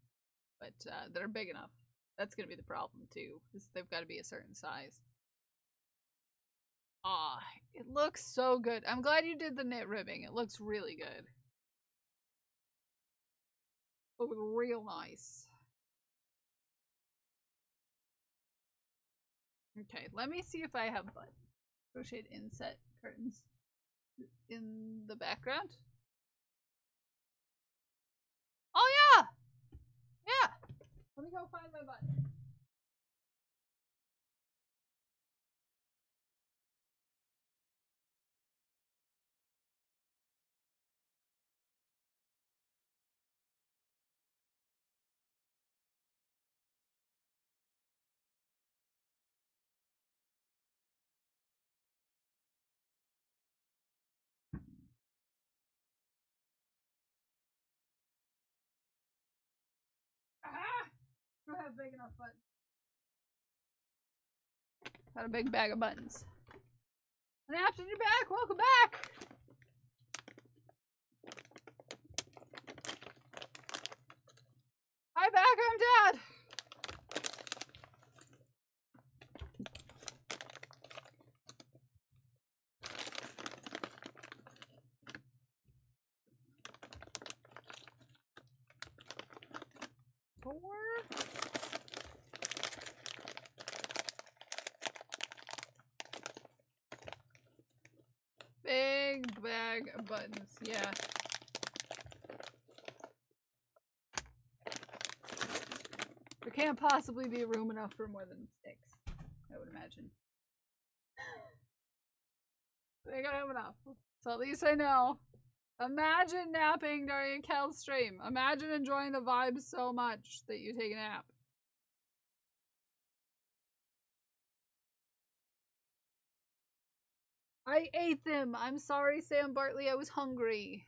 but that are big enough. That's gonna be the problem too, is they've got to be a certain size. Ah, it looks so good. I'm glad you did the knit ribbing. It looks really good. Looks real nice. Okay, let me see if I have buttons. Crocheted inset curtains in the background. Oh yeah! Yeah! Let me go find my button. I don't have big enough buttons. Got a big bag of buttons. And after you're back, welcome back! Hi back, I'm Dad! Big bag of buttons, yeah. There can't possibly be room enough for more than 6, I would imagine. They gotta have enough. So at least I know. Imagine napping during a Kel stream. Imagine enjoying the vibes so much that you take a nap. I ate them. I'm sorry, Sam Bartley. I was hungry.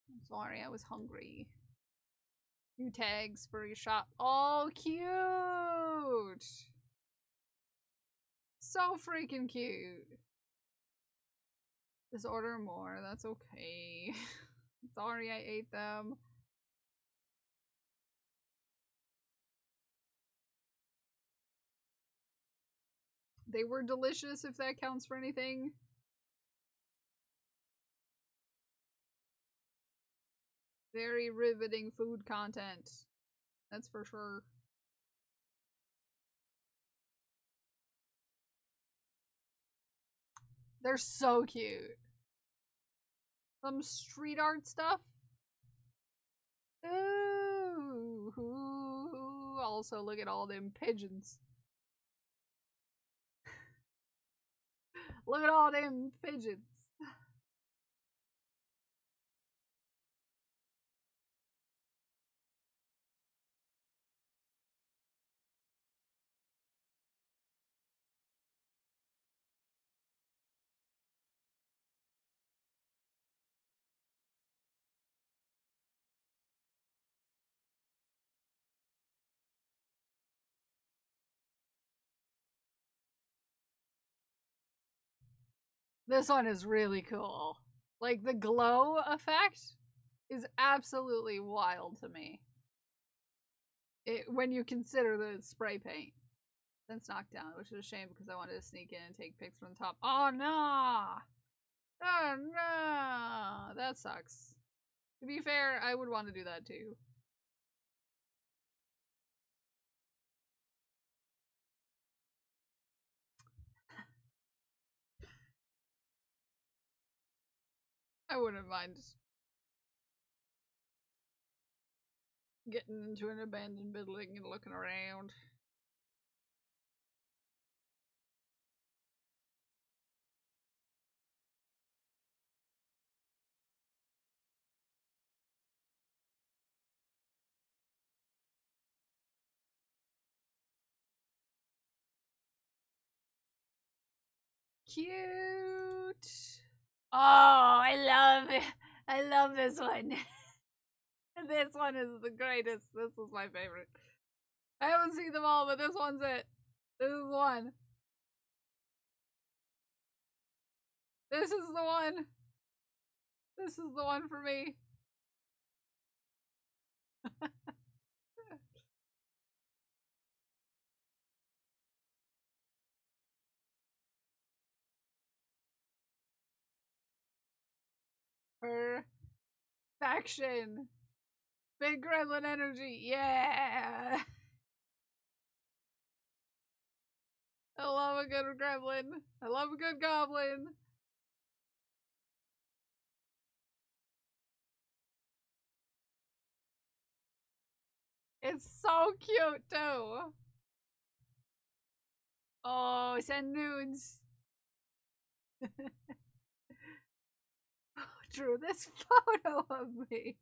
I'm sorry, I was hungry. New tags for your shop. Oh, cute! So freaking cute. Just order more. That's okay. Sorry, I ate them. They were delicious, if that counts for anything. Very riveting food content. That's for sure. They're so cute. Some street art stuff. Ooh. Also, look at all them pigeons. Look at all them pigeons. This one is really cool. Like, the glow effect is absolutely wild to me. When you consider the spray paint. Then it's knocked down, which is a shame because I wanted to sneak in and take pics from the top. Oh, no! Oh, no! That sucks. To be fair, I would want to do that too. I wouldn't mind getting into an abandoned building and looking around. Cute. Oh, I love it. I love this one. This one is the greatest. This is my favorite. I haven't seen them all, but this one's it. This is one. This is the one. This is the one for me. Perfection. Big gremlin energy. Yeah. I love a good gremlin. I love a good goblin. It's so cute too. Oh, send nudes. Drew this photo of me.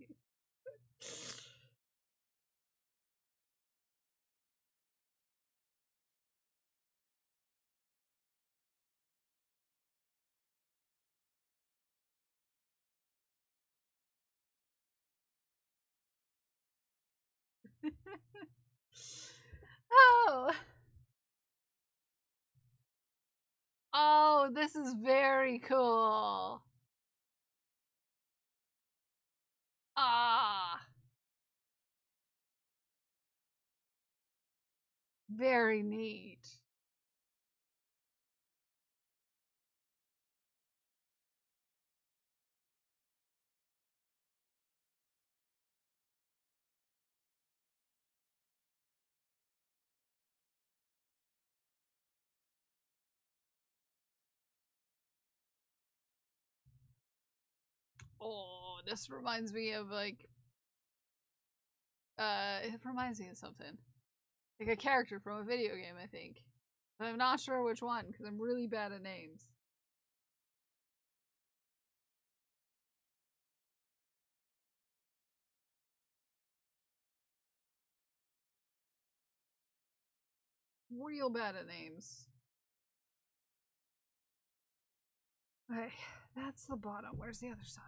Oh. Oh, this is very cool. Ah. Very neat. Oh, this reminds me of like it reminds me of something. Like a character from a video game, I think. But I'm not sure which one, because I'm really bad at names. Real bad at names. Okay, that's the bottom. Where's the other side?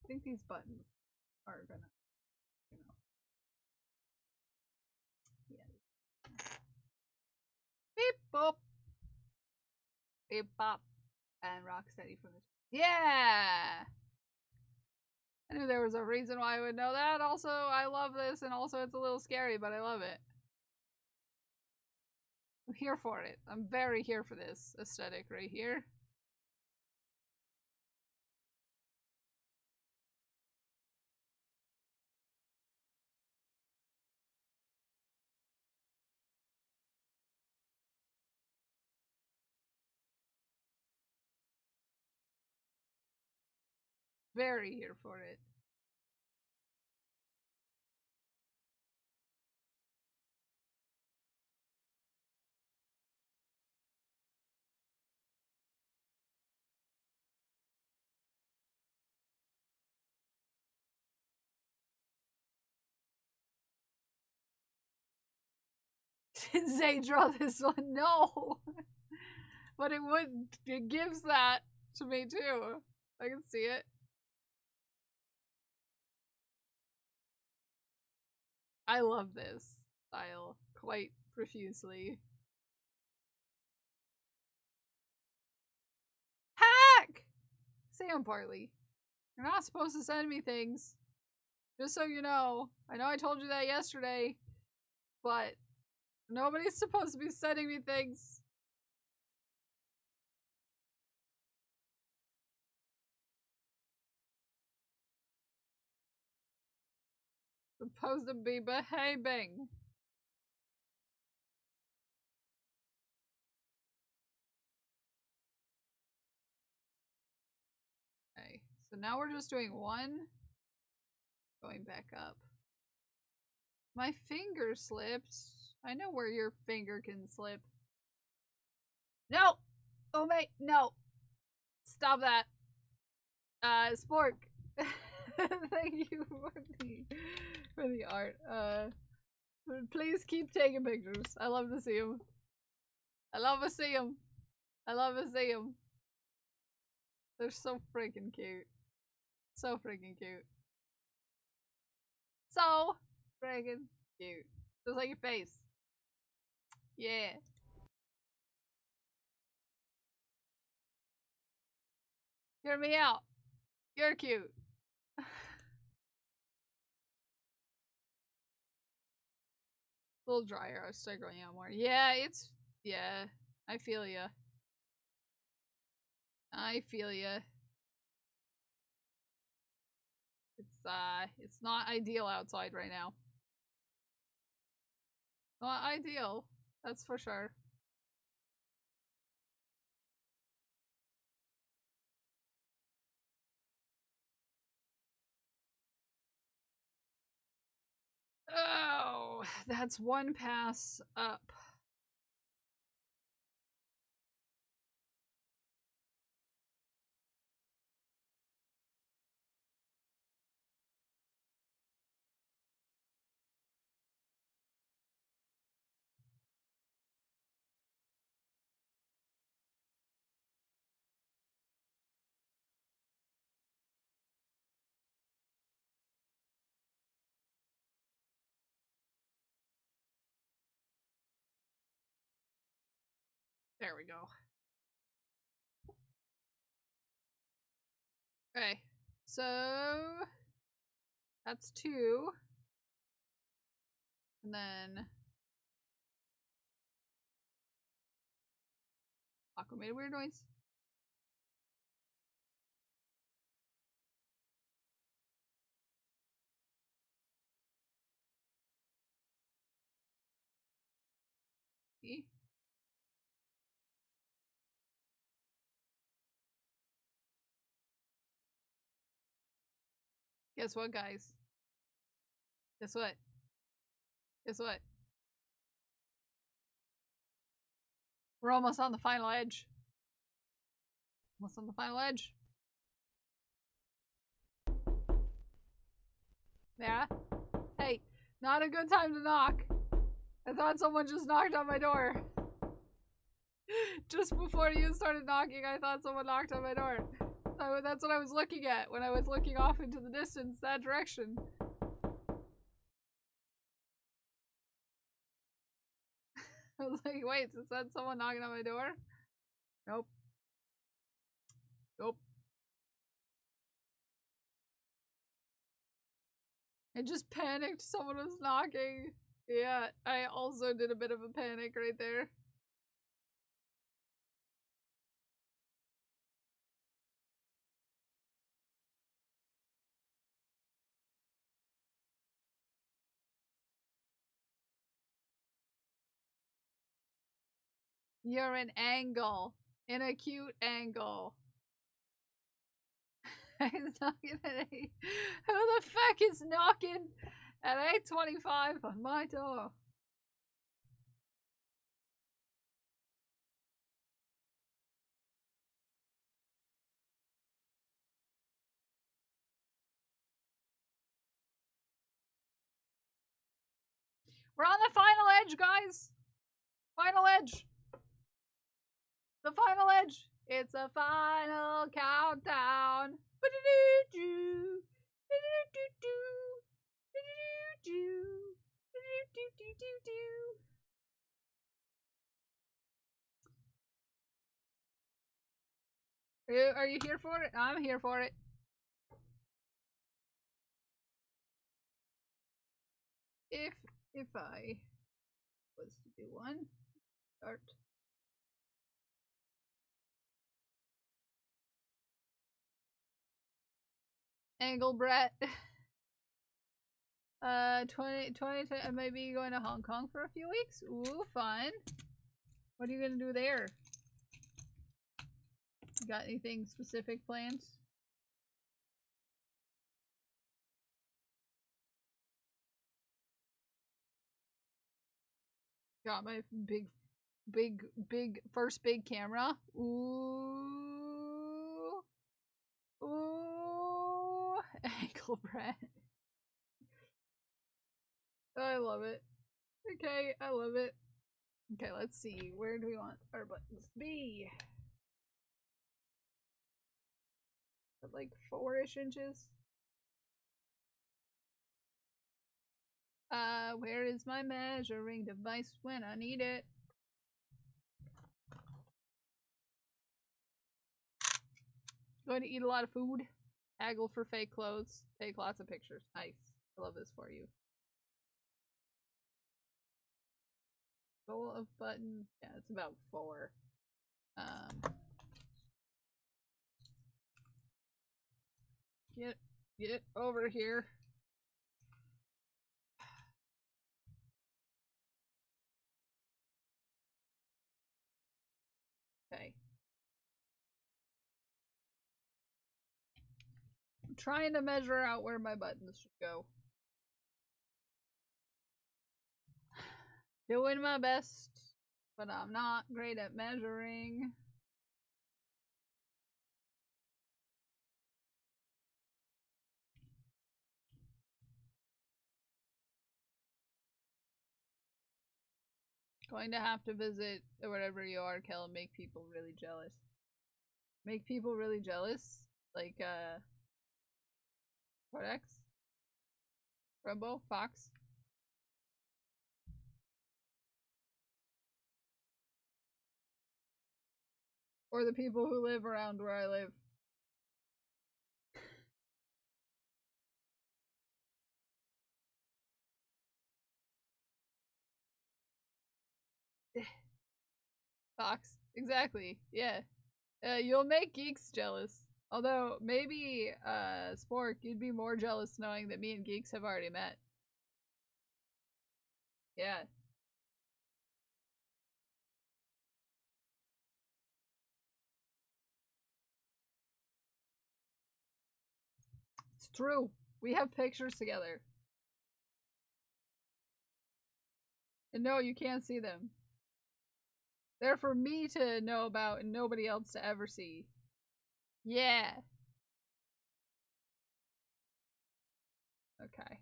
I think these buttons are gonna, you know. Yeah. Beep boop. Beep bop. And Rocksteady from the. Yeah! I knew there was a reason why I would know that. Also, I love this, and also it's a little scary, but I love it. I'm here for it. I'm very here for this aesthetic right here. Very here for it. Did Zay draw this one? No! But it would. It gives that to me too. I can see it. I love this style quite profusely. Hack! Sam Partly. You're not supposed to send me things. Just so you know. I know I told you that yesterday, but nobody's supposed to be sending me things. Supposed to be behaving. Okay, so now we're just doing one. Going back up. My finger slipped. I know where your finger can slip. No! Oh mate, no! Stop that. Spork. Thank you for the art. Please keep taking pictures. I love to see them. I love to see them. I love to see them. They're so freaking cute. So freaking cute. So freaking cute. Just like your face. Yeah. Hear me out. You're cute. A little drier. I was start going out more. Yeah, it's... Yeah. I feel ya. I feel ya. It's not ideal outside right now. Not ideal. That's for sure. Oh, that's one pass up. There we go. Okay, so that's 2. And then Aqua made a weird noise. See? Guess what, guys? Guess what? Guess what? We're almost on the final edge. Almost on the final edge. Yeah? Hey, not a good time to knock. I thought someone just knocked on my door. Just before you started knocking, I thought someone knocked on my door. So that's what I was looking at when I was looking off into the distance, that direction. I was like, wait, is that someone knocking on my door? Nope. Nope. I just panicked. Someone was knocking. Yeah, I also did a bit of a panic right there. You're an angle. An acute angle. He's knocking at 8. Who the fuck is knocking at 8:25 on my door? We're on the final edge, guys. Final edge. The final edge. It's a final countdown. Are you here for it? I'm here for it. If I was to do one, start. Engelbert. 20, I might be going to Hong Kong for a few weeks. Ooh, fun. What are you gonna do there? Got anything specific planned? Got my big first big camera. Ooh. Ooh. Engelbert. I love it. Okay, I love it. Okay, let's see. Where do we want our buttons to be? Like 4-ish inches. Where is my measuring device when I need it? Going to eat a lot of food. Haggle for fake clothes. Take lots of pictures. Nice. I love this for you. Goal of button. Yeah, it's about 4. Get over here. Okay. I'm trying to measure out where my buttons should go. Doing my best, but I'm not great at measuring. Going to have to visit wherever you are, Kel, and make people really jealous. Make people really jealous? Like, Codex? Rumbo? Fox? Or the people who live around where I live. Fox. Exactly. Yeah. You'll make geeks jealous. Although, maybe, Spork, you'd be more jealous knowing that me and geeks have already met. Yeah. It's true. We have pictures together. And no, you can't see them. They're for me to know about and nobody else to ever see. Yeah. Okay.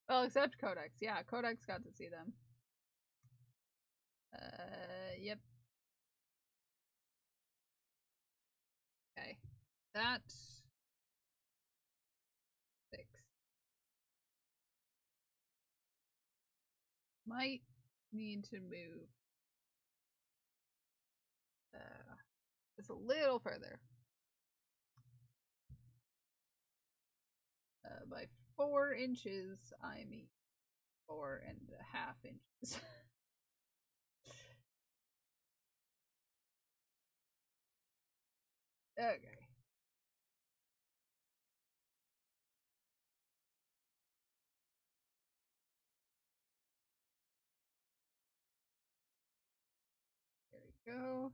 Well, except Codex. Yeah, Codex got to see them. Yep. Okay. That's 6. Might need to move just a little further. By 4 inches, I mean 4.5 inches. Okay. There we go.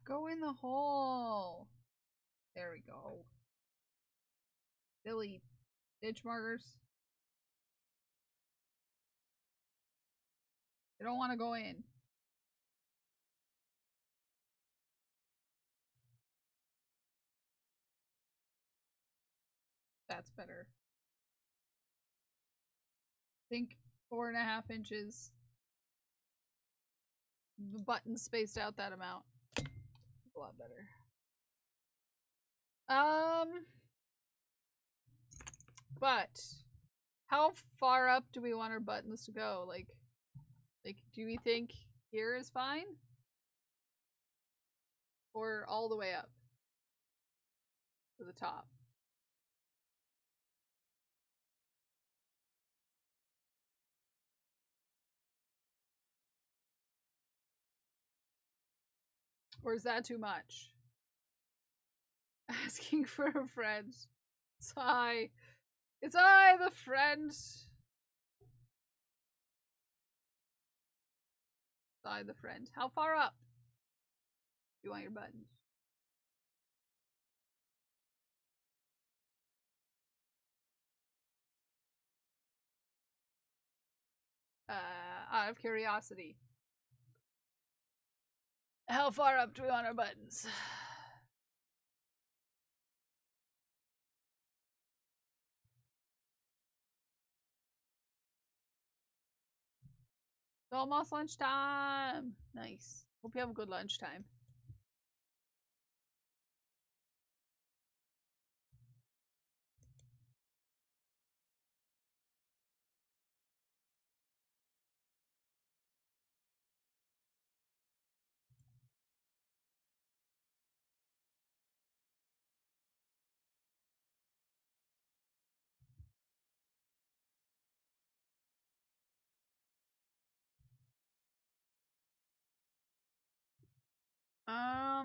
Go in the hole. There we go. Silly ditch markers. They don't want to go in. That's better. I think 4.5 inches. The button spaced out that amount. A lot better. But how far up do we want our buttons to go? Like do we think here is fine? Or all the way up to the top? Or is that too much? Asking for a friend. It's I. It's I, the friend. It's I, the friend. How far up do you want your buttons? Out of curiosity. How far up do we want our buttons? It's almost lunchtime. Nice. Hope you have a good lunchtime.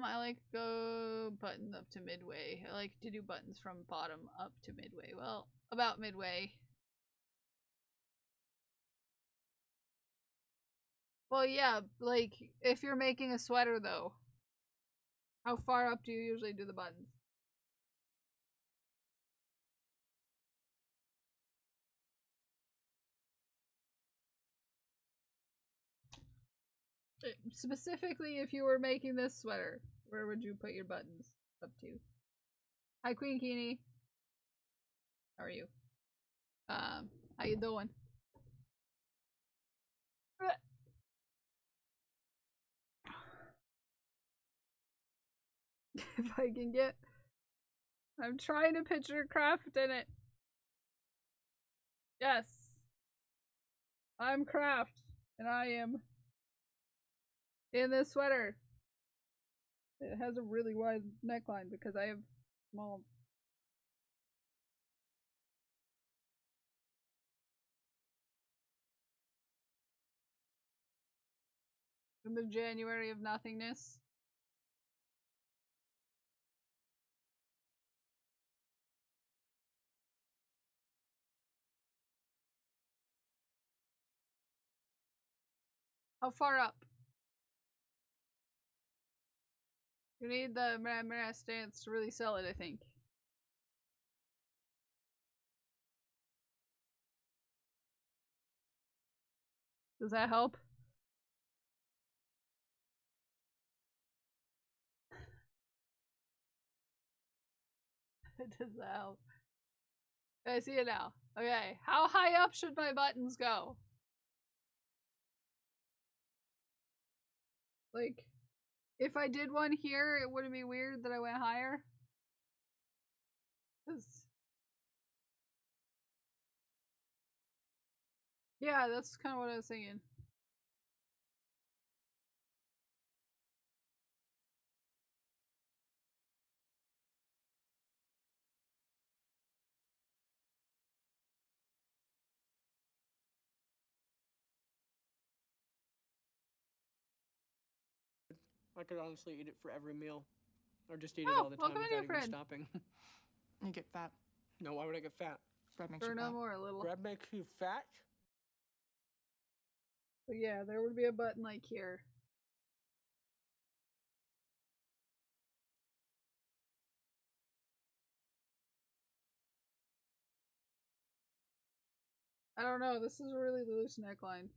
I like go button up to midway. I like to do buttons from bottom up to midway. Well, about midway. Well, yeah, like, if you're making a sweater, though, how far up do you usually do the buttons? Specifically, if you were making this sweater, where would you put your buttons up to? Hi, Queen Keenie. How are you? How you doing? If I can get... I'm trying to picture Craft in it. Yes. I'm Craft, and I am in this sweater. It has a really wide neckline because I have small. In the January of nothingness. How far up? You need the Mara stance to really sell it, I think. Does that help? Does that help? I see it now. Okay, how high up should my buttons go? Like, if I did one here, it wouldn't be weird that I went higher. 'Cause... yeah, that's kind of what I was thinking. I could honestly eat it for every meal. Or just eat it all the time without even stopping. You get fat. No, why would I get fat? Bread makes you fat. More a little. Bread makes you fat? But yeah, there would be a button like here. I don't know, this is a really loose neckline.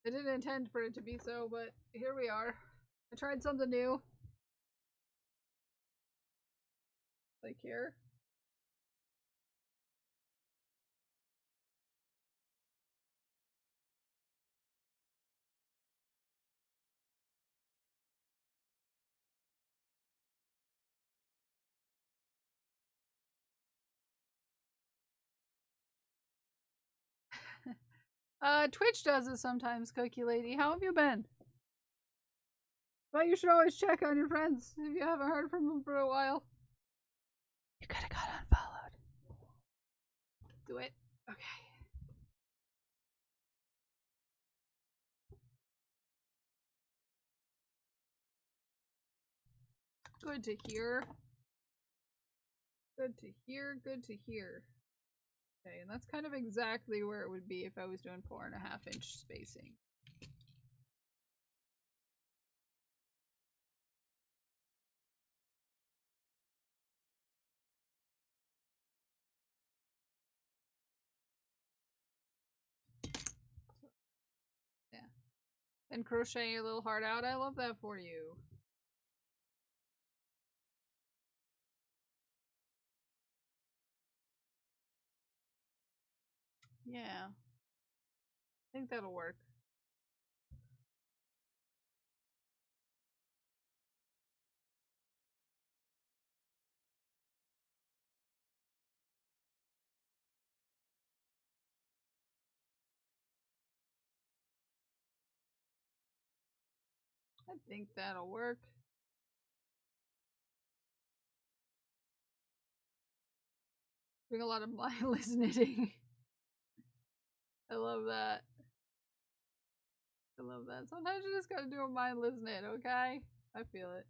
I didn't intend for it to be so, but here we are. I tried something new. Like here. Twitch does it sometimes, Cookie Lady. How have you been? Well, you should always check on your friends if you haven't heard from them for a while. You could have got unfollowed. Do it. Okay. Good to hear. Good to hear, good to hear. Okay, and that's kind of exactly where it would be if I was doing 4.5-inch spacing. Yeah. And crochet your little heart out. I love that for you. Yeah. I think that'll work. I think that'll work. Doing a lot of mindless knitting. I love that. I love that. Sometimes you just gotta do a mindless knit, okay? I feel it.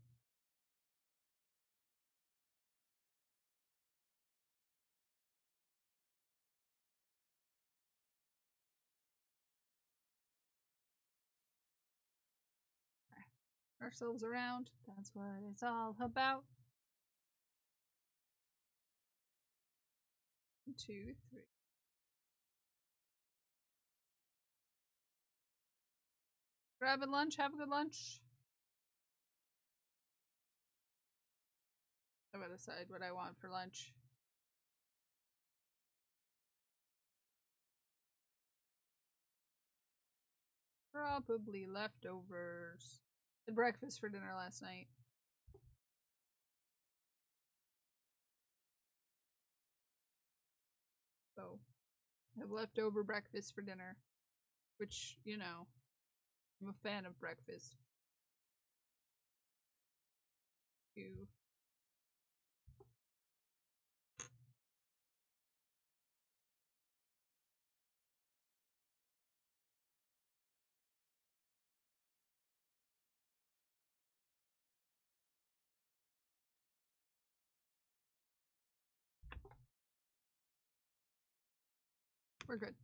Ourselves around. That's what it's all about. 1, 2, 3. Grabbing lunch. Have a good lunch. I'm gonna decide what I want for lunch. Probably leftovers. Had breakfast for dinner last night. So, I have leftover breakfast for dinner. Which, you know, I'm a fan of breakfast. You. We're good.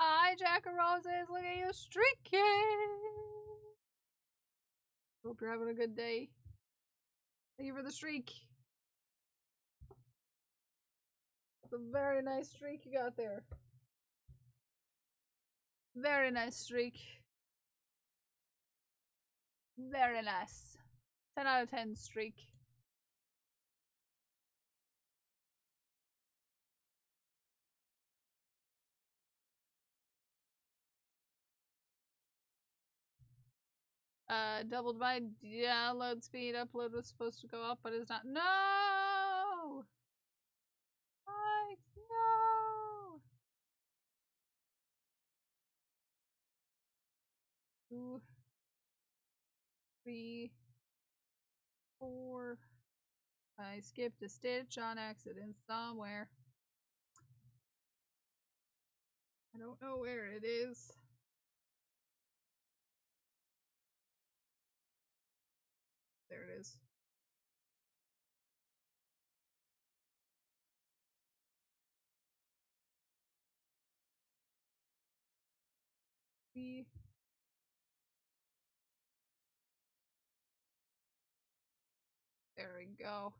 Hi, Jack of Roses. Look at you streaking. Hope you're having a good day. Thank you for the streak. It's a very nice streak you got there. Very nice streak. Very nice. 10 out of 10 streak. Doubled my download speed. Upload was supposed to go up, but it's not. No! Mike, no! 2, 3, 4. I skipped a stitch on accident somewhere. I don't know where it is. There it is. There we go.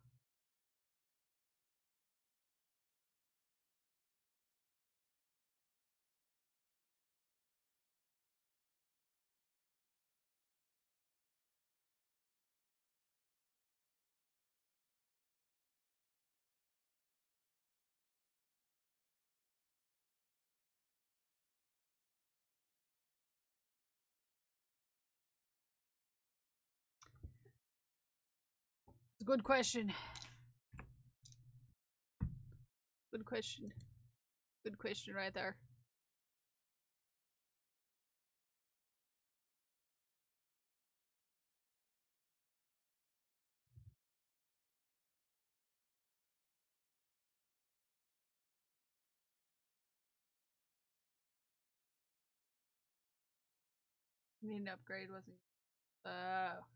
a good question. Good question. Good question right there. Need an upgrade, wasn't?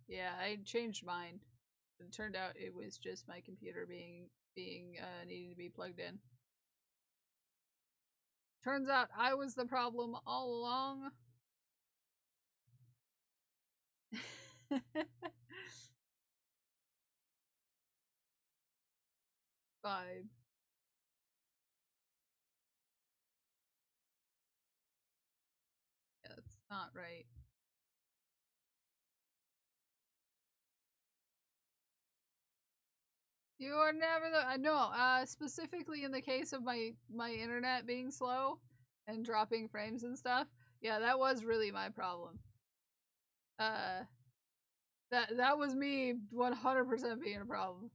Yeah, I changed mine. It turned out it was just my computer being needing to be plugged in. Turns out I was the problem all along. Vibe. Yeah, that's not right. You are never the no, specifically in the case of my internet being slow and dropping frames and stuff. Yeah, that was really my problem. That was me 100% being a problem.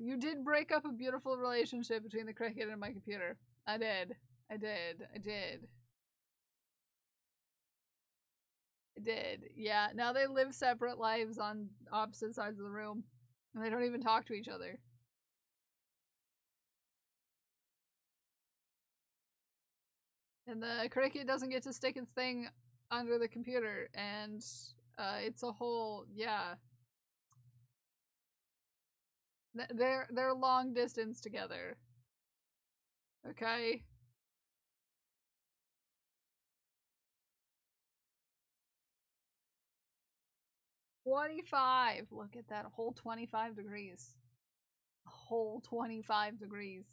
You did break up a beautiful relationship between the Cricket and my computer. I did. Yeah, now they live separate lives on opposite sides of the room. And they don't even talk to each other. And the Cricket doesn't get to stick its thing under the computer, and it's a whole, yeah. They're long distance together. Okay? $25. Look at that. A whole 25 degrees. A whole 25 degrees.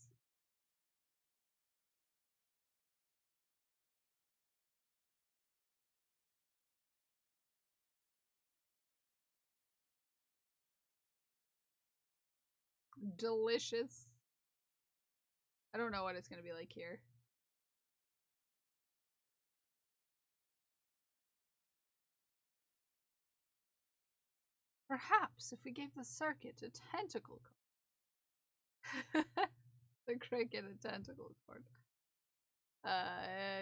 Delicious. I don't know what it's gonna be like here. Perhaps if we gave the circuit a tentacle cord. The Cricket a tentacle cord.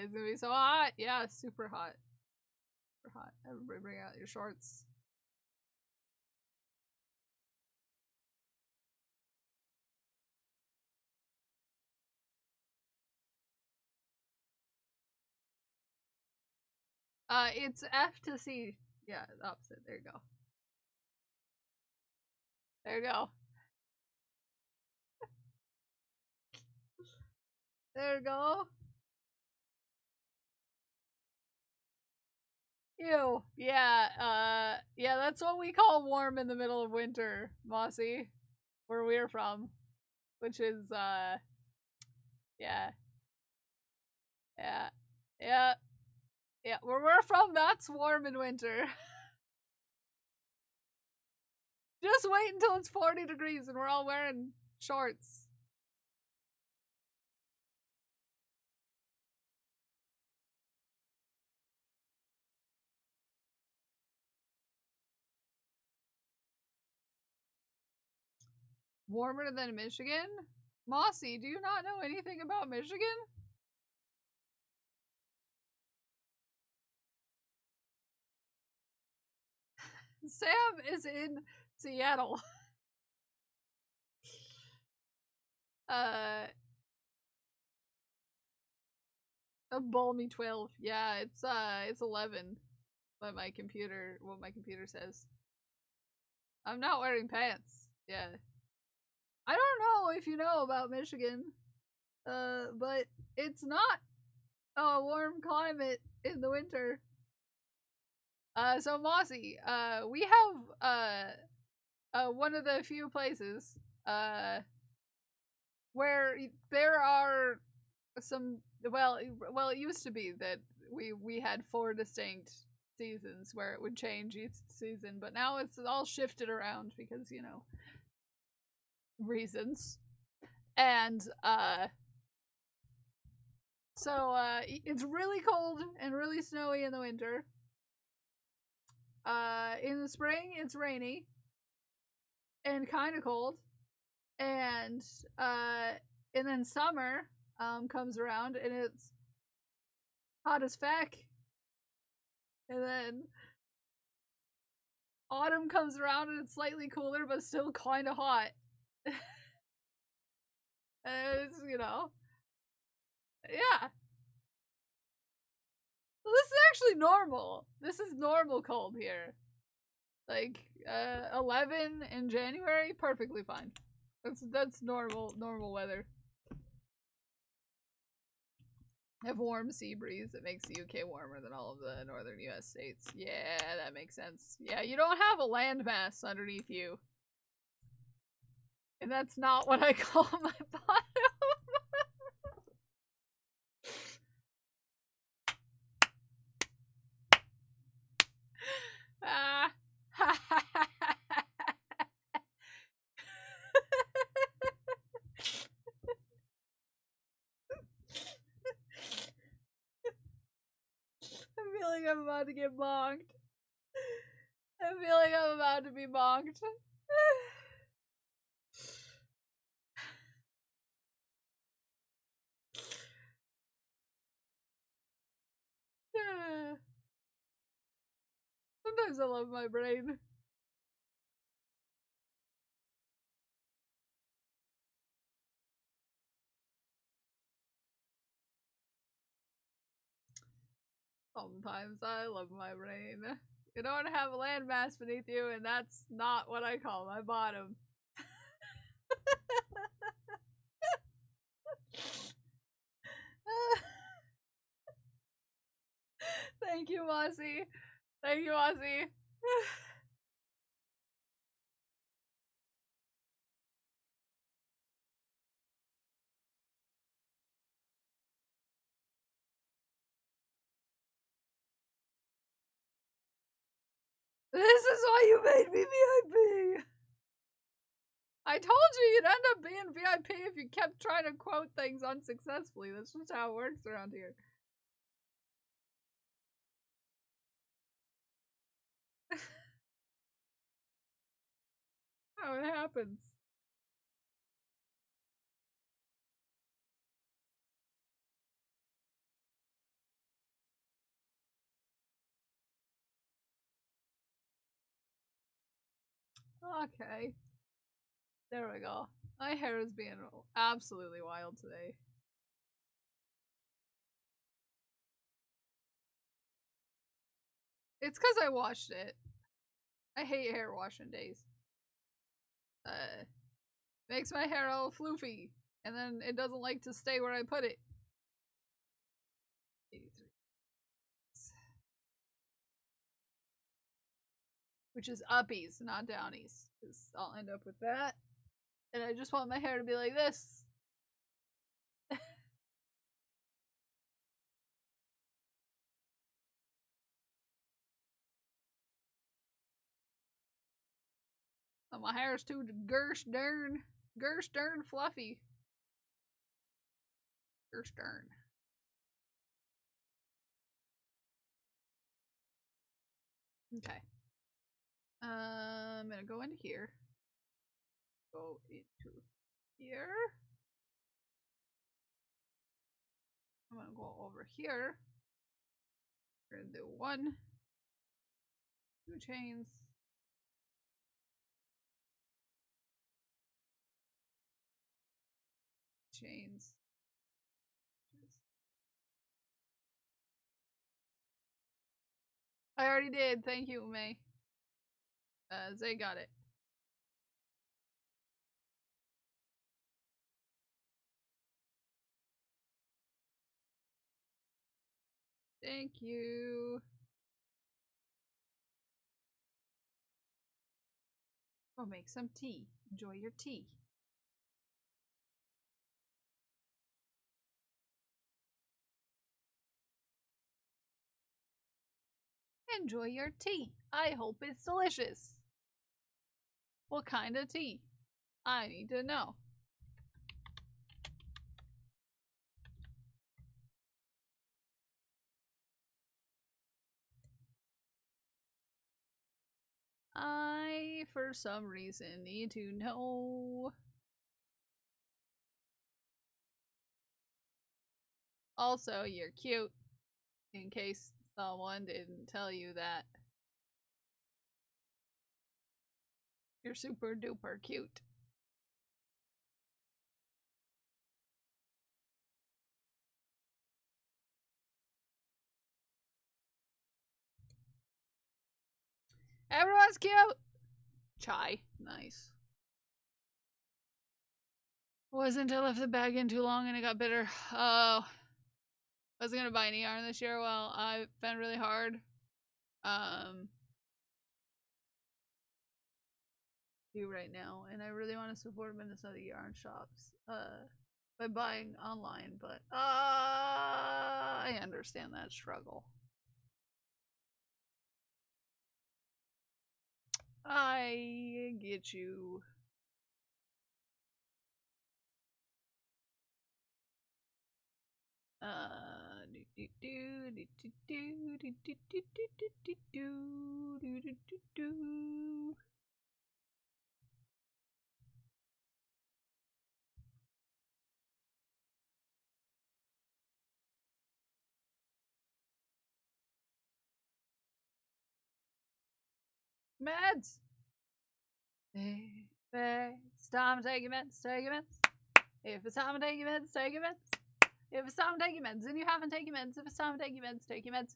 It's gonna be so hot. Yeah, super hot. Super hot. Everybody bring out your shorts. It's F to C. Yeah, opposite. There you go. There you go. There you go. Ew. Yeah, yeah, that's what we call warm in the middle of winter, Mossy. Where we're from. Which is, yeah. Yeah. Yeah. Yeah, where we're from, that's warm in winter. Just wait until it's 40 degrees and we're all wearing shorts. Warmer than Michigan? Mossy, do you not know anything about Michigan? Sam is in Seattle. A balmy 12. Yeah, it's 11. What my computer says. I'm not wearing pants. Yeah. I don't know if you know about Michigan. But it's not a warm climate in the winter. So Mossy, we have one of the few places where there are some, well it used to be that we had 4 distinct seasons where it would change each season, but now it's all shifted around because, you know, reasons. And so it's really cold and really snowy in the winter. In the spring, it's rainy. and kind of cold. And then summer comes around and it's hot as feck. And then autumn comes around and it's slightly cooler but still kind of hot. And it's, you know, yeah. Well, this is actually normal. This is normal cold here. Like 11 in January, perfectly fine. That's normal weather. Have warm sea breeze that makes the UK warmer than all of the northern US states. Yeah, that makes sense. Yeah, you don't have a landmass underneath you. And that's not what I call my bottom. Ah. I feel like I'm about to get bonked. I feel like I'm about to be bonked. Sometimes I love my brain. Sometimes I love my brain. You don't have a landmass beneath you, and that's not what I call my bottom. Thank you, Mossy. Thank you, Mossy. This is why you made me VIP! I told you you'd end up being VIP if you kept trying to quote things unsuccessfully. That's just how it works around here. How it happens. Okay. There we go. My hair is being absolutely wild today. It's because I washed it. I hate hair washing days. Makes my hair all floofy, and then it doesn't like to stay where I put it. 83. Which is uppies, not downies, because I'll end up with that. And I just want my hair to be like this. Oh, my hair is too gersh darn fluffy. Gersh darn. Okay. I'm gonna go into here. Go into here. I'm gonna go over here. We're gonna do 1, 2 chains. Chains. I already did. Thank you, May. Zay got it. Thank you. Oh, make some tea. Enjoy your tea. Enjoy your tea. I hope it's delicious. What kind of tea? I need to know. I I, for some reason, need to know. Also, you're cute. In case someone didn't tell you that. You're super duper cute. Everyone's cute! Chai. Nice. Wasn't I left the bag in too long and it got bitter. Oh. I was gonna buy any yarn this year. Well, I've been really hard. Do right now, and I really want to support Minnesota yarn shops by buying online, but I understand that struggle. I get you. Meds! It's time to take your meds, take your meds. If it's time to take your meds, take your meds. If it's time to take your meds and you haven't taken your meds, if it's time to take your meds, take your meds.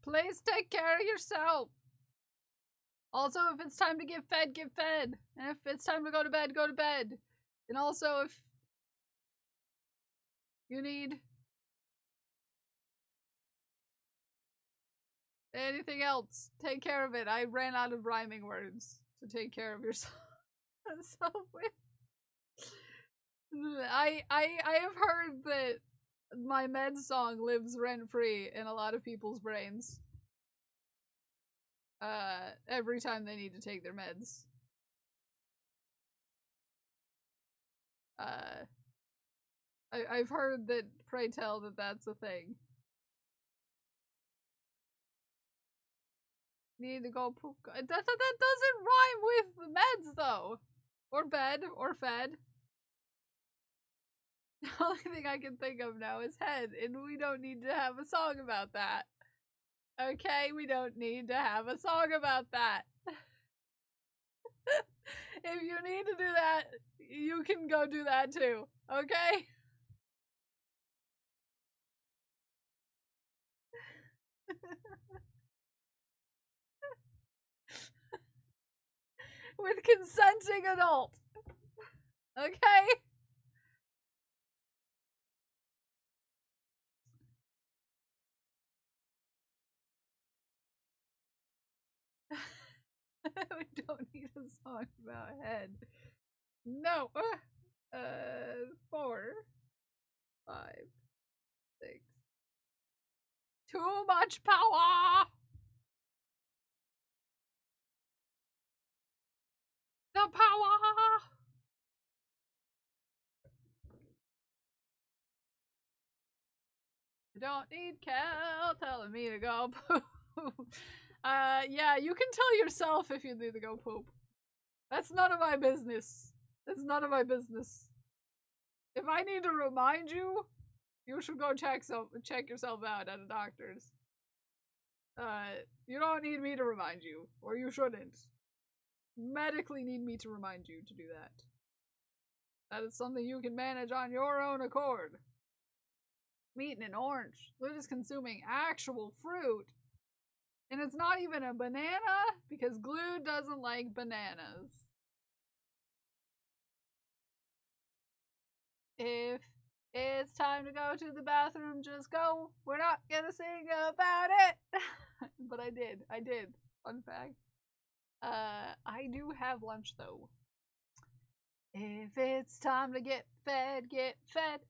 Please take care of yourself. Also, if it's time to get fed, get fed. And if it's time to go to bed, go to bed. And also, if you need anything else, take care of it. I ran out of rhyming words to take care of yourself with. I have heard that my med song lives rent-free in a lot of people's brains. Every time they need to take their meds. I've heard that, pray tell, that that's a thing. Need to go poop. That doesn't rhyme with meds, though. Or bed, or fed. The only thing I can think of now is head, and we don't need to have a song about that. Okay, we don't need to have a song about that. If you need to do that, you can go do that too, okay? With consenting adult. Okay? We don't need a song about head. No. 4, 5, 6. Too much power. The power. I don't need Cal telling me to go poop. Yeah, you can tell yourself if you need to go poop. That's none of my business. That's none of my business. If I need to remind you, you should go check yourself out at a doctor's. You don't need me to remind you, or you shouldn't. Medically need me to remind you to do that. That is something you can manage on your own accord. I'm eating an orange. We're just consuming actual fruit. And it's not even a banana, because Glue doesn't like bananas. If it's time to go to the bathroom, just go. We're not gonna sing about it. But I did. Fun fact. I do have lunch, though. If it's time to get fed, get fed.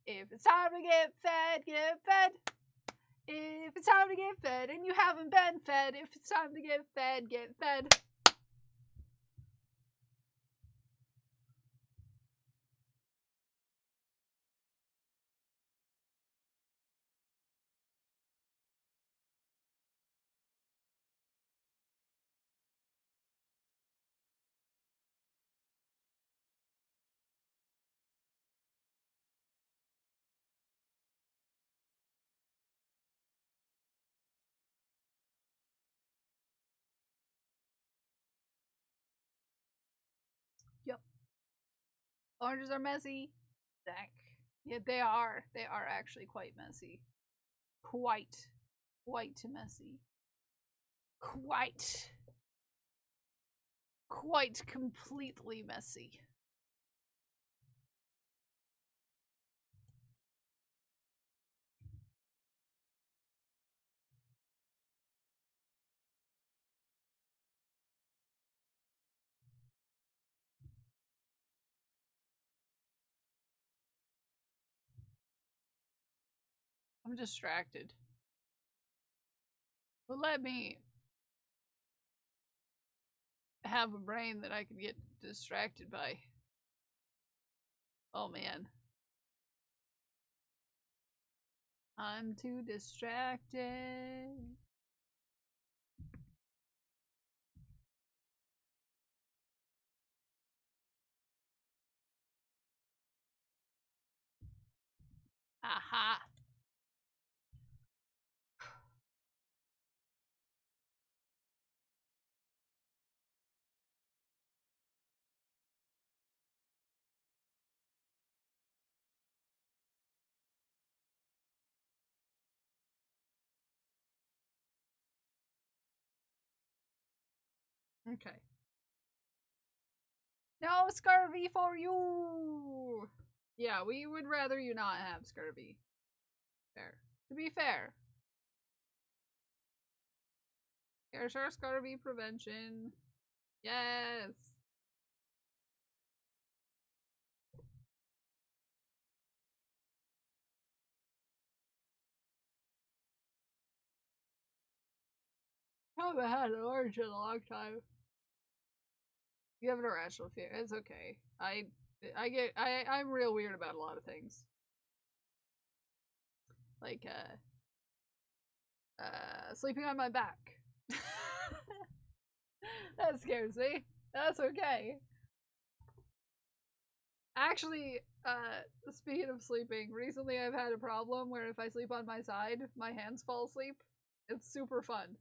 If it's time to get fed, get fed. If it's time to get fed and you haven't been fed, if it's time to get fed, get fed. Oranges are messy. Zach. Yeah, they are. They are actually quite messy. Quite messy. Quite completely messy. I'm distracted. But let me have a brain that I can get distracted by. Oh man. I'm too distracted. Aha. Okay. No scurvy for you! Yeah, we would rather you not have scurvy. Fair. To be fair. Here's our scurvy prevention. Yes! I haven't had an orange in a long time. You have an irrational fear. It's okay. I'm real weird about a lot of things. Like, sleeping on my back. That scares me. That's okay. Actually, speaking of sleeping, recently I've had a problem where if I sleep on my side, my hands fall asleep. It's super fun.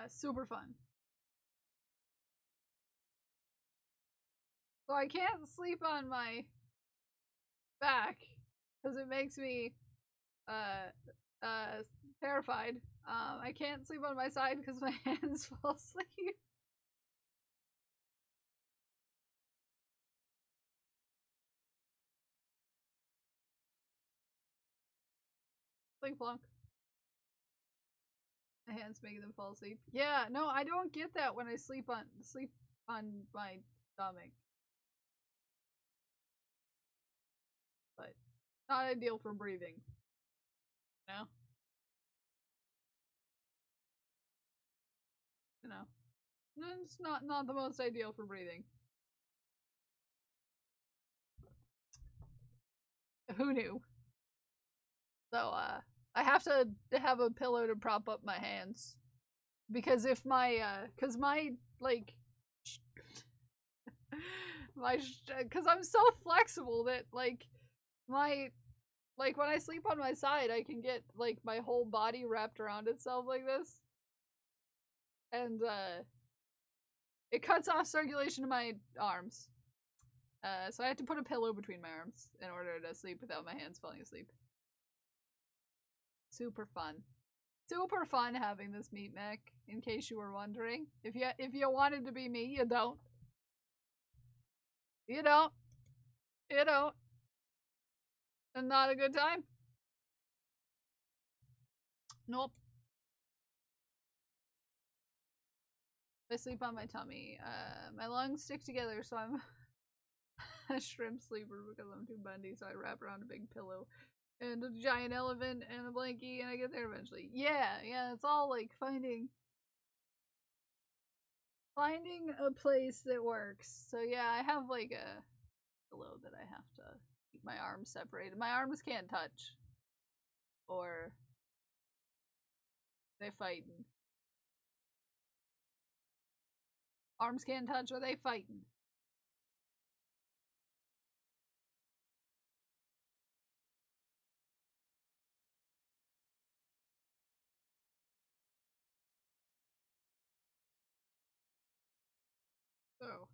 Super fun. So I can't sleep on my back because it makes me terrified. I can't sleep on my side because my hands fall asleep. Blink plonk. My hands making them fall asleep. Yeah, no, I don't get that when I sleep on my stomach. But not ideal for breathing. No? You know. It's not the most ideal for breathing. Who knew? So, I have to have a pillow to prop up my hands. Because if my, like, because I'm so flexible that, like, when I sleep on my side, I can get, like, my whole body wrapped around itself like this. And, it cuts off circulation to my arms. So I have to put a pillow between my arms in order to sleep without my hands falling asleep. Super fun. Super fun having this meat mech, in case you were wondering. If you wanted to be me, you don't. You don't. You don't. And not a good time. Nope. I sleep on my tummy. My lungs stick together, so I'm a shrimp sleeper because I'm too bendy, so I wrap around a big pillow and a giant elephant and a blankie, and I get there eventually. Yeah, it's all like finding a place that works. So yeah, I have like a pillow that I have to keep my arms separated. My arms can't touch, or they fighting. Arms can't touch, or they fighting. So.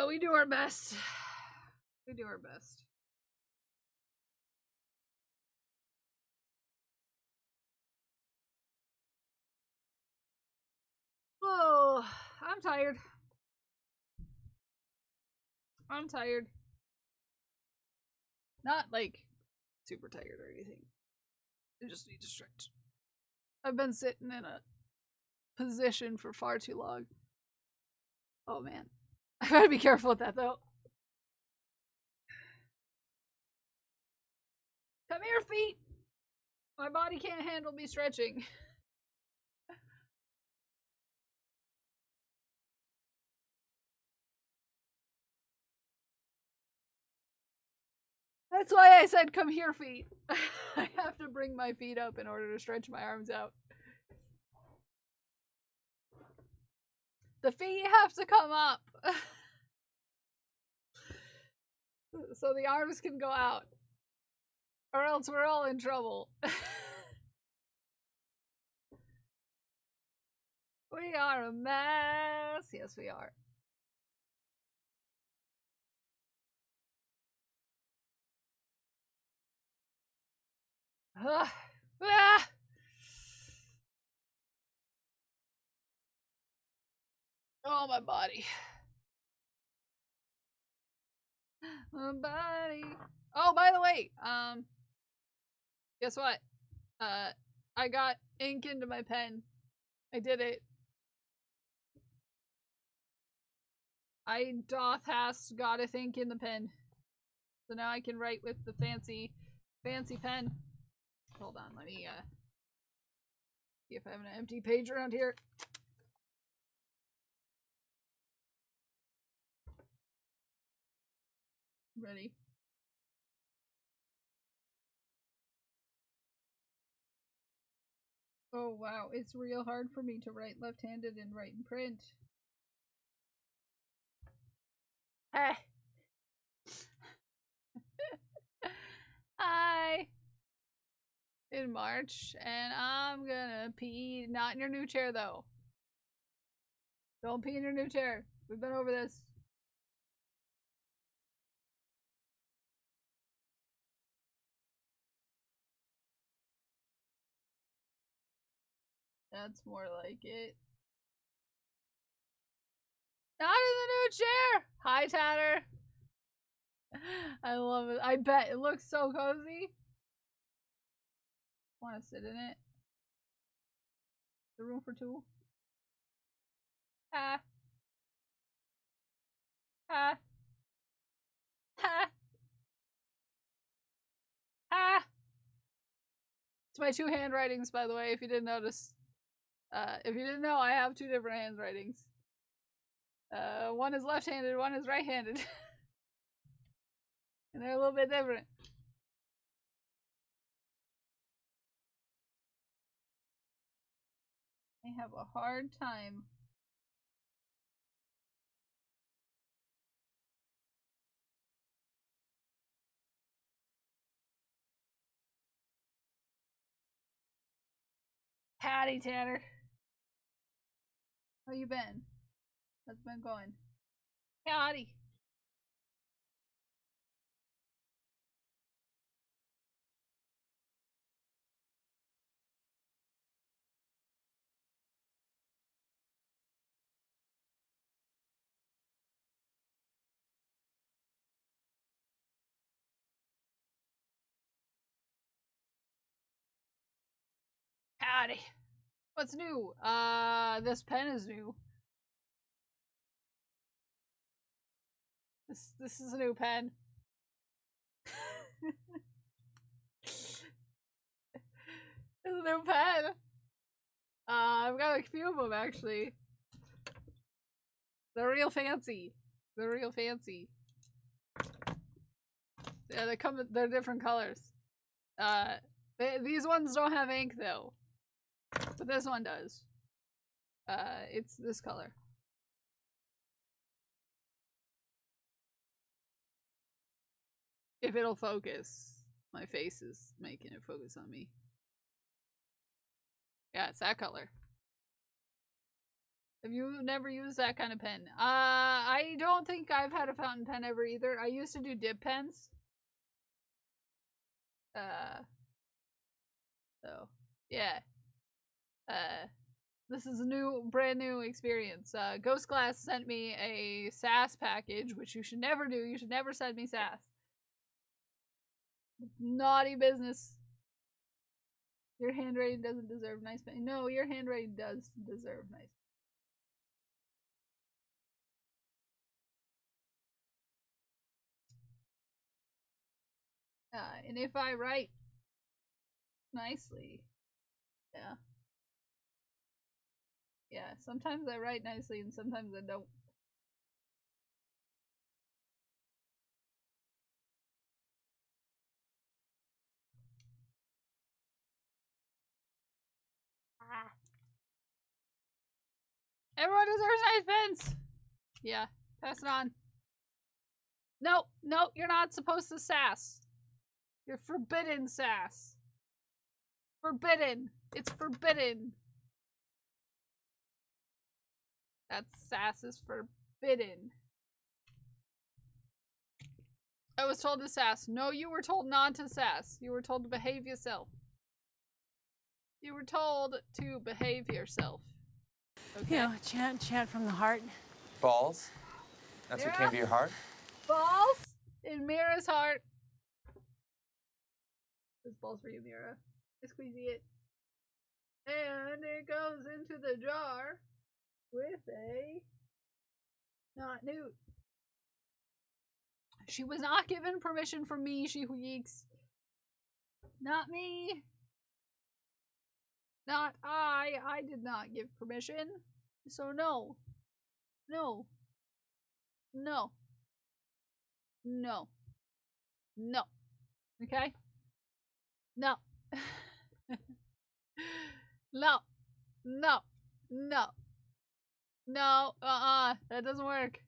We do our best. We do our best. Oh, I'm tired. I'm tired. Not like super tired or anything. I just need to stretch. I've been sitting in a position for far too long. Oh man. I gotta be careful with that though. Come here, feet! My body can't handle me stretching. That's why I said come here, feet. I have to bring my feet up in order to stretch my arms out. The feet have to come up. So the arms can go out. Or else we're all in trouble. We are a mess. Yes, we are. Oh, my body. My body. Oh, by the way, guess what? I got ink into my pen. I did it. I hast gotteth ink in the pen. So now I can write with the fancy pen. Hold on, let me, see if I have an empty page around here. Ready. Oh wow, it's real hard for me to write left-handed and write in print. Hey! Hi! In March, and I'm gonna pee. Not in your new chair, though. Don't pee in your new chair. We've been over this. That's more like it. Not in the new chair! Hi, Tanner! I love it. I bet it looks so cozy. Want to sit in it? The room for two? Ha. Ha. Ha. Ha. It's my two handwritings, by the way, if you didn't notice. If you didn't know, I have two different handwritings. One is left-handed, one is right-handed. And they're a little bit different. I have a hard time. Howdy, Tanner. How you been? How's it been going? Howdy. Howdy. What's new? This pen is new. This is a new pen. It's a new pen. I've got a few of them actually. They're real fancy. They're real fancy. Yeah, they're different colors. These ones don't have ink though. But this one does. It's this color. If it'll focus. My face is making it focus on me. Yeah, it's that color. Have you never used that kind of pen? I don't think I've had a fountain pen ever either. I used to do dip pens. So, yeah. This is a brand new experience. Ghost Glass sent me a SAS package, which you should never do. You should never send me SAS. Naughty business. Your handwriting doesn't deserve nice pen. No, your handwriting does deserve nice. And if I write nicely, yeah. Yeah, sometimes I write nicely and sometimes I don't. Everyone deserves nice pens! Yeah, pass it on. No, no, you're not supposed to sass. You're forbidden sass. Forbidden. It's forbidden. That sass is forbidden. I was told to sass. No, you were told not to sass. You were told to behave yourself. You were told to behave yourself. Okay. You know, chant from the heart. Balls. That's what came to your heart? Balls in Mira's heart. This ball's for you, Mira. I squeezy it. And it goes into the jar with a not newt. She was not given permission from me, she weeks. Not me. Not I. I did not give permission. So no. No. No. No. No. Okay? No. No. No. No. No. That doesn't work.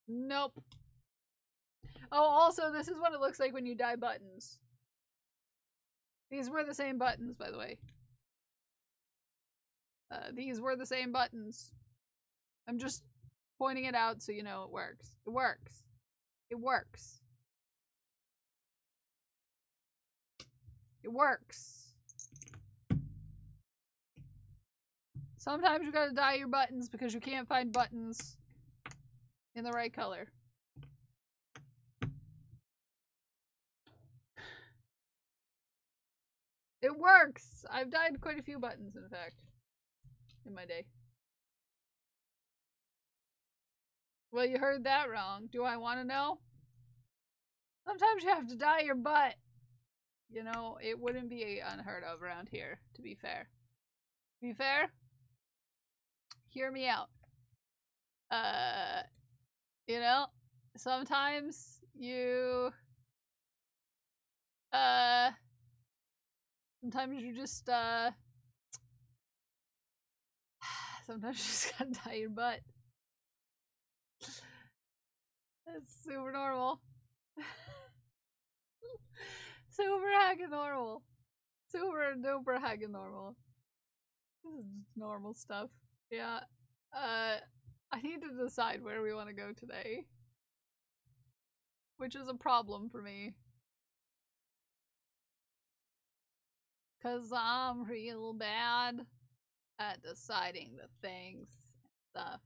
Nope. Oh, also, this is what it looks like when you dye buttons. These were the same buttons, by the way. These were the same buttons. I'm just pointing it out so you know it works. It works. It works. It works. Sometimes you gotta dye your buttons because you can't find buttons in the right color. It works! I've dyed quite a few buttons, in fact, in my day. Well, you heard that wrong. Do I want to know? Sometimes you have to dye your butt. You know, it wouldn't be unheard of around here, to be fair. To be fair? Hear me out. You know, sometimes you, sometimes you just, sometimes you just gotta dye your butt. That's super normal. Super heckin' normal. Super duper heckin' normal. This is just normal stuff. Yeah. I need to decide where we want to go today. Which is a problem for me. 'Cause I'm real bad at deciding the things and stuff.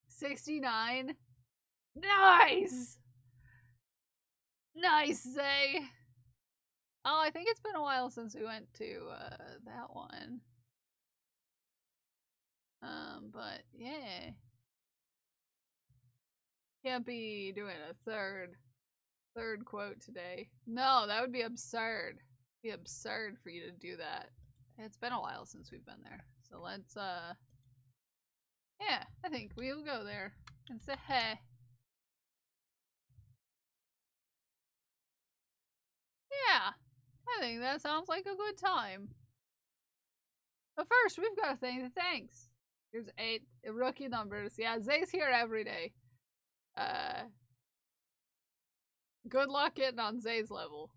69? Nice! Nice, Zay! Oh, I think it's been a while since we went to, that one. But, yeah. Can't be doing a third quote today. No, that would be absurd. It'd be absurd for you to do that. It's been a while since we've been there. So let's, yeah, I think we'll go there and say hey. Yeah, I think that sounds like a good time. But first, we've got to thank the thanks. Here's 8 rookie numbers. Yeah, Zay's here every day. Good luck getting on Zay's level.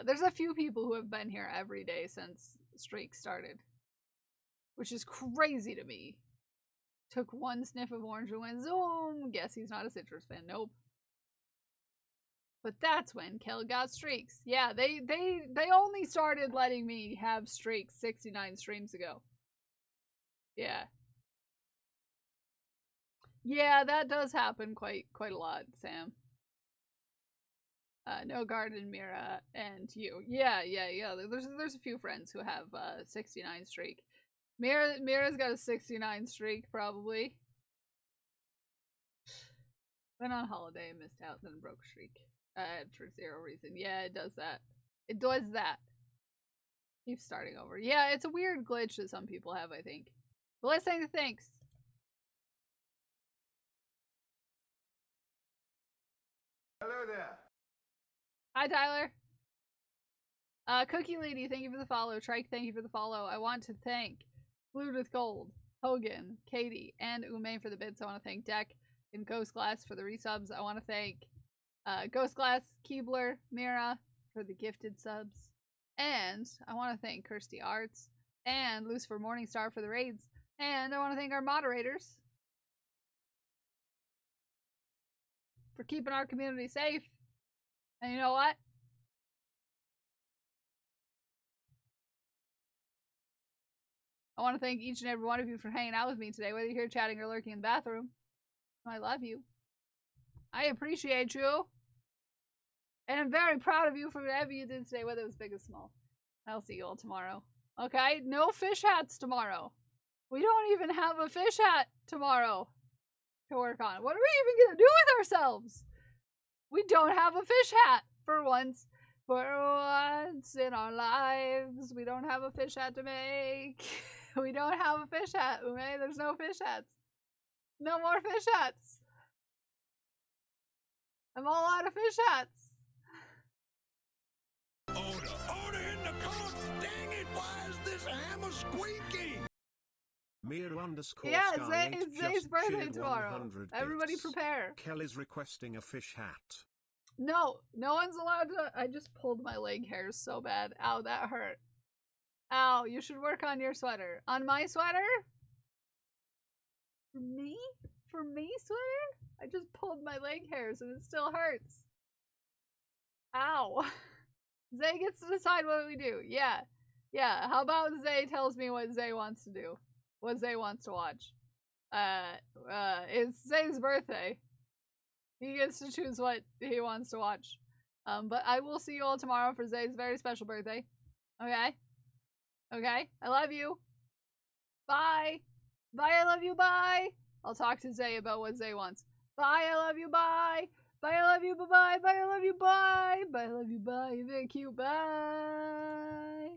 There's a few people who have been here every day since Streak started, which is crazy to me. Took one sniff of orange and went zoom. Guess he's not a citrus fan. Nope. But that's when Kel got streaks. Yeah, they only started letting me have streaks 69 streams ago. Yeah. Yeah, that does happen quite a lot, Sam. No Garden, Mira, and you. Yeah. There's a few friends who have 69 streak. Mira's got a 69 streak, probably. Went on holiday and missed out, then broke streak. For 0 reason. Yeah, it does that. It does that. Keep starting over. Yeah, it's a weird glitch that some people have, I think. But let's say the thanks. Hello there. Hi, Tyler. Cookie Lady, thank you for the follow. Trike, thank you for the follow. I want to thank Blued with Gold, Hogan, Katie, and Ume for the bits. I want to thank Deck and Ghost Glass for the resubs. I want to thank Ghost Glass, Keebler, Mira for the gifted subs. And I want to thank Kirsty Arts and Lucifer Morningstar for the raids. And I want to thank our moderators for keeping our community safe. And you know what? I want to thank each and every one of you for hanging out with me today, whether you're here chatting or lurking in the bathroom. I love you. I appreciate you. And I'm very proud of you for whatever you did today, whether it was big or small. I'll see you all tomorrow. Okay? No fish hats tomorrow. We don't even have a fish hat tomorrow to work on. What are we even going to do with ourselves? We don't have a fish hat for once. For once in our lives, we don't have a fish hat to make. We don't have a fish hat, Ume. There's no fish hats. No more fish hats. I'm all out of fish hats. Order in the court! Dang it, why is this hammer squeaking? Mir underscore Yeah, Sky it's Zay's birthday shared tomorrow. 100 Everybody bits. prepare. Kelly's requesting a fish hat. No one's allowed to. I just pulled my leg hairs so bad. Ow, that hurt. Ow, you should work on your sweater. On my sweater? For me? For me, sweater? I just pulled my leg hairs and it still hurts. Ow. Zay gets to decide what we do. Yeah. How about Zay tells me what Zay wants to do? What Zay wants to watch? It's Zay's birthday. He gets to choose what he wants to watch. But I will see you all tomorrow for Zay's very special birthday. Okay? Okay? I love you. Bye. Bye, I love you, bye. I'll talk to Zay about what Zay wants. Bye, I love you, bye. Bye, I love you, bye-bye. Bye, I love you, bye. Bye, I love you, bye. You're very cute, bye.